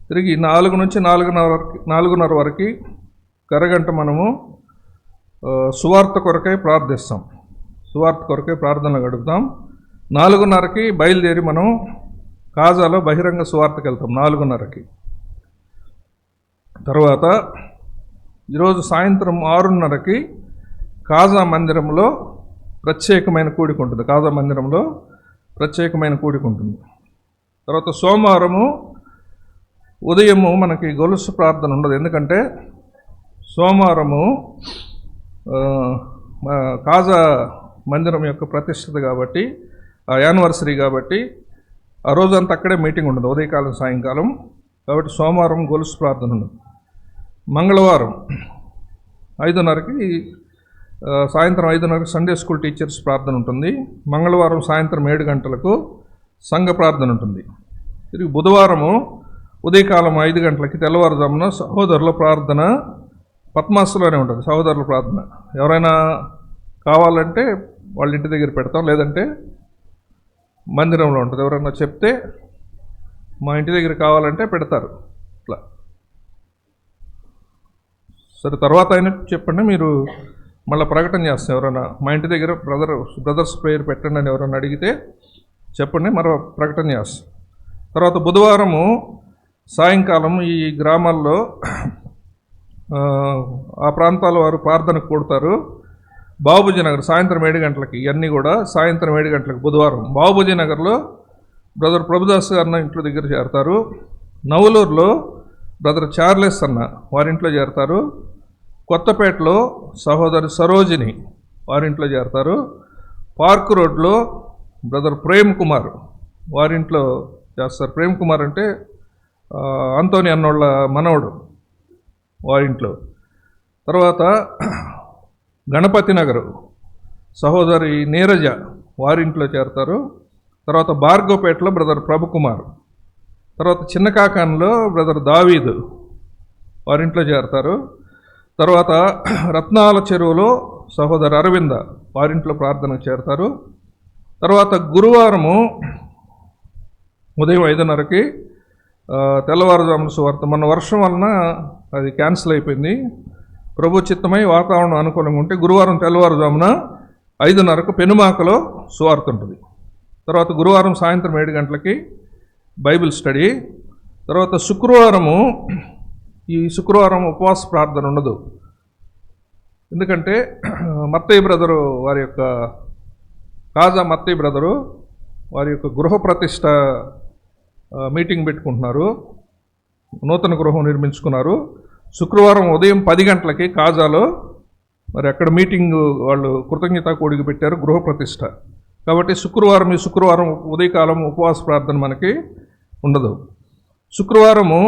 తిరిగి 4 నుంచి 4:30 వరకు అరగంట మనము సువార్త కొరకై ప్రార్థిస్తాం. సువార్త కొరకై ప్రార్థనలు గడుపుతాం. 4:30కి బయలుదేరి మనం కాజాలో బహిరంగ సువార్తకి వెళ్తాం 4:30కి. తర్వాత ఈరోజు సాయంత్రం 6:30కి కాజా మందిరంలో ప్రత్యేకమైన కూడిక ఉంటుంది. కాజా మందిరంలో ప్రత్యేకమైన కూడిక ఉంటుంది. తర్వాత సోమవారము ఉదయము మనకి గొలుసు ప్రార్థన ఉండదు. ఎందుకంటే సోమవారము కాజా మందిరం యొక్క ప్రతిష్టత కాబట్టి, యానివర్సరీ కాబట్టి ఆ రోజంతా అక్కడే మీటింగ్ ఉండదు, ఉదయకాలం సాయంకాలం. కాబట్టి సోమవారం గొలుసు ప్రార్థన ఉండదు. మంగళవారం 5:30కి సాయంత్రం 5:30కి సండే స్కూల్ టీచర్స్ ప్రార్థన ఉంటుంది. మంగళవారం సాయంత్రం 7 గంటలకు సంఘ ప్రార్థన ఉంటుంది. తిరిగి బుధవారము ఉదయకాలం 5 గంటలకి తెల్లవారుజామున సహోదరుల ప్రార్థన పద్మాసులోనే ఉంటుంది. సహోదరుల ప్రార్థన ఎవరైనా కావాలంటే వాళ్ళ ఇంటి దగ్గర పెడతాం, లేదంటే మందిరంలో ఉంటుంది. ఎవరైనా చెప్తే మా ఇంటి దగ్గర కావాలంటే పెడతారు. ఇట్లా సరే, తర్వాత అయినా చెప్పండి, మీరు మళ్ళీ ప్రకటన చేస్తాం. ఎవరైనా మా ఇంటి దగ్గర బ్రదర్స్ ప్రేయర్ పెట్టండి అని ఎవరైనా అడిగితే చెప్పండి, మరో ప్రకటన చేస్తాం. తర్వాత బుధవారము సాయంకాలం ఈ గ్రామాల్లో ఆ ప్రాంతాల వారు ప్రార్థనకు కూడతారు. బాబూజీ నగర్ సాయంత్రం 7 గంటలకి, ఇవన్నీ కూడా సాయంత్రం 7 గంటలకు బుధవారం బాబూజీ నగర్లో బ్రదర్ ప్రభుదాస్ అన్న ఇంట్లో దగ్గర చేరతారు. నవలూరులో బ్రదర్ చార్లెస్ అన్న వారింట్లో చేరతారు. కొత్తపేటలో సహోదరి సరోజిని వారింట్లో చేరతారు. పార్క్ రోడ్లో బ్రదర్ ప్రేమ్ కుమార్ వారింట్లో చేస్తారు. ప్రేమ్ కుమార్ అంటే అంతోని అన్నోళ్ళ మనవడు, వారింట్లో. తర్వాత గణపతి నగరు సహోదరి నీరజ వారింట్లో చేరతారు. తర్వాత భార్గవపేటలో బ్రదర్ ప్రభుకుమార్. తర్వాత చిన్నకాకాన్లో బ్రదర్ దావీదు వారింట్లో చేరతారు. తర్వాత రత్నాల చెరువులో సహోదరు అరవింద వారింట్లో ప్రార్థనకు చేరతారు. తర్వాత గురువారము ఉదయం 5:30కి తెల్లవారుజామున సువార్త. మన వర్షం వలన అది క్యాన్సిల్ అయిపోయింది. ప్రభు చిత్తమై వాతావరణం అనుకూలంగా ఉంటే గురువారం తెల్లవారుజామున 5:30కు పెనుమాకలో సువార్త ఉంటుంది. తర్వాత గురువారం సాయంత్రం 7 గంటలకి బైబిల్ స్టడీ. తర్వాత శుక్రవారం ఉపవాస ప్రార్థన ఉండదు. ఎందుకంటే మత్తయ్య బ్రదరు వారి యొక్క కాజా మత్తయ్య బ్రదరు వారి యొక్క గృహప్రతిష్ఠ మీటింగ్ పెట్టుకుంటున్నారు. నూతన గృహం నిర్మించుకున్నారు. శుక్రవారం ఉదయం 10 గంటలకి కాజాలో మరి అక్కడ మీటింగ్ వాళ్ళు కృతజ్ఞతా కూడిక పెట్టారు, గృహప్రతిష్ఠ. కాబట్టి శుక్రవారం ఉదయకాలం ఉపవాస ప్రార్థన మనకి ఉండదు. శుక్రవారము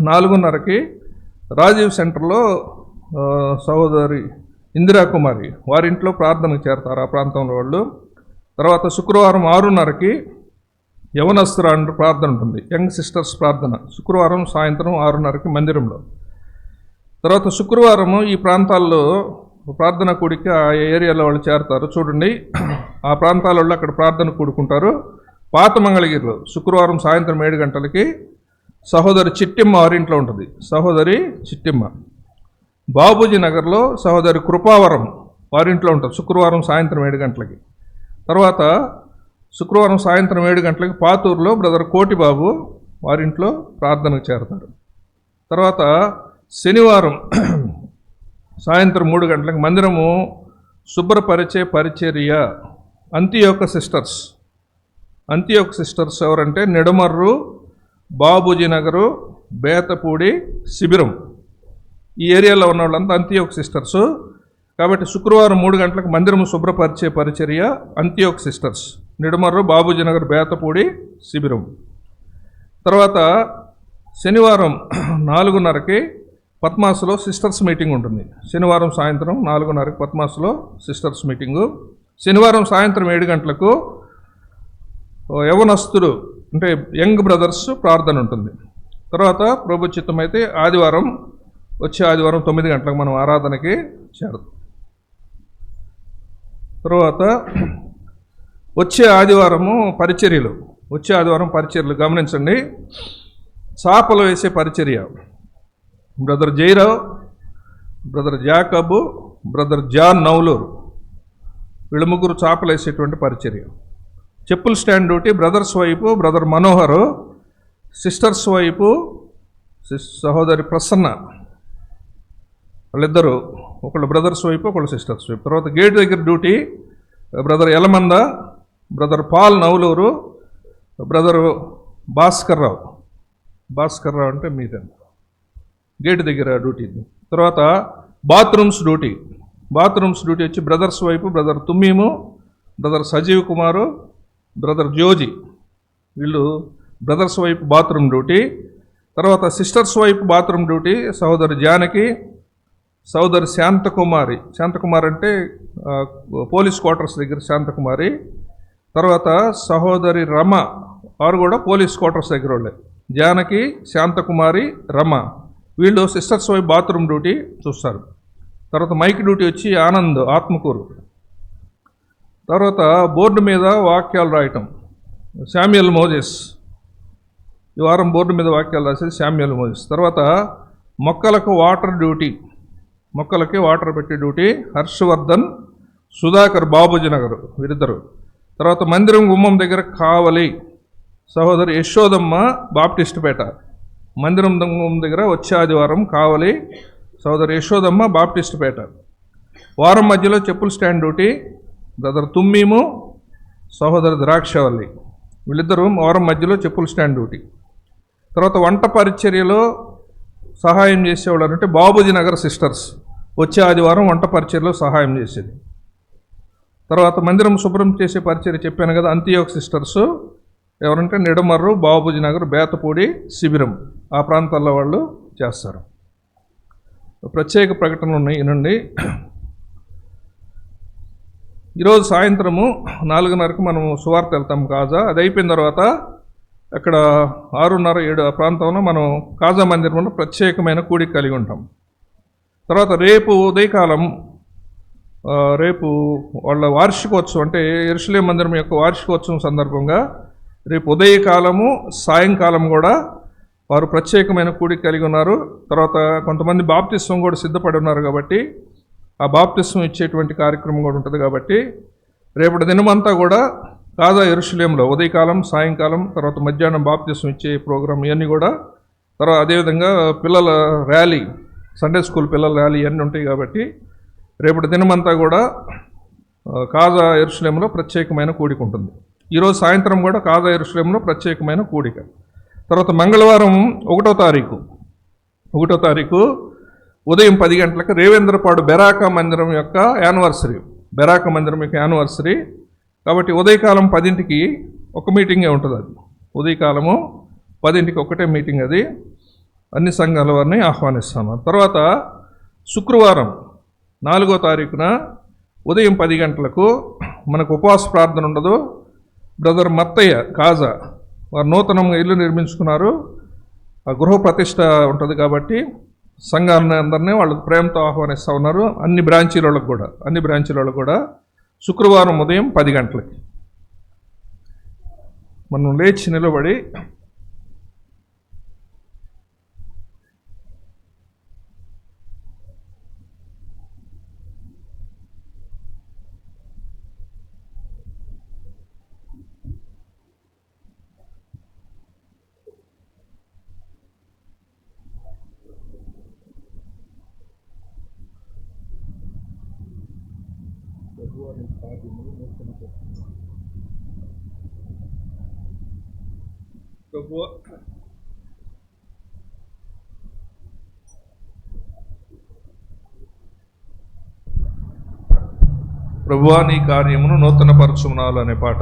4:30కి రాజీవ్ సెంటర్లో సహోదరి ఇందిరాకుమారి వారింట్లో ప్రార్థనకు చేరతారు ఆ ప్రాంతంలో వాళ్ళు. తర్వాత శుక్రవారం 6:30కి యవనస్తురాండ్ర ప్రార్థన ఉంటుంది, యంగ్ సిస్టర్స్ ప్రార్థన. శుక్రవారం సాయంత్రం 6:30కి మందిరంలో. తర్వాత శుక్రవారము ఈ ప్రాంతాల్లో ప్రార్థన కూడిక ఆ ఏరియాలో వాళ్ళు చేరతారు. చూడండి, ఆ ప్రాంతాల వాళ్ళు అక్కడ ప్రార్థన కూడుకుంటారు. పాత మంగళగిరిలో శుక్రవారం సాయంత్రం 7 గంటలకి సహోదరి చిట్టిమ్మ వారింట్లో ఉంటుంది, సహోదరి చిట్టిమ్మ. బాబూజీ నగర్లో సహోదరి కృపావరం వారింట్లో ఉంటుంది శుక్రవారం సాయంత్రం 7 గంటలకి. తర్వాత శుక్రవారం సాయంత్రం 7 గంటలకి పాతూరులో బ్రదర్ కోటిబాబు వారింట్లో ప్రార్థనకు చేరతారు. తర్వాత శనివారం సాయంత్రం 3 గంటలకు మందిరము శుభ్రపరిచే పరిచర్య అంత్యోక సిస్టర్స్ ఎవరంటే నిడమర్రు, బాబూజీ నగరు, బేతపూడి, శిబిరం ఈ ఏరియాలో ఉన్న వాళ్ళంతా అంత్యోక సిస్టర్స్. కాబట్టి శుక్రవారం 3 గంటలకు మందిరము శుభ్రపరిచే పరిచర్య అంత్యోక సిస్టర్స్, నిడమర్రు, బాబూజీ నగర్, బేతపూడి, శిబిరం. తర్వాత శనివారం 4:30కి పద్మాసులో సిస్టర్స్ మీటింగ్ ఉంటుంది. శనివారం సాయంత్రం 4:30కి పద్మాసులో సిస్టర్స్ మీటింగు. శనివారం సాయంత్రం 7 గంటలకు యవనస్తులు అంటే యంగ్ బ్రదర్స్ ప్రార్థన ఉంటుంది. తర్వాత ప్రభు చిత్తం అయితే వచ్చే ఆదివారం 9 గంటలకు మనం ఆరాధనకి చేరుతాం. తర్వాత వచ్చే ఆదివారం పరిచర్యలు గమనించండి. చాపలు వేసే పరిచర్య. Brother Jayarao, brother Jacob, brother John Nauluru, వీళ్ళు ముగ్గురు చాపలు వేసేటువంటి పరిచర్య. చెప్పుల స్టాండ్ డ్యూటీ బ్రదర్స్ వైపు బ్రదర్ మనోహరు, సిస్టర్స్ వైపు సహోదరి ప్రసన్న, వాళ్ళిద్దరు, ఒకళ్ళు బ్రదర్స్ వైపు ఒకళ్ళు సిస్టర్స్ వైపు. తర్వాత గేట్ దగ్గర duty brother Yalamanda, brother Paul Nauluru, brother Bhaskar Rao అంటే మీదే గేట్ దగ్గర డ్యూటీ. తర్వాత బాత్రూమ్స్ డ్యూటీ వచ్చి బ్రదర్స్ వైపు బ్రదర్ తుమ్మీము, బ్రదర్ సజీవ్ కుమారు, బ్రదర్ జోజీ, వీళ్ళు బ్రదర్స్ వైపు బాత్రూమ్ డ్యూటీ. తర్వాత సిస్టర్స్ వైపు బాత్రూమ్ డ్యూటీ సహోదరి జానకి, సహోదరి శాంతకుమారి అంటే పోలీస్ క్వార్టర్స్ దగ్గర శాంతకుమారి. తర్వాత సహోదరి రమ, వారు కూడా పోలీస్ క్వార్టర్స్ దగ్గర వాళ్ళే. జానకి, శాంతకుమారి, రమ, వీళ్ళు సిస్టర్స్ వైపు బాత్రూమ్ డ్యూటీ చూస్తారు. తర్వాత మైక్ డ్యూటీ వచ్చి ఆనంద్ ఆత్మకూరు. తర్వాత బోర్డు మీద వాక్యాలు రాయటం శామ్యుయల్ మోజెస్, ఈ వారం బోర్డు మీద వాక్యాలు రాసేది శామ్యుయల్ మోజెస్. తర్వాత మొక్కలకు వాటర్ పెట్టే డ్యూటీ హర్షవర్ధన్, సుధాకర్, బాబూజీ నగర్, వీరిద్దరు. తర్వాత మందిరం గుమ్మం దగ్గర కావలి సహోదరి యశోదమ్మ, బాప్టిస్టుపేట. మందిరం గుమ్మం దగ్గర వచ్చే ఆదివారం కావలి సహోదరి యశోదమ్మ, బాప్టిస్టుపేట. వారం మధ్యలో చెప్పుల స్టాండ్ డ్యూటీ బ్రదర్ తుమ్మీము, సహోదరి ద్రాక్షవల్లి, వీళ్ళిద్దరూ వారం మధ్యలో చెప్పుల స్టాండ్ డ్యూటీ. తర్వాత వంట పరిచర్యలో సహాయం చేసేవాళ్ళు అంటే బాబూజీ నగర్ సిస్టర్స్ వచ్చే ఆదివారం వంట పరిచర్యలో సహాయం చేసేది. తర్వాత మందిరం శుభ్రం చేసే పరిచర్య చెప్పాను కదా, అంత్యోక్ సిస్టర్స్ ఎవరంటే నిడమర్రు, బాబూజీ నగర్, బేతపూడి, శిబిరం, ఆ ప్రాంతాల్లో వాళ్ళు చేస్తారు. ప్రత్యేక ప్రకటనలు ఉన్నాయి వినండి. ఈరోజు సాయంత్రము 4:30కు మనము సువార్త వెళ్తాం కాజా. అది అయిపోయిన తర్వాత అక్కడ 6:30, 7 ఆ ప్రాంతంలో మనం కాజా మందిరంలో ప్రత్యేకమైన కూడిక కలిగి ఉంటాం. తర్వాత రేపు ఉదయకాలం రేపు వాళ్ళ వార్షికోత్సవం అంటే యెరూషలేం మందిరం యొక్క వార్షికోత్సవం సందర్భంగా రేపు ఉదయకాలము సాయంకాలం కూడా వారు ప్రత్యేకమైన కూడిక కలిగి ఉన్నారు. తర్వాత కొంతమంది బాప్తిస్వం కూడా సిద్ధపడి ఉన్నారు కాబట్టి ఆ బాప్తిస్వం ఇచ్చేటువంటి కార్యక్రమం కూడా ఉంటుంది. కాబట్టి రేపటి దినమంతా కూడా కాజా యెరూషలేంలో ఉదయకాలం, సాయంకాలం, తర్వాత మధ్యాహ్నం బాప్తిస్వం ఇచ్చే ప్రోగ్రాం ఇవన్నీ కూడా. తర్వాత అదేవిధంగా పిల్లల ర్యాలీ, సండే స్కూల్ పిల్లల ర్యాలీ ఇవన్నీ ఉంటాయి. కాబట్టి రేపటి దినమంతా కూడా కాజా యెరూషలేంలో ప్రత్యేకమైన కూడిక ఉంటుంది. ఈరోజు సాయంత్రం కూడా కాజా యెరూషలేంలో ప్రత్యేకమైన కూడిక. తర్వాత మంగళవారం 1వ తారీఖు ఉదయం 10 గంటలకు రేవేంద్రపాడు బెరాకా మందిరం యొక్క యానివర్సరీ. కాబట్టి ఉదయకాలం 10ంటికి ఒక మీటింగే ఉంటుంది. అది ఉదయకాలము 10ంటికి ఒకటే మీటింగ్. అది అన్ని సంఘాల వారిని ఆహ్వానిస్తాను. తర్వాత శుక్రవారం 4వ తారీఖున ఉదయం 10 గంటలకు మనకు ఉపవాస ప్రార్థన ఉండదు. బ్రదర్ మత్తయ్య కాజా వారు నూతనంగా ఇల్లు నిర్మించుకున్నారు. ఆ గృహ ప్రతిష్ట ఉంటుంది కాబట్టి సంఘాలని అందరినీ వాళ్ళు ప్రేమతో ఆహ్వానిస్తూ ఉన్నారు. అన్ని బ్రాంచీల వాళ్ళకు కూడా శుక్రవారం ఉదయం 10 గంటలకి మనం లేచి నిలబడి ప్రభువా నీ కార్యమును నూతనపరచునాలు అనే పాట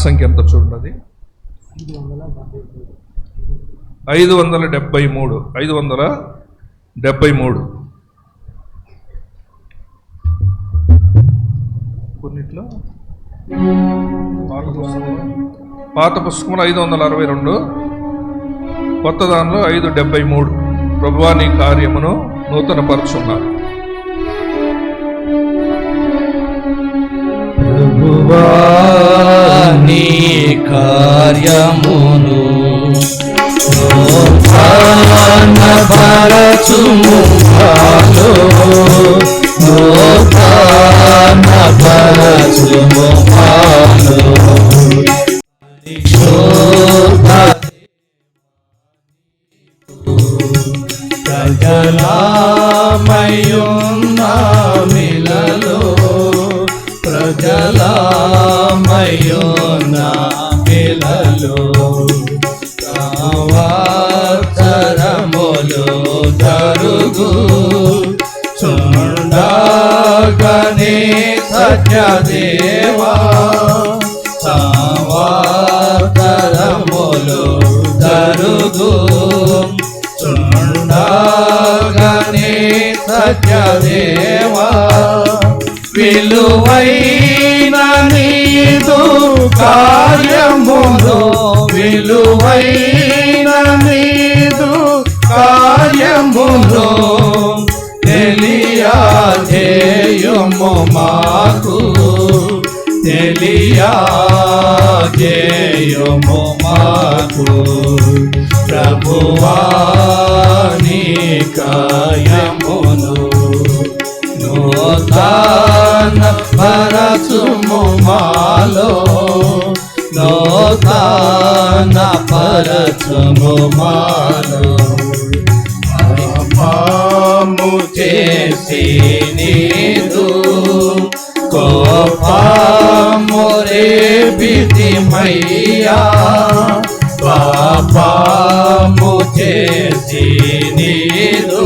సంఖ్య ఎంత చూడండి. 573 కొన్నిట్లో పాత పుస్తకంలో 562, కొత్త దానిలో 573. ప్రభువా నీ కార్యమును నూతనపరచున్నారు. ప్రభువా నీ కార్యమును నూతనపరచుము మాలో, నూతనపరచుము మాలో. ప్రజలామయున్న మిలలో, ప్రజలామయున్న మిలలో సంవత్సరములు జరుగు చుండగనే సత్యదేవా, సంవత్సరములు జరుగు చుండగనే సత్యదేవా. విలువైన నీదు కార్యమును, విలువైన నీదు కార్యమును తెలియజేయుము మాకు, తెలియజేయుము మాకు. ప్రభువా నీ కార్యమును నూతనపరచుము మాలో, నూతనపరచుము మాలో. పాపము చేసి నీదు కోపము రేపితిమయ్యా, పాపము చేసి నీదు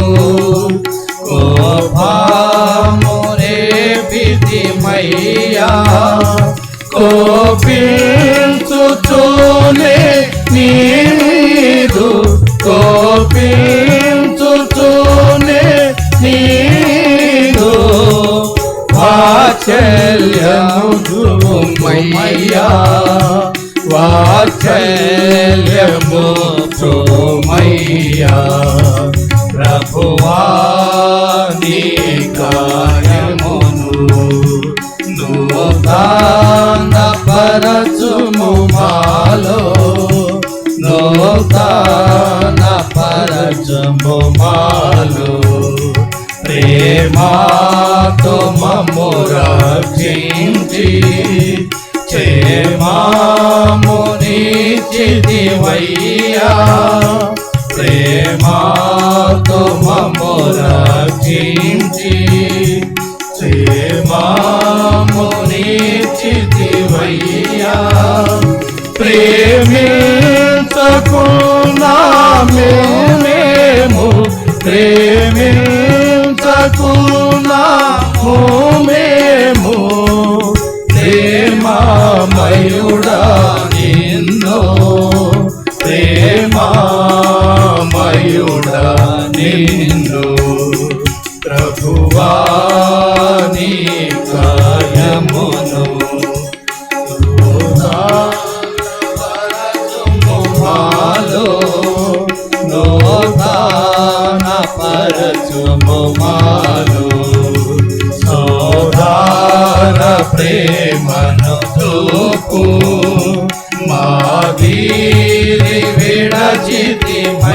కోపము రేపితిమయ్యా. కోపించుచూనే నీదు, కోపించుచూనే నీదు వాత్సల్యము చూమయ్యా, వాత్సల్యము చూమయ్యా. ప్రభువా నీ కార్యమును నూతనపరచుము మాలో, నూతనపరచుము మాలో. ప్రేమతో మమ్ము రక్షించి క్షేమమునిచ్చితివయ్యా, ప్రేమతో మమ్ము రక్షించి క్షేమమునిచ్చితివయ్యా. ప్రేమించకున్నాము మేము, ప్రేమించకున్నాము మేము, ప్రేమమయుడా నిన్ను, ప్రేమమయుడా నిన్ను. ప్రభువా నీ కార్యమును నూతనపరచుము మాలో, నూతనపరచుము మాలో. సోదర ప్రేమను చూపు మాదిరి విడచితిమయ్యా,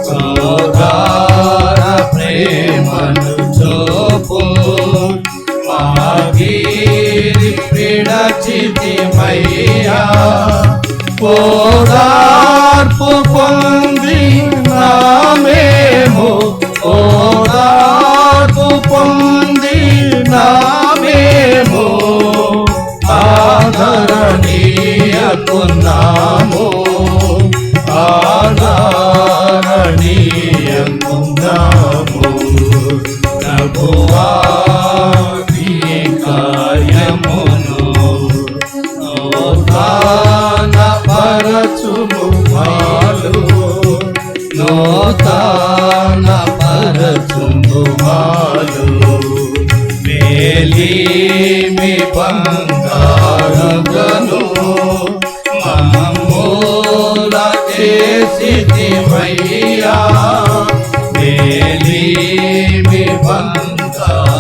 సోదర ప్రేమను చూపు మాదిరి విడచితిమయ్యా. ఓదార్పు పొందినామేము, ఓదార్పు పొందినామేము, ఆదరణీయకున్నాము, ఆదరణీయకున్నాము. ప్రభువా నీ కార్యమును నూతనపరచుము మాలో, నూతనపరచుము మాలో. మేలిమి బంగారుగను మమ్మూల చేసితివయ్యా మేలిమి బంగారుగను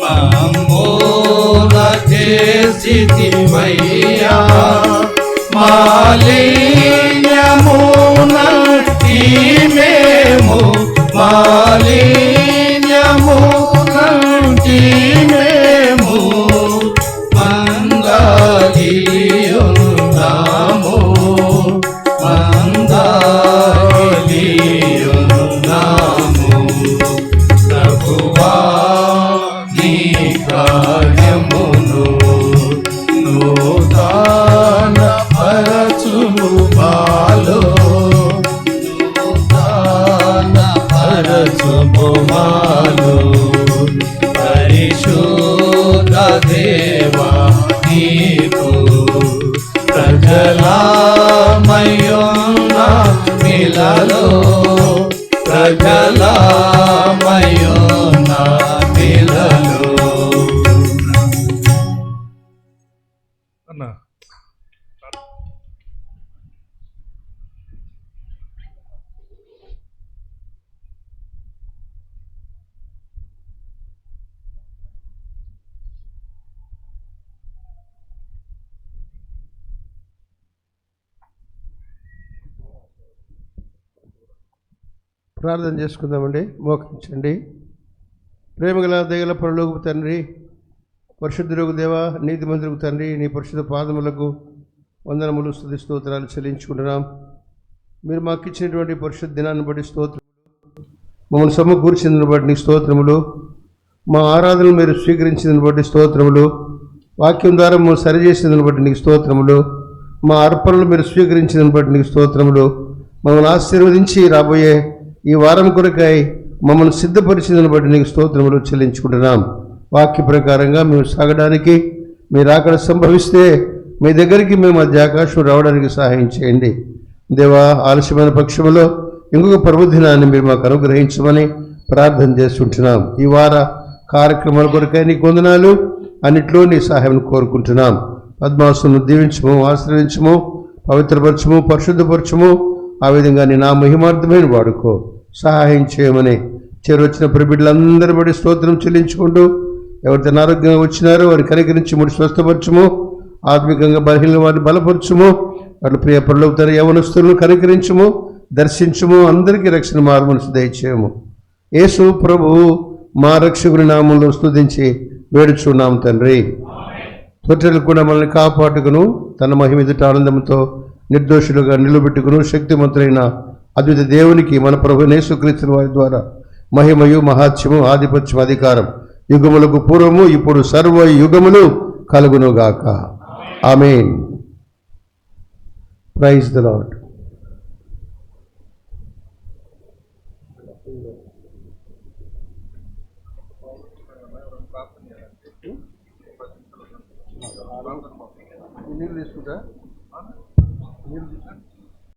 మమ్మూల చేసితివయ్యా మాలిన్యమునంటి మేము మాలిన్యమునంటి మేము మంగళియున్నాము మంగళియున్నాము ప్రభువా నీ కార్యమును నూతన పరచుము మాలో నూతన పరచుము మాలో పరిశుద్ధ దేవా నీకు ప్రజలామయున్న మిలలో ప్రజలామయున్న మిలలో అన్న ప్రార్థన చేసుకుందామండి. మోకరించండి. ప్రేమగల దయగల పరలోకపు తండ్రి, పరిశుద్ధులకు దేవా, నీతిమంతులకు తండ్రి, నీ పరిశుద్ధ పాదములకు వందనములు స్తుతి స్తోత్రాలు చెల్లించుకుంటున్నాం. మీరు మాకు ఇచ్చినటువంటి పరిశుద్ధ దినాన్ని బట్టి స్తోత్రములు, మమ్మల్ని సమకూర్చిందని బట్టి నీకు స్తోత్రములు, మా ఆరాధనలు మీరు స్వీకరించిందని బట్టి స్తోత్రములు, వాక్యం ద్వారా మమ్మల్ని సరిచేసిందని బట్టి నీకు స్తోత్రములు, మా అర్పణలు మీరు స్వీకరించిందని బట్టి నీకు స్తోత్రములు, మమ్మల్ని ఆశీర్వదించి రాబోయే ఈ వారం కొరకై మమ్మల్ని సిద్ధపరిచిందని బట్టి నీకు స్తోత్రములు చెల్లించుకుంటున్నాం. వాక్య ప్రకారంగా మేము సాగడానికి మీరు అక్కడ సంభవిస్తే మీ దగ్గరికి మేము మధ్య ఆకాశం రావడానికి సహాయం చేయండి దేవా. ఆలస్యమైన పక్షంలో ఇంకొక పర్వదినాన్ని మీరు మాకు అనుగ్రహించమని ప్రార్థన చేస్తుంటున్నాం. ఈ వార కార్యక్రమాల కొరకై నీ వందనాలు, అన్నిట్లో నీ సహాయం కోరుకుంటున్నాం. పద్మాసును దీవించము, ఆశ్రయించము, పవిత్రపరచము, పరిశుద్ధపరచము. ఆ విధంగా నీ నా మహిమార్థమైన వాడుకో సహాయం చేయమని చేరొచ్చిన ప్రిబిడ్లందరి బట్టి స్తోత్రం చెల్లించుకుంటూ, ఎవరితో అనారోగ్యంగా వచ్చినారో వారిని కనికరించి ముడి స్వస్థపరచము, ఆత్మికంగా బలహీన వారిని బలపరచము, వాళ్ళ ప్రియ పరలోకతర యవనస్తులను కనికరించము, దర్శించము, అందరికీ రక్షణ మార్గమును దయచేయము. యేసు ప్రభు మా రక్షకుని నామంలో స్తుతించి వేడుచున్నాం తండ్రి. తొట్టెలు కూడా మనల్ని కాపాడుకును, తన మహిమ ఎదుట ఆనందంతో నిర్దోషులుగా నిలబెట్టుకును శక్తిమంతులైన అద్విత దేవునికి మన ప్రభు యేసుక్రీస్తు వారి ద్వారా మహిమయు మహాత్మ్యము ఆధిపత్యం అధికారం యుగములకు పూర్వము ఇప్పుడు సర్వ యుగములు కలుగునుగాక. ఆమేన్. Praise the Lord. నీళ్ళు తీసుకుంటా.